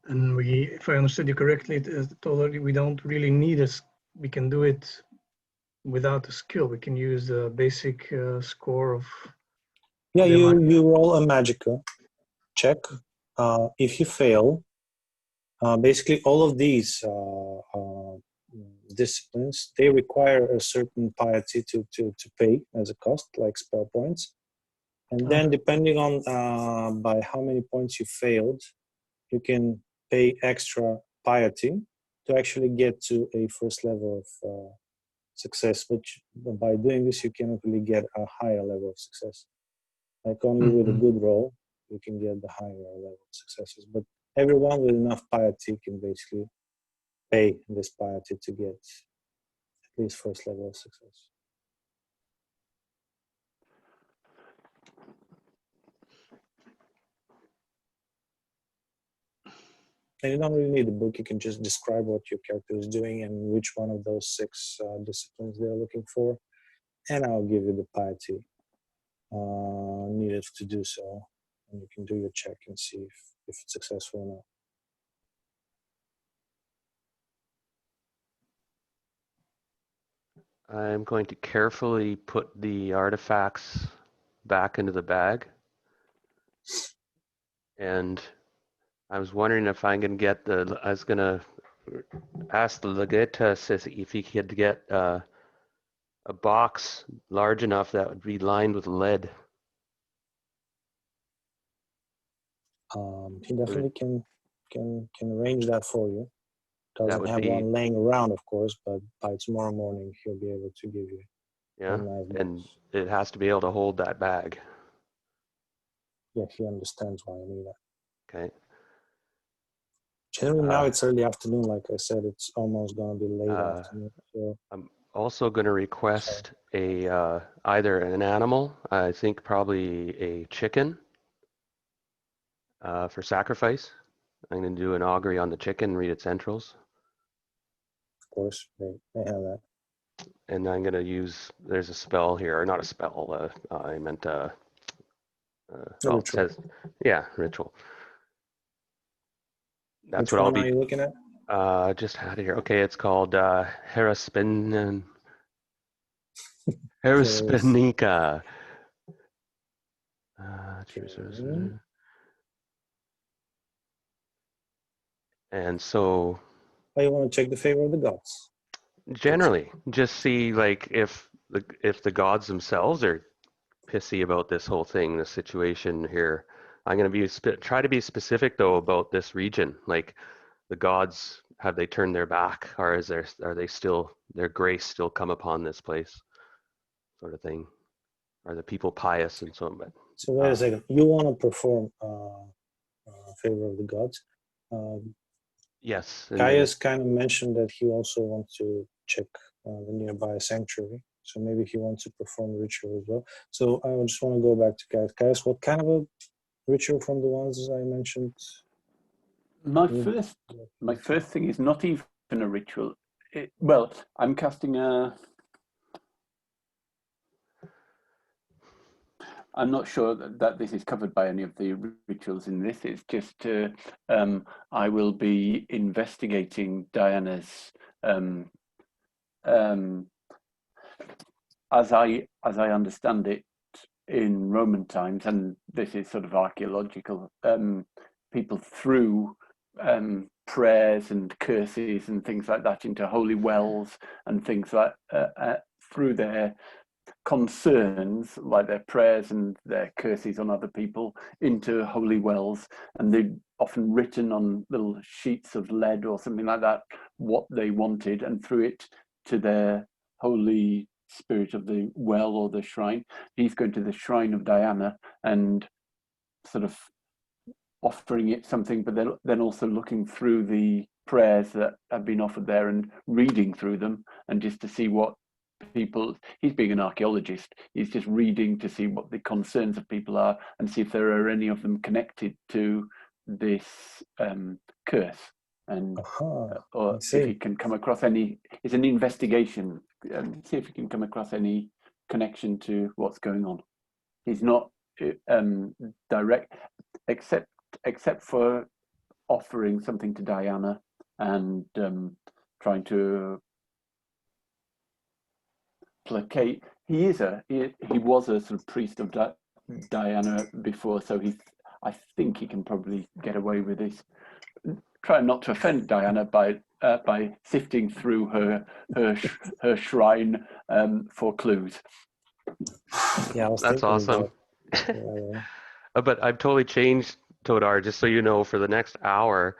And we, if I understood you correctly, totally, we don't really need we can do it without a skill. We can use the basic score of. Yeah, the you roll a Magicka check. If you fail, basically all of these disciplines, they require a certain piety to pay as a cost, like spell points. And then depending on by how many points you failed, you can pay extra piety to actually get to a first level of success, which by doing this, you cannot really get a higher level of success. Like only with a good roll, you can get the higher level of successes. But everyone with enough piety can basically pay this piety to get at least first level of success. And you don't really need a book. You can just describe what your character is doing and which one of those 6 disciplines they're looking for. And I'll give you the piety needed to do so. And you can do your check and see if it's successful or not. I'm going to carefully put the artifacts back into the bag. And I was wondering if I can get I was going to ask the Legatus if he could get a box large enough that would be lined with lead. He definitely can arrange that for you. That Doesn't would have be, one laying around, of course, but by tomorrow morning he'll be able to give you yeah, a nice box. and it has to be able to hold that bag. Yeah, he understands why I need that. Okay. Generally now it's early afternoon, like I said, it's almost gonna be late afternoon. So I'm also going to request either an animal, I think probably a chicken for sacrifice. I'm going to do an augury on the chicken, read its entrails. of course they have that. And I'm going to use, there's a spell here, or not a spell, I meant well, it says, yeah, ritual. That's Which what I'll one are be, you looking at? just had it here. Okay, it's called Heraspin. Herspanica. Okay. And so Oh, you want to check the favor of the gods? generally, just see like if the gods themselves are pissy about this whole thing, this situation here. I'm going to be try to be specific though about this region. Like the gods, have they turned their back, or are they still, their grace still come upon this place, sort of thing? Are the people pious and so on? But So wait a second. You want to perform favor of the gods. yes, and Gaius kind of mentioned that he also wants to check the nearby sanctuary. So maybe he wants to perform a ritual as well. So I just want to go back to Gaius. Gaius, what kind of a ritual from the ones I mentioned? My Mm. first thing is not even a ritual. Well, I'm casting a. I'm not sure that this is covered by any of the rituals in this. It's just I will be investigating Diana's as I understand it in Roman times, and this is sort of archaeological. People threw prayers and curses and things like that into holy wells and things like through their concerns, like their prayers and their curses on other people, into holy wells, and they'd often written on little sheets of lead or something like that what they wanted and threw it to their holy spirit of the well or the shrine. He's going to the shrine of Diana and sort of offering it something, but then also looking through the prayers that have been offered there and reading through them, and just to see what people, he's being an archaeologist, he's just reading to see what the concerns of people are and see if there are any of them connected to this curse, and or if he can come across any. It's an investigation, see if he can come across any connection to what's going on. He's not direct, except for offering something to Diana and trying to placate. He was a sort of priest of Diana before, so I think he can probably get away with this. Try not to offend Diana by sifting through her shrine for clues. Yeah, that's awesome. But I've totally changed, Todar, just so you know. For the next hour,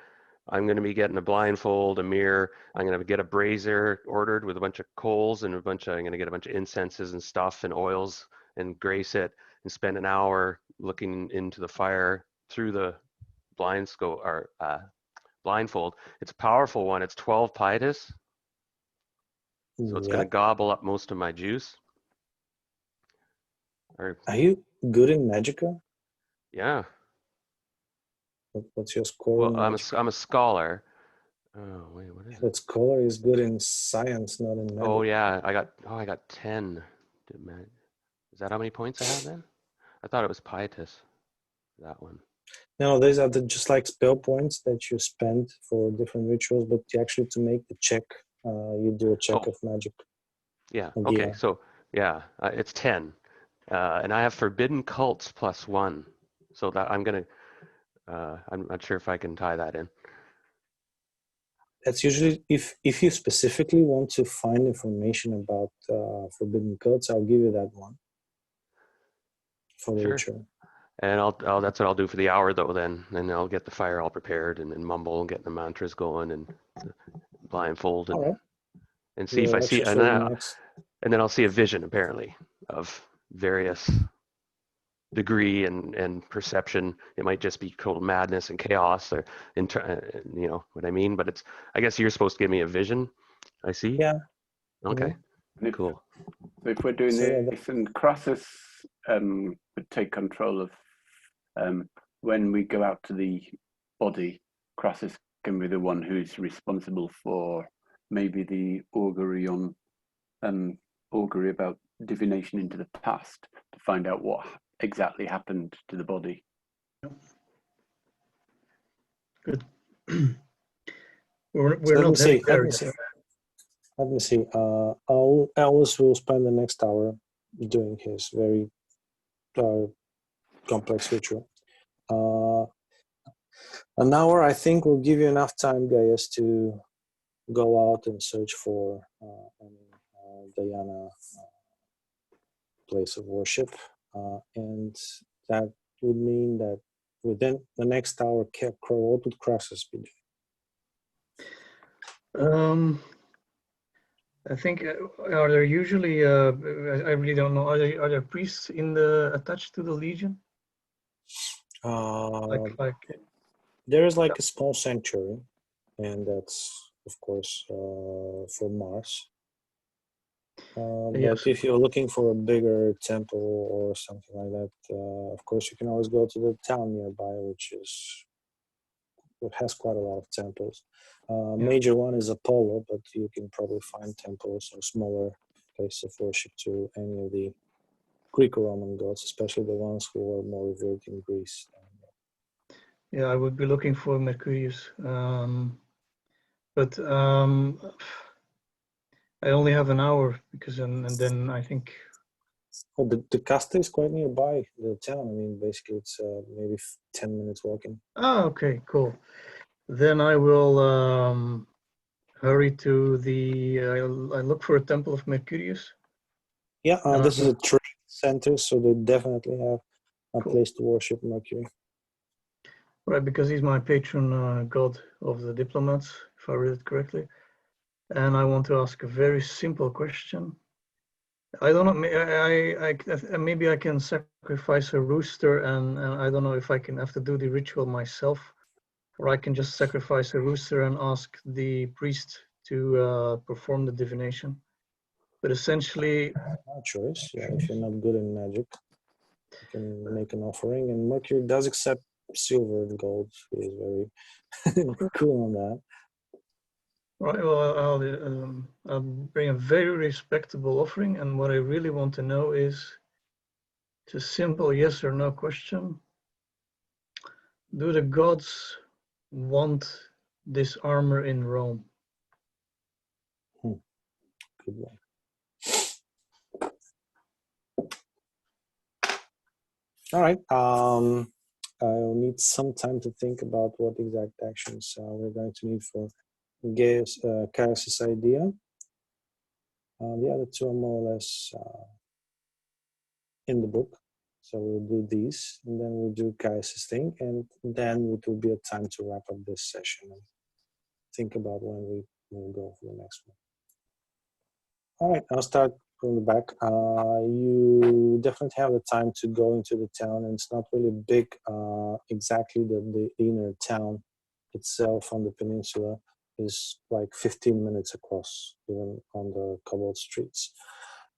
I'm going to be getting a blindfold, a mirror. I'm going to get a brazier ordered with a bunch of coals and I'm going to get a bunch of incenses and stuff and oils and grace it and spend an hour looking into the fire through the blindfold. It's a powerful one. It's 12 pietis. So it's going to gobble up most of my juice. Are you good in Magicka? Yeah. What's your score? Well, I'm a scholar. Oh wait, what is it? But scholar is good in science, not in magic. Oh yeah, I got 10. Is that how many points I have then? I thought it was pietis. That one. No, these are just like spell points that you spend for different rituals, but actually to make the check, you do a check of magic. Yeah. Okay. So yeah, it's 10, and I have forbidden cults +1. So that I'm not sure if I can tie that in. That's usually if you specifically want to find information about forbidden cults, I'll give you that one for the ritual. And I'll that's what I'll do for the hour though. Then I'll get the fire all prepared and mumble and get the mantras going and blindfold and see if I see, and then I'll see a vision apparently of various degree and perception. It might just be total madness and chaos, or you know what I mean. But I guess you're supposed to give me a vision. I see. Yeah. Okay. Cool. So if we're doing this, and Crassus would take control of when we go out to the body. Crassus can be the one who's responsible for maybe the augury about divination into the past to find out what exactly happened to the body. Good. We're not heading there yet. Let me see. Alice will spend the next hour doing his very complex ritual. An hour, I think, will give you enough time, Gaius, to go out and search for an Diana place of worship, and that would mean that within the next hour, what would Crassus be doing? I think are there usually I really don't know. Are there priests attached to the Legion? Like there is like a small sanctuary, and that's of course for Mars. Yes. But if you're looking for a bigger temple or something like that, of course you can always go to the town nearby, which has quite a lot of temples. Major one is Apollo, but you can probably find temples or smaller places of worship to any of the Greco-Roman gods, especially the ones who are more revered in Greece. Yeah, I would be looking for Mercurius, but I only have an hour because, and then I think. Well, the Casta is quite nearby the town. I mean, basically, it's maybe 10 minutes walking. Oh, okay, cool. Then I will hurry to the. I look for a temple of Mercurius. Yeah, this is a trade center, so they definitely have a place to worship Mercury. Right, because he's my patron god of the diplomats, if I read it correctly. And I want to ask a very simple question. I don't know. Maybe I can sacrifice a rooster, and I don't know if I can have to do the ritual myself, or I can just sacrifice a rooster and ask the priest to perform the divination. But essentially, no choice. Yeah, if you're not good in magic, you can make an offering, and Mercury does accept silver and gold. He is very cool on that. Right. Well, I'll bring a very respectable offering, and what I really want to know is, it's a simple yes or no question. Do the gods want this armor in Rome? Good one. All right. I'll need some time to think about what exact actions we're going to need for Caius' idea. The other two are more or less in the book. So we'll do these, and then we'll do Caius' thing, and then it will be a time to wrap up this session and think about when we will go for the next one. All right, I'll start from the back. You definitely have the time to go into the town, and it's not really big. Exactly, the inner town itself on the peninsula is like 15 minutes across, even on the cobbled streets.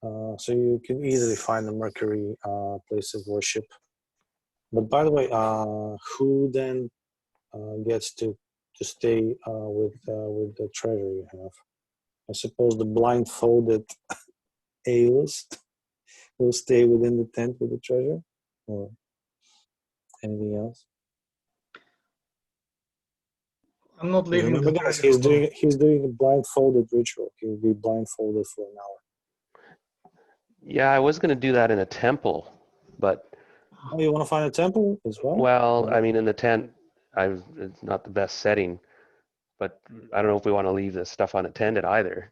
So you can easily find the Mercury place of worship. But by the way, who then gets to stay with the treasure you have? I suppose the blindfolded Aeolus will stay within the tent with the treasure, or anything else? I'm not leaving. Remember, guys, he's doing a blindfolded ritual. He will be blindfolded for an hour. Yeah, I was going to do that in a temple, but Oh, you want to find a temple as well? well, I mean, in the tent, it's not the best setting, but I don't know if we want to leave this stuff unattended either.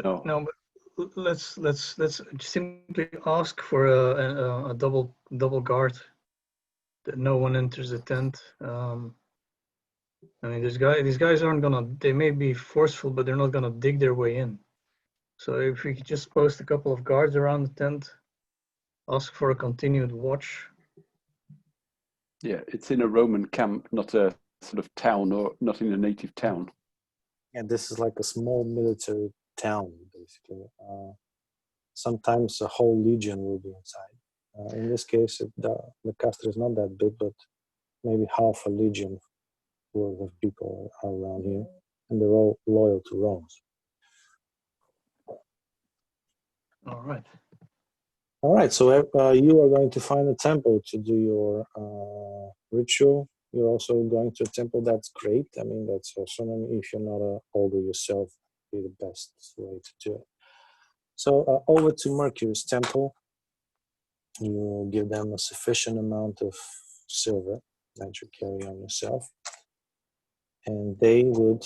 No, but let's simply ask for a double guard, that no one enters the tent. I mean, these guys aren't gonna. They may be forceful, but they're not gonna dig their way in. So if we could just post a couple of guards around the tent, ask for a continued watch. Yeah, it's in a Roman camp, not a sort of town, or not in a native town. Yeah, this is like a small military town, basically. Sometimes a whole legion will be inside. In this case, the castle is not that big, but maybe half a legion worth of people are around here, and they're all loyal to Rome. All right. All right, so you are going to find a temple to do your ritual. You're also going to a temple. That's great. I mean, that's awesome. I mean, if you're not an ogre yourself, be the best way to do it. So over to Mercurius temple. You will give them a sufficient amount of silver that you carry on yourself, and they would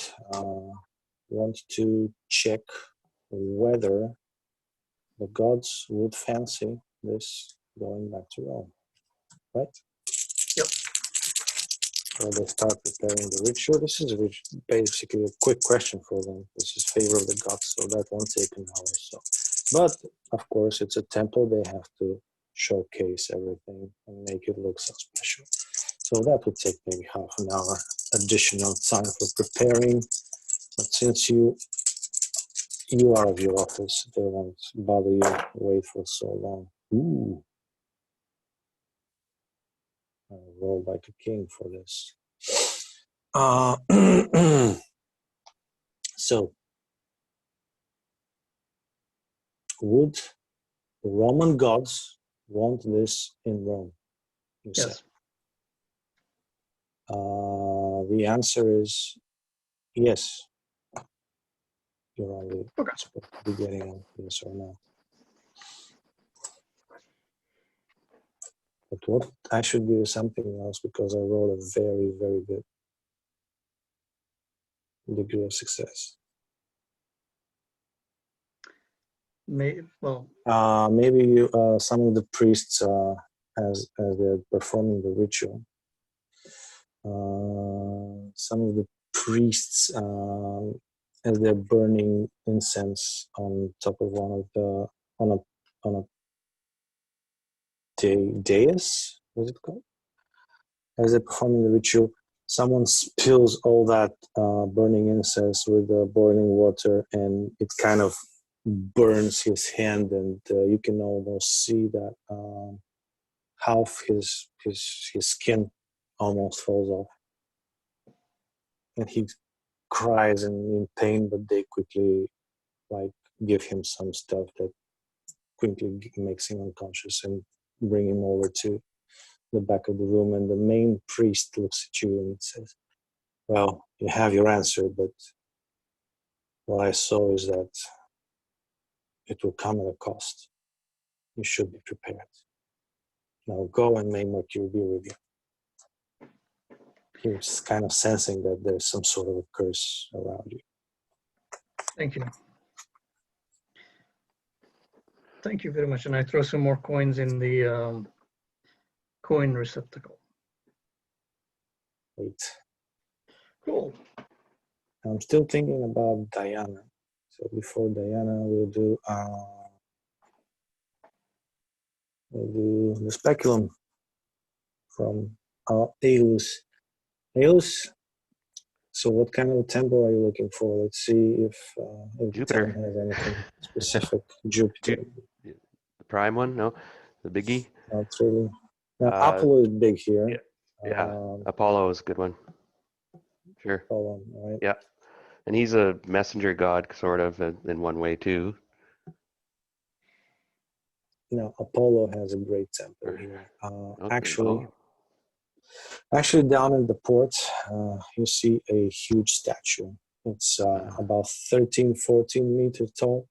want to check whether the gods would fancy this going back to Rome, right? Yep. So they start preparing the ritual. This is basically a quick question for them. This is favor of the gods, so that won't take an hour or so. But of course, it's a temple. They have to showcase everything and make it look so special. So that would take maybe half an hour additional time for preparing. But since you are of your office, they won't bother you wait for so long. Ooh. I rolled like a king for this. So, would the Roman gods want this in Rome? You said. Yes. The answer is yes. You're only supposed to be getting a yes or no. But what I should give you something else because I rolled a very, very good degree of success. Maybe Maybe some of the priests, as they're performing the ritual, some of the priests, as they're burning incense on top of one of the on a dais, what's it called? As they're performing the ritual, someone spills all that burning incense with the boiling water, and it kind of burns his hand, and you can almost see that half his skin almost falls off, and he cries in pain. But they quickly give him some stuff that quickly makes him unconscious and bring him over to the back of the room. And the main priest looks at you and says, "Well, you have your answer, but what I saw is that it will come at a cost. You should be prepared. Now go and may Mercury be with you." He's kind of sensing that there's some sort of a curse around you. Thank you. Thank you very much. And I throw some more coins in the coin receptacle. Wait. Cool. I'm still thinking about Diana. So before Diana, we'll do the speculum from Eus. Eus, so what kind of a temple are you looking for? Let's see if the Jupiter. town has anything specific. Jupiter. The prime one? No, the biggie. Not really. Now, Apollo is big here. Yeah, Apollo is a good one. Sure. Apollo, right? Yeah, and he's a messenger god, sort of, in one way too. Now, Apollo has a great temple here. Okay. Actually, down in the port, you see a huge statue. It's about 13, 14 meters tall,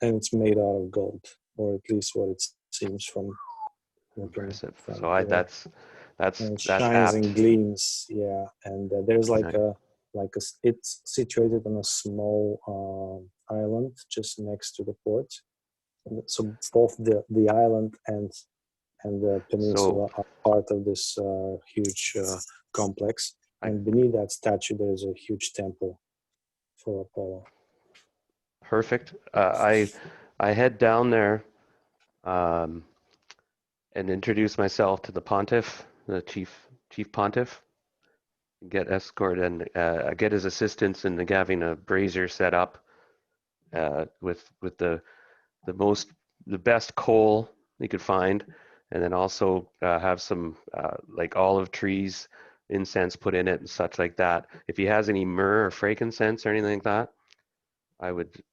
and it's made out of gold, or at least what it seems from Impressive. from So that's and it that's shines apt. and gleams. Yeah, and there's it's situated on a small island just next to the port. So both the island and the peninsula are part of this huge complex. And beneath that statue, there's a huge temple for Apollo. Perfect. I head down there and introduce myself to the pontiff, the chief pontiff. Get escort and get his assistance in having a brazier set up with the best coal he could find, and then also have some olive trees, incense put in it and such like that. If he has any myrrh or frankincense or anything like that, I would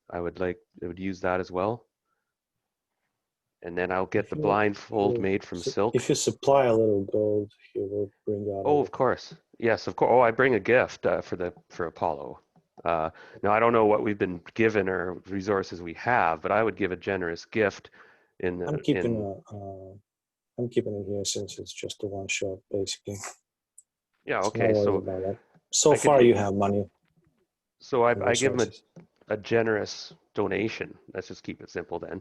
use that as well. And then I'll get the blindfold made from silk. If you supply a little gold, he will bring out. Oh, of course. Yes, of course. Oh, I bring a gift for Apollo. Now, I don't know what we've been given or resources we have, but I would give a generous gift in I'm the, keeping in, I'm keeping it here since it's just a one shot, basically. yeah, So no okay. worries So about that. So I could, far, you have money so and I give him resources. a generous donation. Let's just keep it simple then.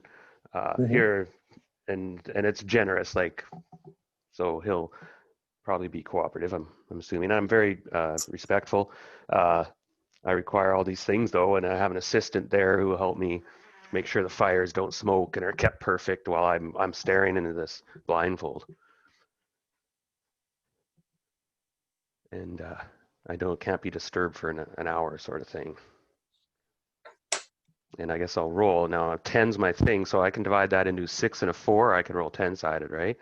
Mhm. Here, and it's generous, like, so he'll probably be cooperative, I'm assuming. I'm very respectful. I require all these things though, and I have an assistant there who will help me make sure the fires don't smoke and are kept perfect while I'm staring into this blindfold. And I can't be disturbed for an hour, sort of thing. And I guess I'll roll. Now, 10's my thing, so I can divide that into 6 and a 4. I can roll 10-sided, right?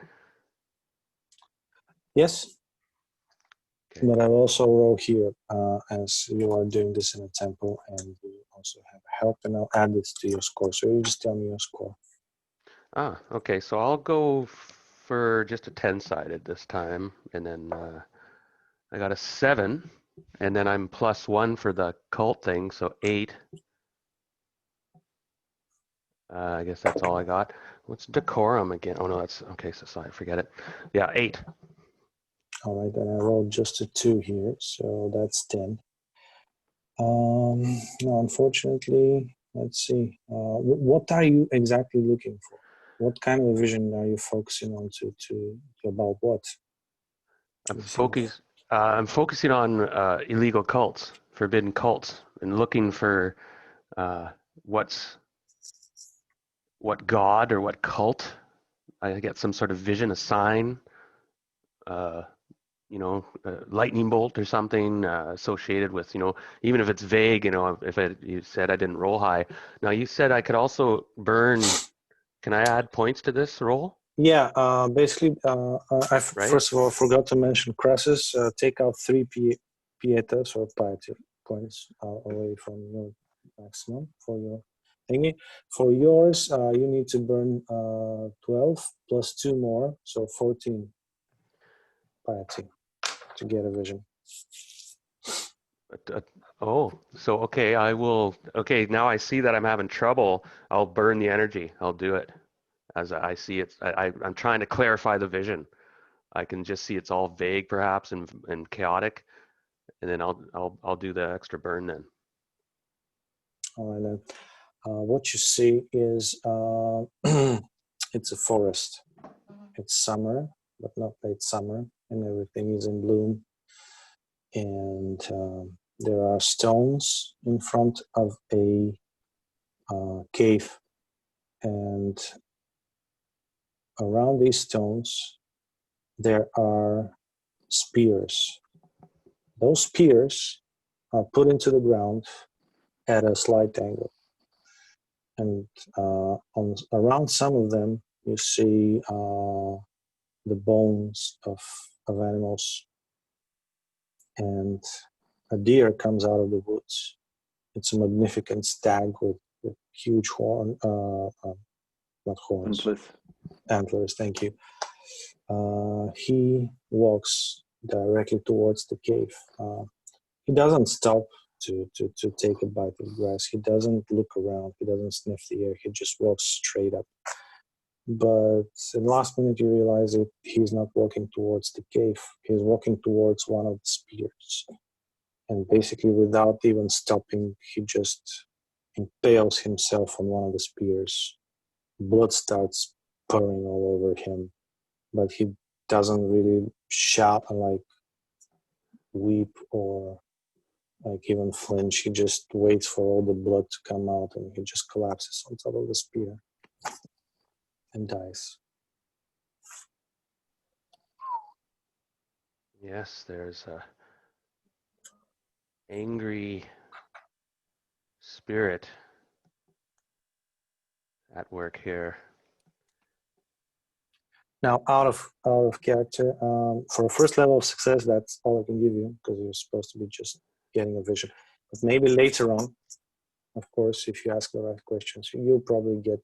Yes, Okay. but I'll also roll here as you are doing this in a temple, and you also have help, and I'll add this to your score. So you just tell me your score. Ah, okay. So I'll go for just a 10-sided this time, and then I got a 7, and then I'm +1 for the cult thing, so 8. I guess that's all I got. What's decorum again? Oh no, that's okay. So sorry, forget it. Yeah, 8. All right, then I rolled just a 2 here, so that's 10. No, unfortunately, let's see. What are you exactly looking for? What kind of vision are you focusing on to about what? I'm Let's see. I'm focusing on illegal cults, forbidden cults, and looking for uh, what god or what cult. I get some sort of vision, a sign, uh, lightning bolt or something associated with, even if it's vague, if you said I didn't roll high. Now you said I could also burn. Can I add points to this roll? Yeah, basically, Right? first of all forgot to mention crosses. Take out 3 pietas or piety points away from your maximum for your thingy. For yours, you need to burn 12 plus 2 more, so 14 piety to get a vision. So okay, I will. Okay, now I see that I'm having trouble. I'll burn the energy. I'll do it as I see it. I'm trying to clarify the vision. I can just see it's all vague, perhaps, and chaotic, and then I'll do the extra burn then. All right, then. What you see is it's a forest. It's summer, but not late summer, and everything is in bloom. And there are stones in front of a cave, and around these stones there are spears. Those spears are put into the ground at a slight angle, and around some of them you see the bones of animals, and a deer comes out of the woods. It's a magnificent stag with huge not horns, antlers. Thank you. He walks directly towards the cave. He doesn't stop to take a bite of grass. He doesn't look around. He doesn't sniff the air. He just walks straight up. But in the last minute, you realize that he's not walking towards the cave. He's walking towards one of the spears. And basically, without even stopping, he just impales himself on one of the spears. Blood starts pouring all over him, but he doesn't really shout and like weep or like even flinch. He just waits for all the blood to come out, and he just collapses on top of the spear and dies. Yes, there's a angry spirit at work here. Now, out of character, for a first level of success, that's all I can give you because you're supposed to be just getting a vision. But maybe later on, of course, if you ask the right questions, you'll probably get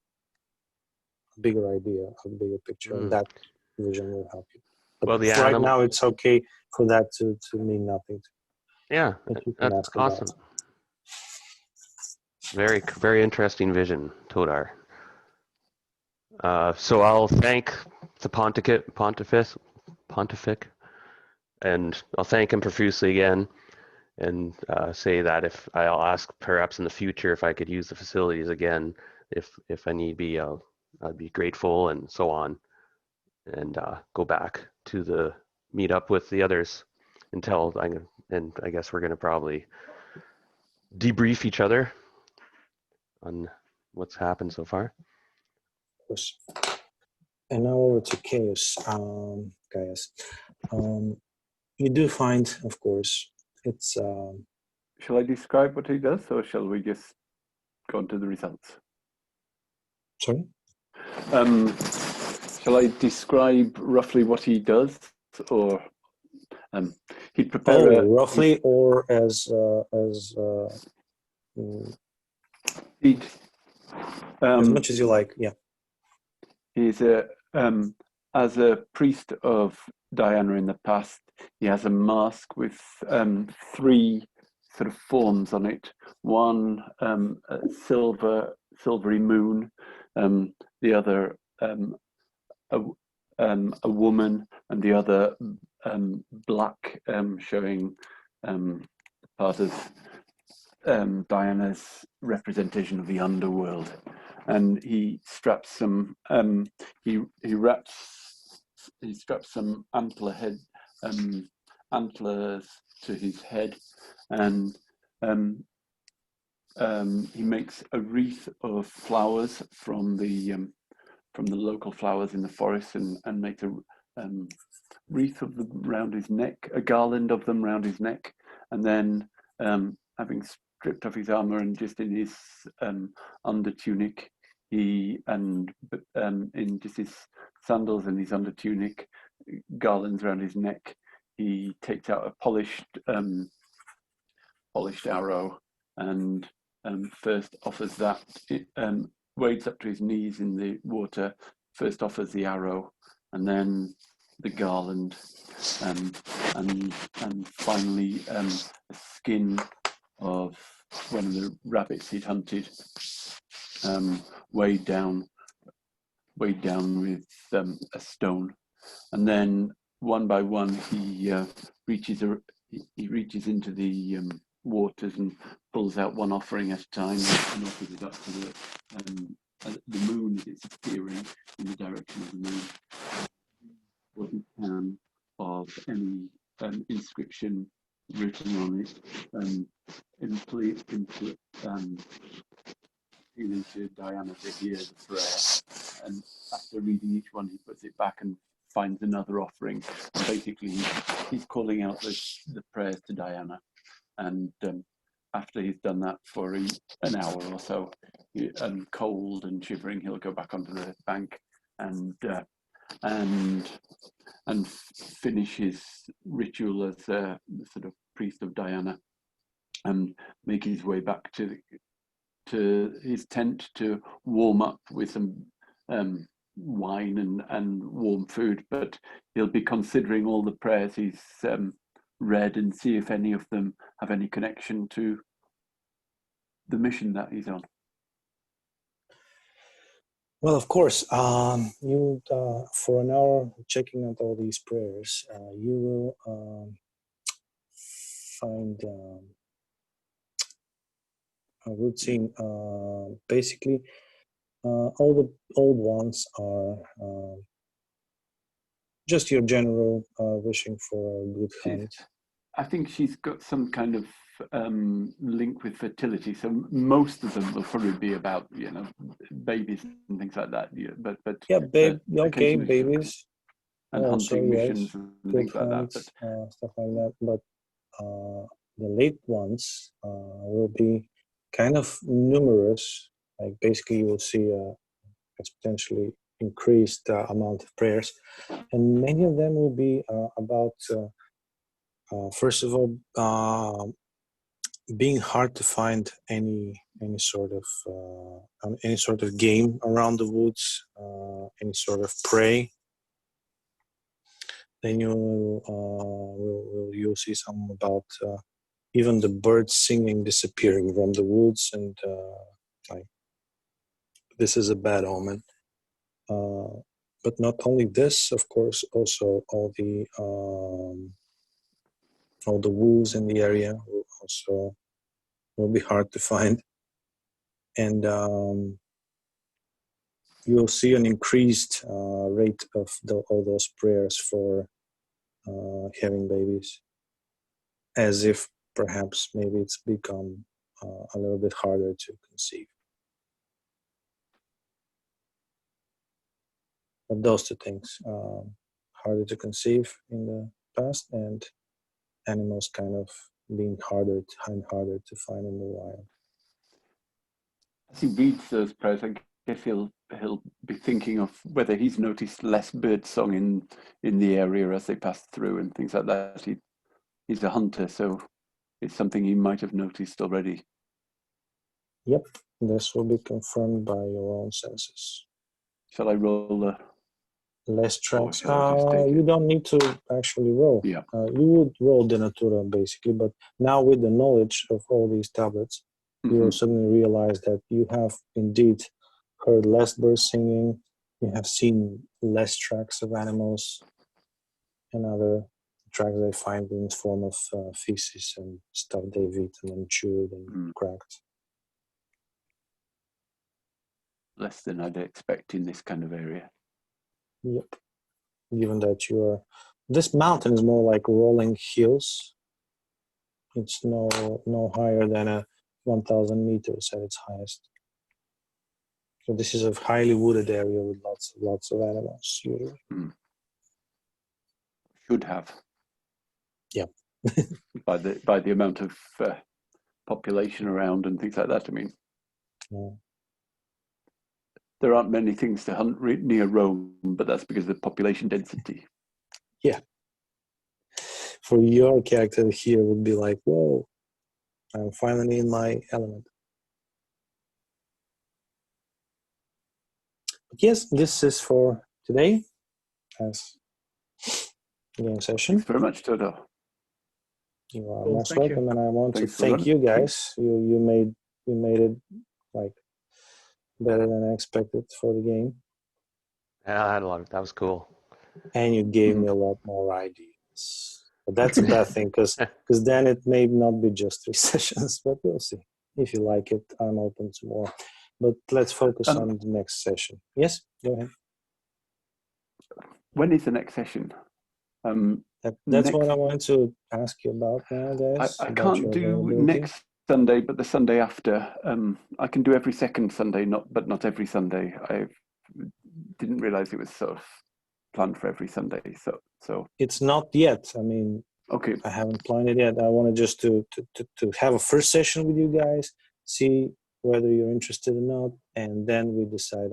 a bigger idea, a bigger picture, and that vision will help you. But Well, the right animal. now, it's okay for that to mean nothing. Yeah, But you can that's ask about awesome. it. Very, very interesting vision, Todar. So I'll thank the pontific, and I'll thank him profusely again, and say that if I'll ask perhaps in the future if I could use the facilities again, if I need be, I'd be grateful and so on, and go back to the meet up with the others until I guess we're gonna probably debrief each other on what's happened so far. Of course. And now over to Chaos, Gaius. You do find, of course, it's... Shall I describe what he does, or shall we just go on to the results? Sorry? Shall I describe roughly what he does, or he'd prepare roughly, or as he'd as much as you like, yeah. He's as a priest of Diana in the past, he has a mask with three sort of forms on it. One a silvery moon, the other a woman, and the other black, showing part of Diana's representation of the underworld. And he straps some he straps some antlers to his head, and he makes a wreath of flowers from the local flowers in the forest, and makes a wreath of them round his neck, a garland of them round his neck, and then having stripped off his armor and just in his under tunic, in just his sandals and his under tunic, garlands around his neck, he takes out a polished arrow, and first offers that. It wades up to his knees in the water, first offers the arrow, and then the garland, and finally a skin of one of the rabbits he'd hunted, weighed down with a stone, and then one by one he reaches into the waters and pulls out one offering at a time and offers it up to the moon as it's appearing in the direction of the moon. What he can of any inscription written on it, into Diana to hear the prayer, and after reading each one he puts it back and finds another offering, and basically he's calling out the prayers to Diana, and after he's done that for an hour or so, cold and shivering, he'll go back onto the bank and finish his ritual as a sort of priest of Diana, and make his way back to his tent to warm up with some wine and warm food. But he'll be considering all the prayers he's read and see if any of them have any connection to the mission that he's on. Well, of course, you for an hour checking out all these prayers, you will find a routine. Basically, all the old ones are just your general wishing for a good hunt. I think she's got some kind of link with fertility, so most of them will probably be about babies and things like that. Yeah, but yeah, babies and also, hunting yes, missions and good things like that. hunts, stuff like that. But the late ones will be kind of numerous. Like basically, you will see a exponentially increased amount of prayers, and many of them will be about. First of all, being hard to find any sort of game around the woods, any sort of prey. Then you'll see some about even the birds singing disappearing from the woods, and like this is a bad omen. But not only this, of course, also all the wolves in the area will be hard to find, and you'll see an increased rate of all those prayers for having babies, as if perhaps maybe it's become a little bit harder to conceive. But those two things, harder to conceive in the past, and animals kind of being harder to find in the wild. As he reads those prayers, I guess he'll be thinking of whether he's noticed less bird song in the area as they pass through and things like that. He's a hunter, so it's something he might have noticed already. Yep, this will be confirmed by your own senses. Shall I roll a... Less tracks. shall I just take You it? don't need to actually roll. Yeah. You would roll de natura basically, but now with the knowledge of all these tablets, you will suddenly realize that you have indeed heard less birds singing, you have seen less tracks of animals, and other tracks they find in the form of feces and stuff they've eaten and chewed and cracked. Less than I'd expect in this kind of area. Yep. Given that this mountain is more like rolling hills. It's no higher than 1,000 meters at its highest. So this is a highly wooded area with lots of animals usually. Should have. Yeah. by the amount of population around and things like that. I mean, there aren't many things to hunt near Rome, but that's because of the population density. Yeah. For your character here would be like, whoa, I'm finally in my element. But yes, this is for today as game session. Thanks very much, Toto. You are Cool, most thank you. welcome, and I want Thanks to for thank running. you guys. You made it like better than I expected for the game, Yeah, I had a lot. That was cool. and you gave me a lot more ideas. But that's a bad thing because then it may not be just 3 sessions, but we'll see. If you like it, I'm open to more. But let's focus on the next session. Yes, go ahead. When is the next session? That's what I wanted to ask you about now, guys. I about can't your do availability. next Sunday, but the Sunday after. I can do every second Sunday, but not every Sunday. I didn't realize it was sort of planned for every Sunday. So It's not yet. I mean, okay. I haven't planned it yet. I wanted just to have a first session with you guys, see whether you're interested or not, and then we decide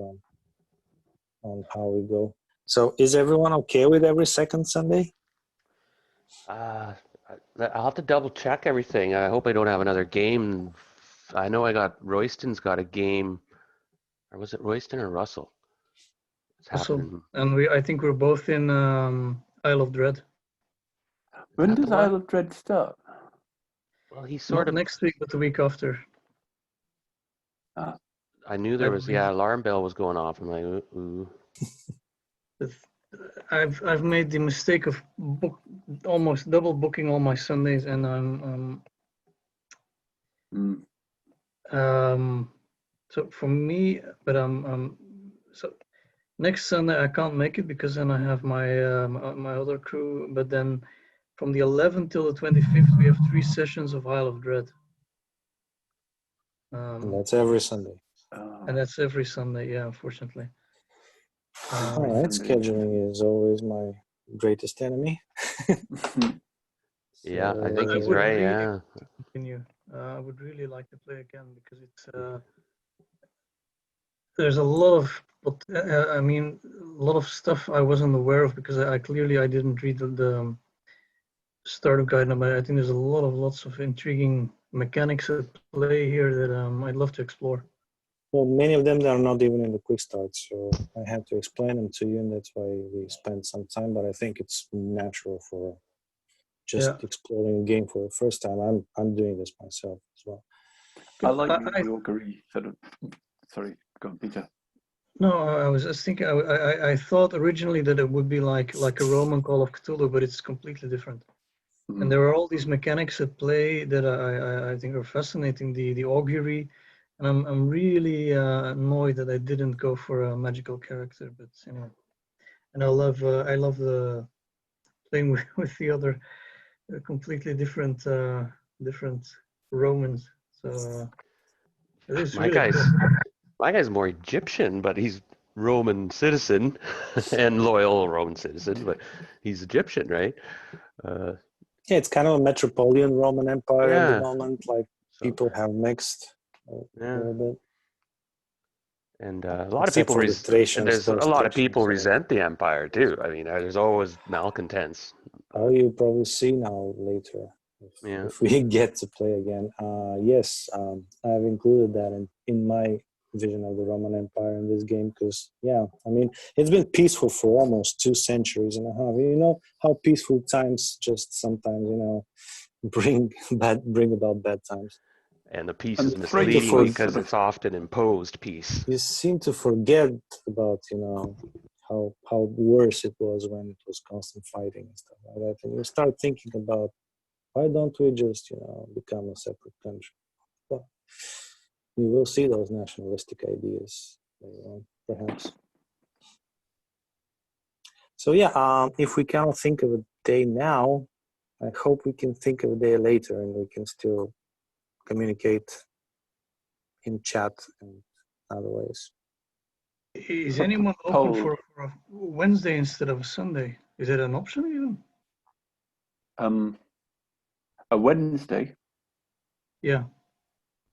on how we go. So is everyone okay with every second Sunday? I'll have to double check everything. I hope I don't have another game. I know Royston's got a game, or was it Royston or Russell? It's happening. And I think we're both in Isle of Dread. When does Isle of Dread start? Well, he Not sort of. next week, but the week after. I knew there was alarm bell was going off. I'm like, ooh. I've made the mistake of almost double booking all my Sundays, and so for me, but so next Sunday I can't make it because then I have my other crew. But then from the 11th till the 25th we have 3 sessions of Isle of Dread. And that's every Sunday. And that's every Sunday, yeah, unfortunately. All right, scheduling is always my greatest enemy. Yeah, So, I think he's would right. really Yeah. Continue. I would really like to play again because it's there's a lot of a lot of stuff I wasn't aware of because I clearly didn't read the startup guide, but I think there's lots of intriguing mechanics at play here that I'd love to explore. Well, many of them are not even in the quick start, so I had to explain them to you, and that's why we spent some time. But I think it's natural for just Yeah. exploring a game for the first time. I'm doing this myself as well. I like I- the augury sort of. Sorry, go on, Peter. No, I was just thinking. I thought originally that it would be like a Roman Call of Cthulhu, but it's completely different. Mhm. And there are all these mechanics at play that I think are fascinating. The augury, and I'm really annoyed that I didn't go for a magical character. But anyway, and I love the playing with the other completely different Romans. So it is My really guy's cool. my guy's more Egyptian, but he's Roman citizen and loyal Roman citizen, but he's Egyptian, right? Uh, Yeah, it's kind of a metropolitan Roman Empire at the yeah. moment. Like So, people have mixed a yeah. little bit. And a lot of Except people, for the Thracians, there's a those lot of Thracians, people so- resent the empire too. I mean, there's always malcontents. Oh, you probably see now later Yeah. if we get to play again. Yes, I've included that in my vision of the Roman Empire in this game because, yeah, I mean, it's been peaceful for almost 2 centuries and a half. You know how peaceful times just sometimes, bring about bad times. And the peace And is the misleading Thracians because sort of- it's often imposed peace. You seem to forget about, how worse it was when it was constant fighting and stuff like that. And you start thinking about why don't we just, become a separate country? Well, you will see those nationalistic ideas later on, perhaps. So yeah, if we cannot think of a day now, I hope we can think of a day later and we can still communicate in chat and other ways. Is anyone open for a Wednesday instead of a Sunday? Is it an option even? A Wednesday. Yeah.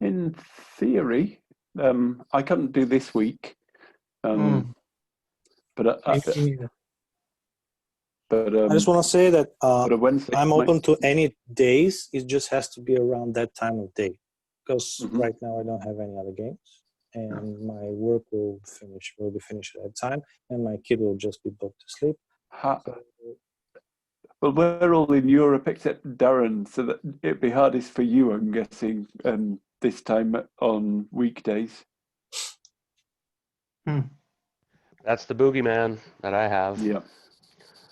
In theory, I couldn't do this week, but Me neither. I just want to say that but a Wednesday. I'm might- open to any days. It just has to be around that time of day, because Mhm. right now I don't have any other games, and my work will be finished at that time, and my kid will just be put to sleep. Well, we're all in Europe except Darren, so that it'd be hardest for you, I'm guessing, this time on weekdays. That's the boogeyman that I have. Yeah.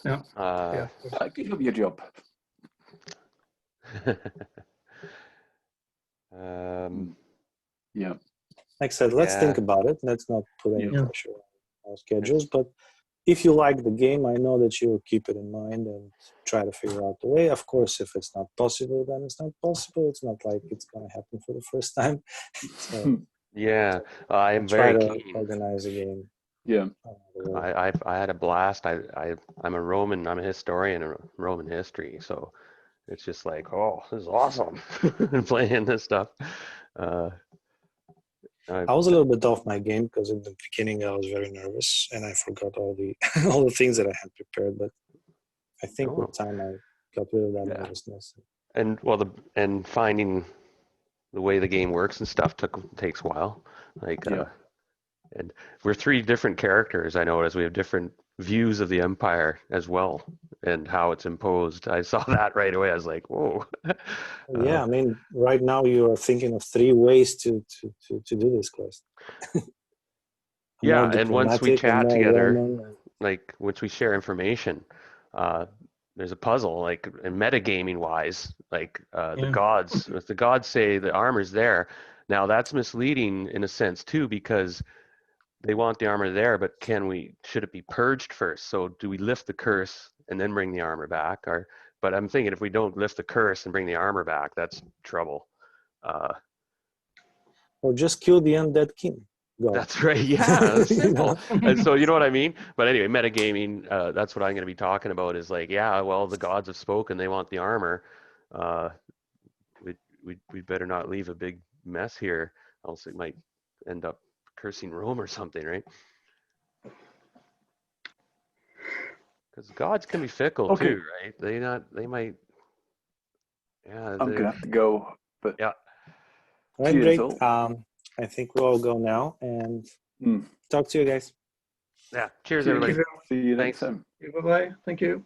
Yeah. Uh, Give up your job. Yeah. Like I said, let's Yeah. think about it. Let's not put any Yeah. pressure on our schedules. But if you like the game, I know that you will keep it in mind and try to figure out the way. Of course, if it's not possible, then it's not possible. It's not like it's going to happen for the first time. So yeah, I am try very to keen. organize a game. Yeah. I had a blast. I'm a historian of Roman history, so it's just like, oh, this is awesome playing this stuff. I was a little bit off my game because in the beginning I was very nervous and I forgot all the all the things that I had prepared. But I think with time I got rid of that nervousness. And and finding the way the game works and stuff takes a while. And we're 3 different characters. I noticed we have different views of the empire as well and how it's imposed. I saw that right away. I was like, whoa. Yeah, I mean, right now you are thinking of 3 ways to do this quest. Yeah, and once we chat together, Roman, like once we share information, there's a puzzle, like in metagaming wise, like the gods, if the gods say the armor's there, now that's misleading in a sense too, because they want the armor there, but should it be purged first? So do we lift the curse and then bring the armor back? But I'm thinking if we don't lift the curse and bring the armor back, that's trouble. or just kill the undead king. Go. That's right. Yeah, it's simple. And so you know what I mean. But anyway, metagaming. That's what I'm going to be talking about. Is like, yeah, well, the gods have spoken. They want the armor. We better not leave a big mess here, else it might end up cursing Rome or something, right? Because gods can be fickle too, right? They might. Yeah. I'm gonna have to go. But yeah. All right, great. I think we'll all go now and talk to you guys. Yeah. Cheers, everybody. See you next time. Bye-bye. Thank you.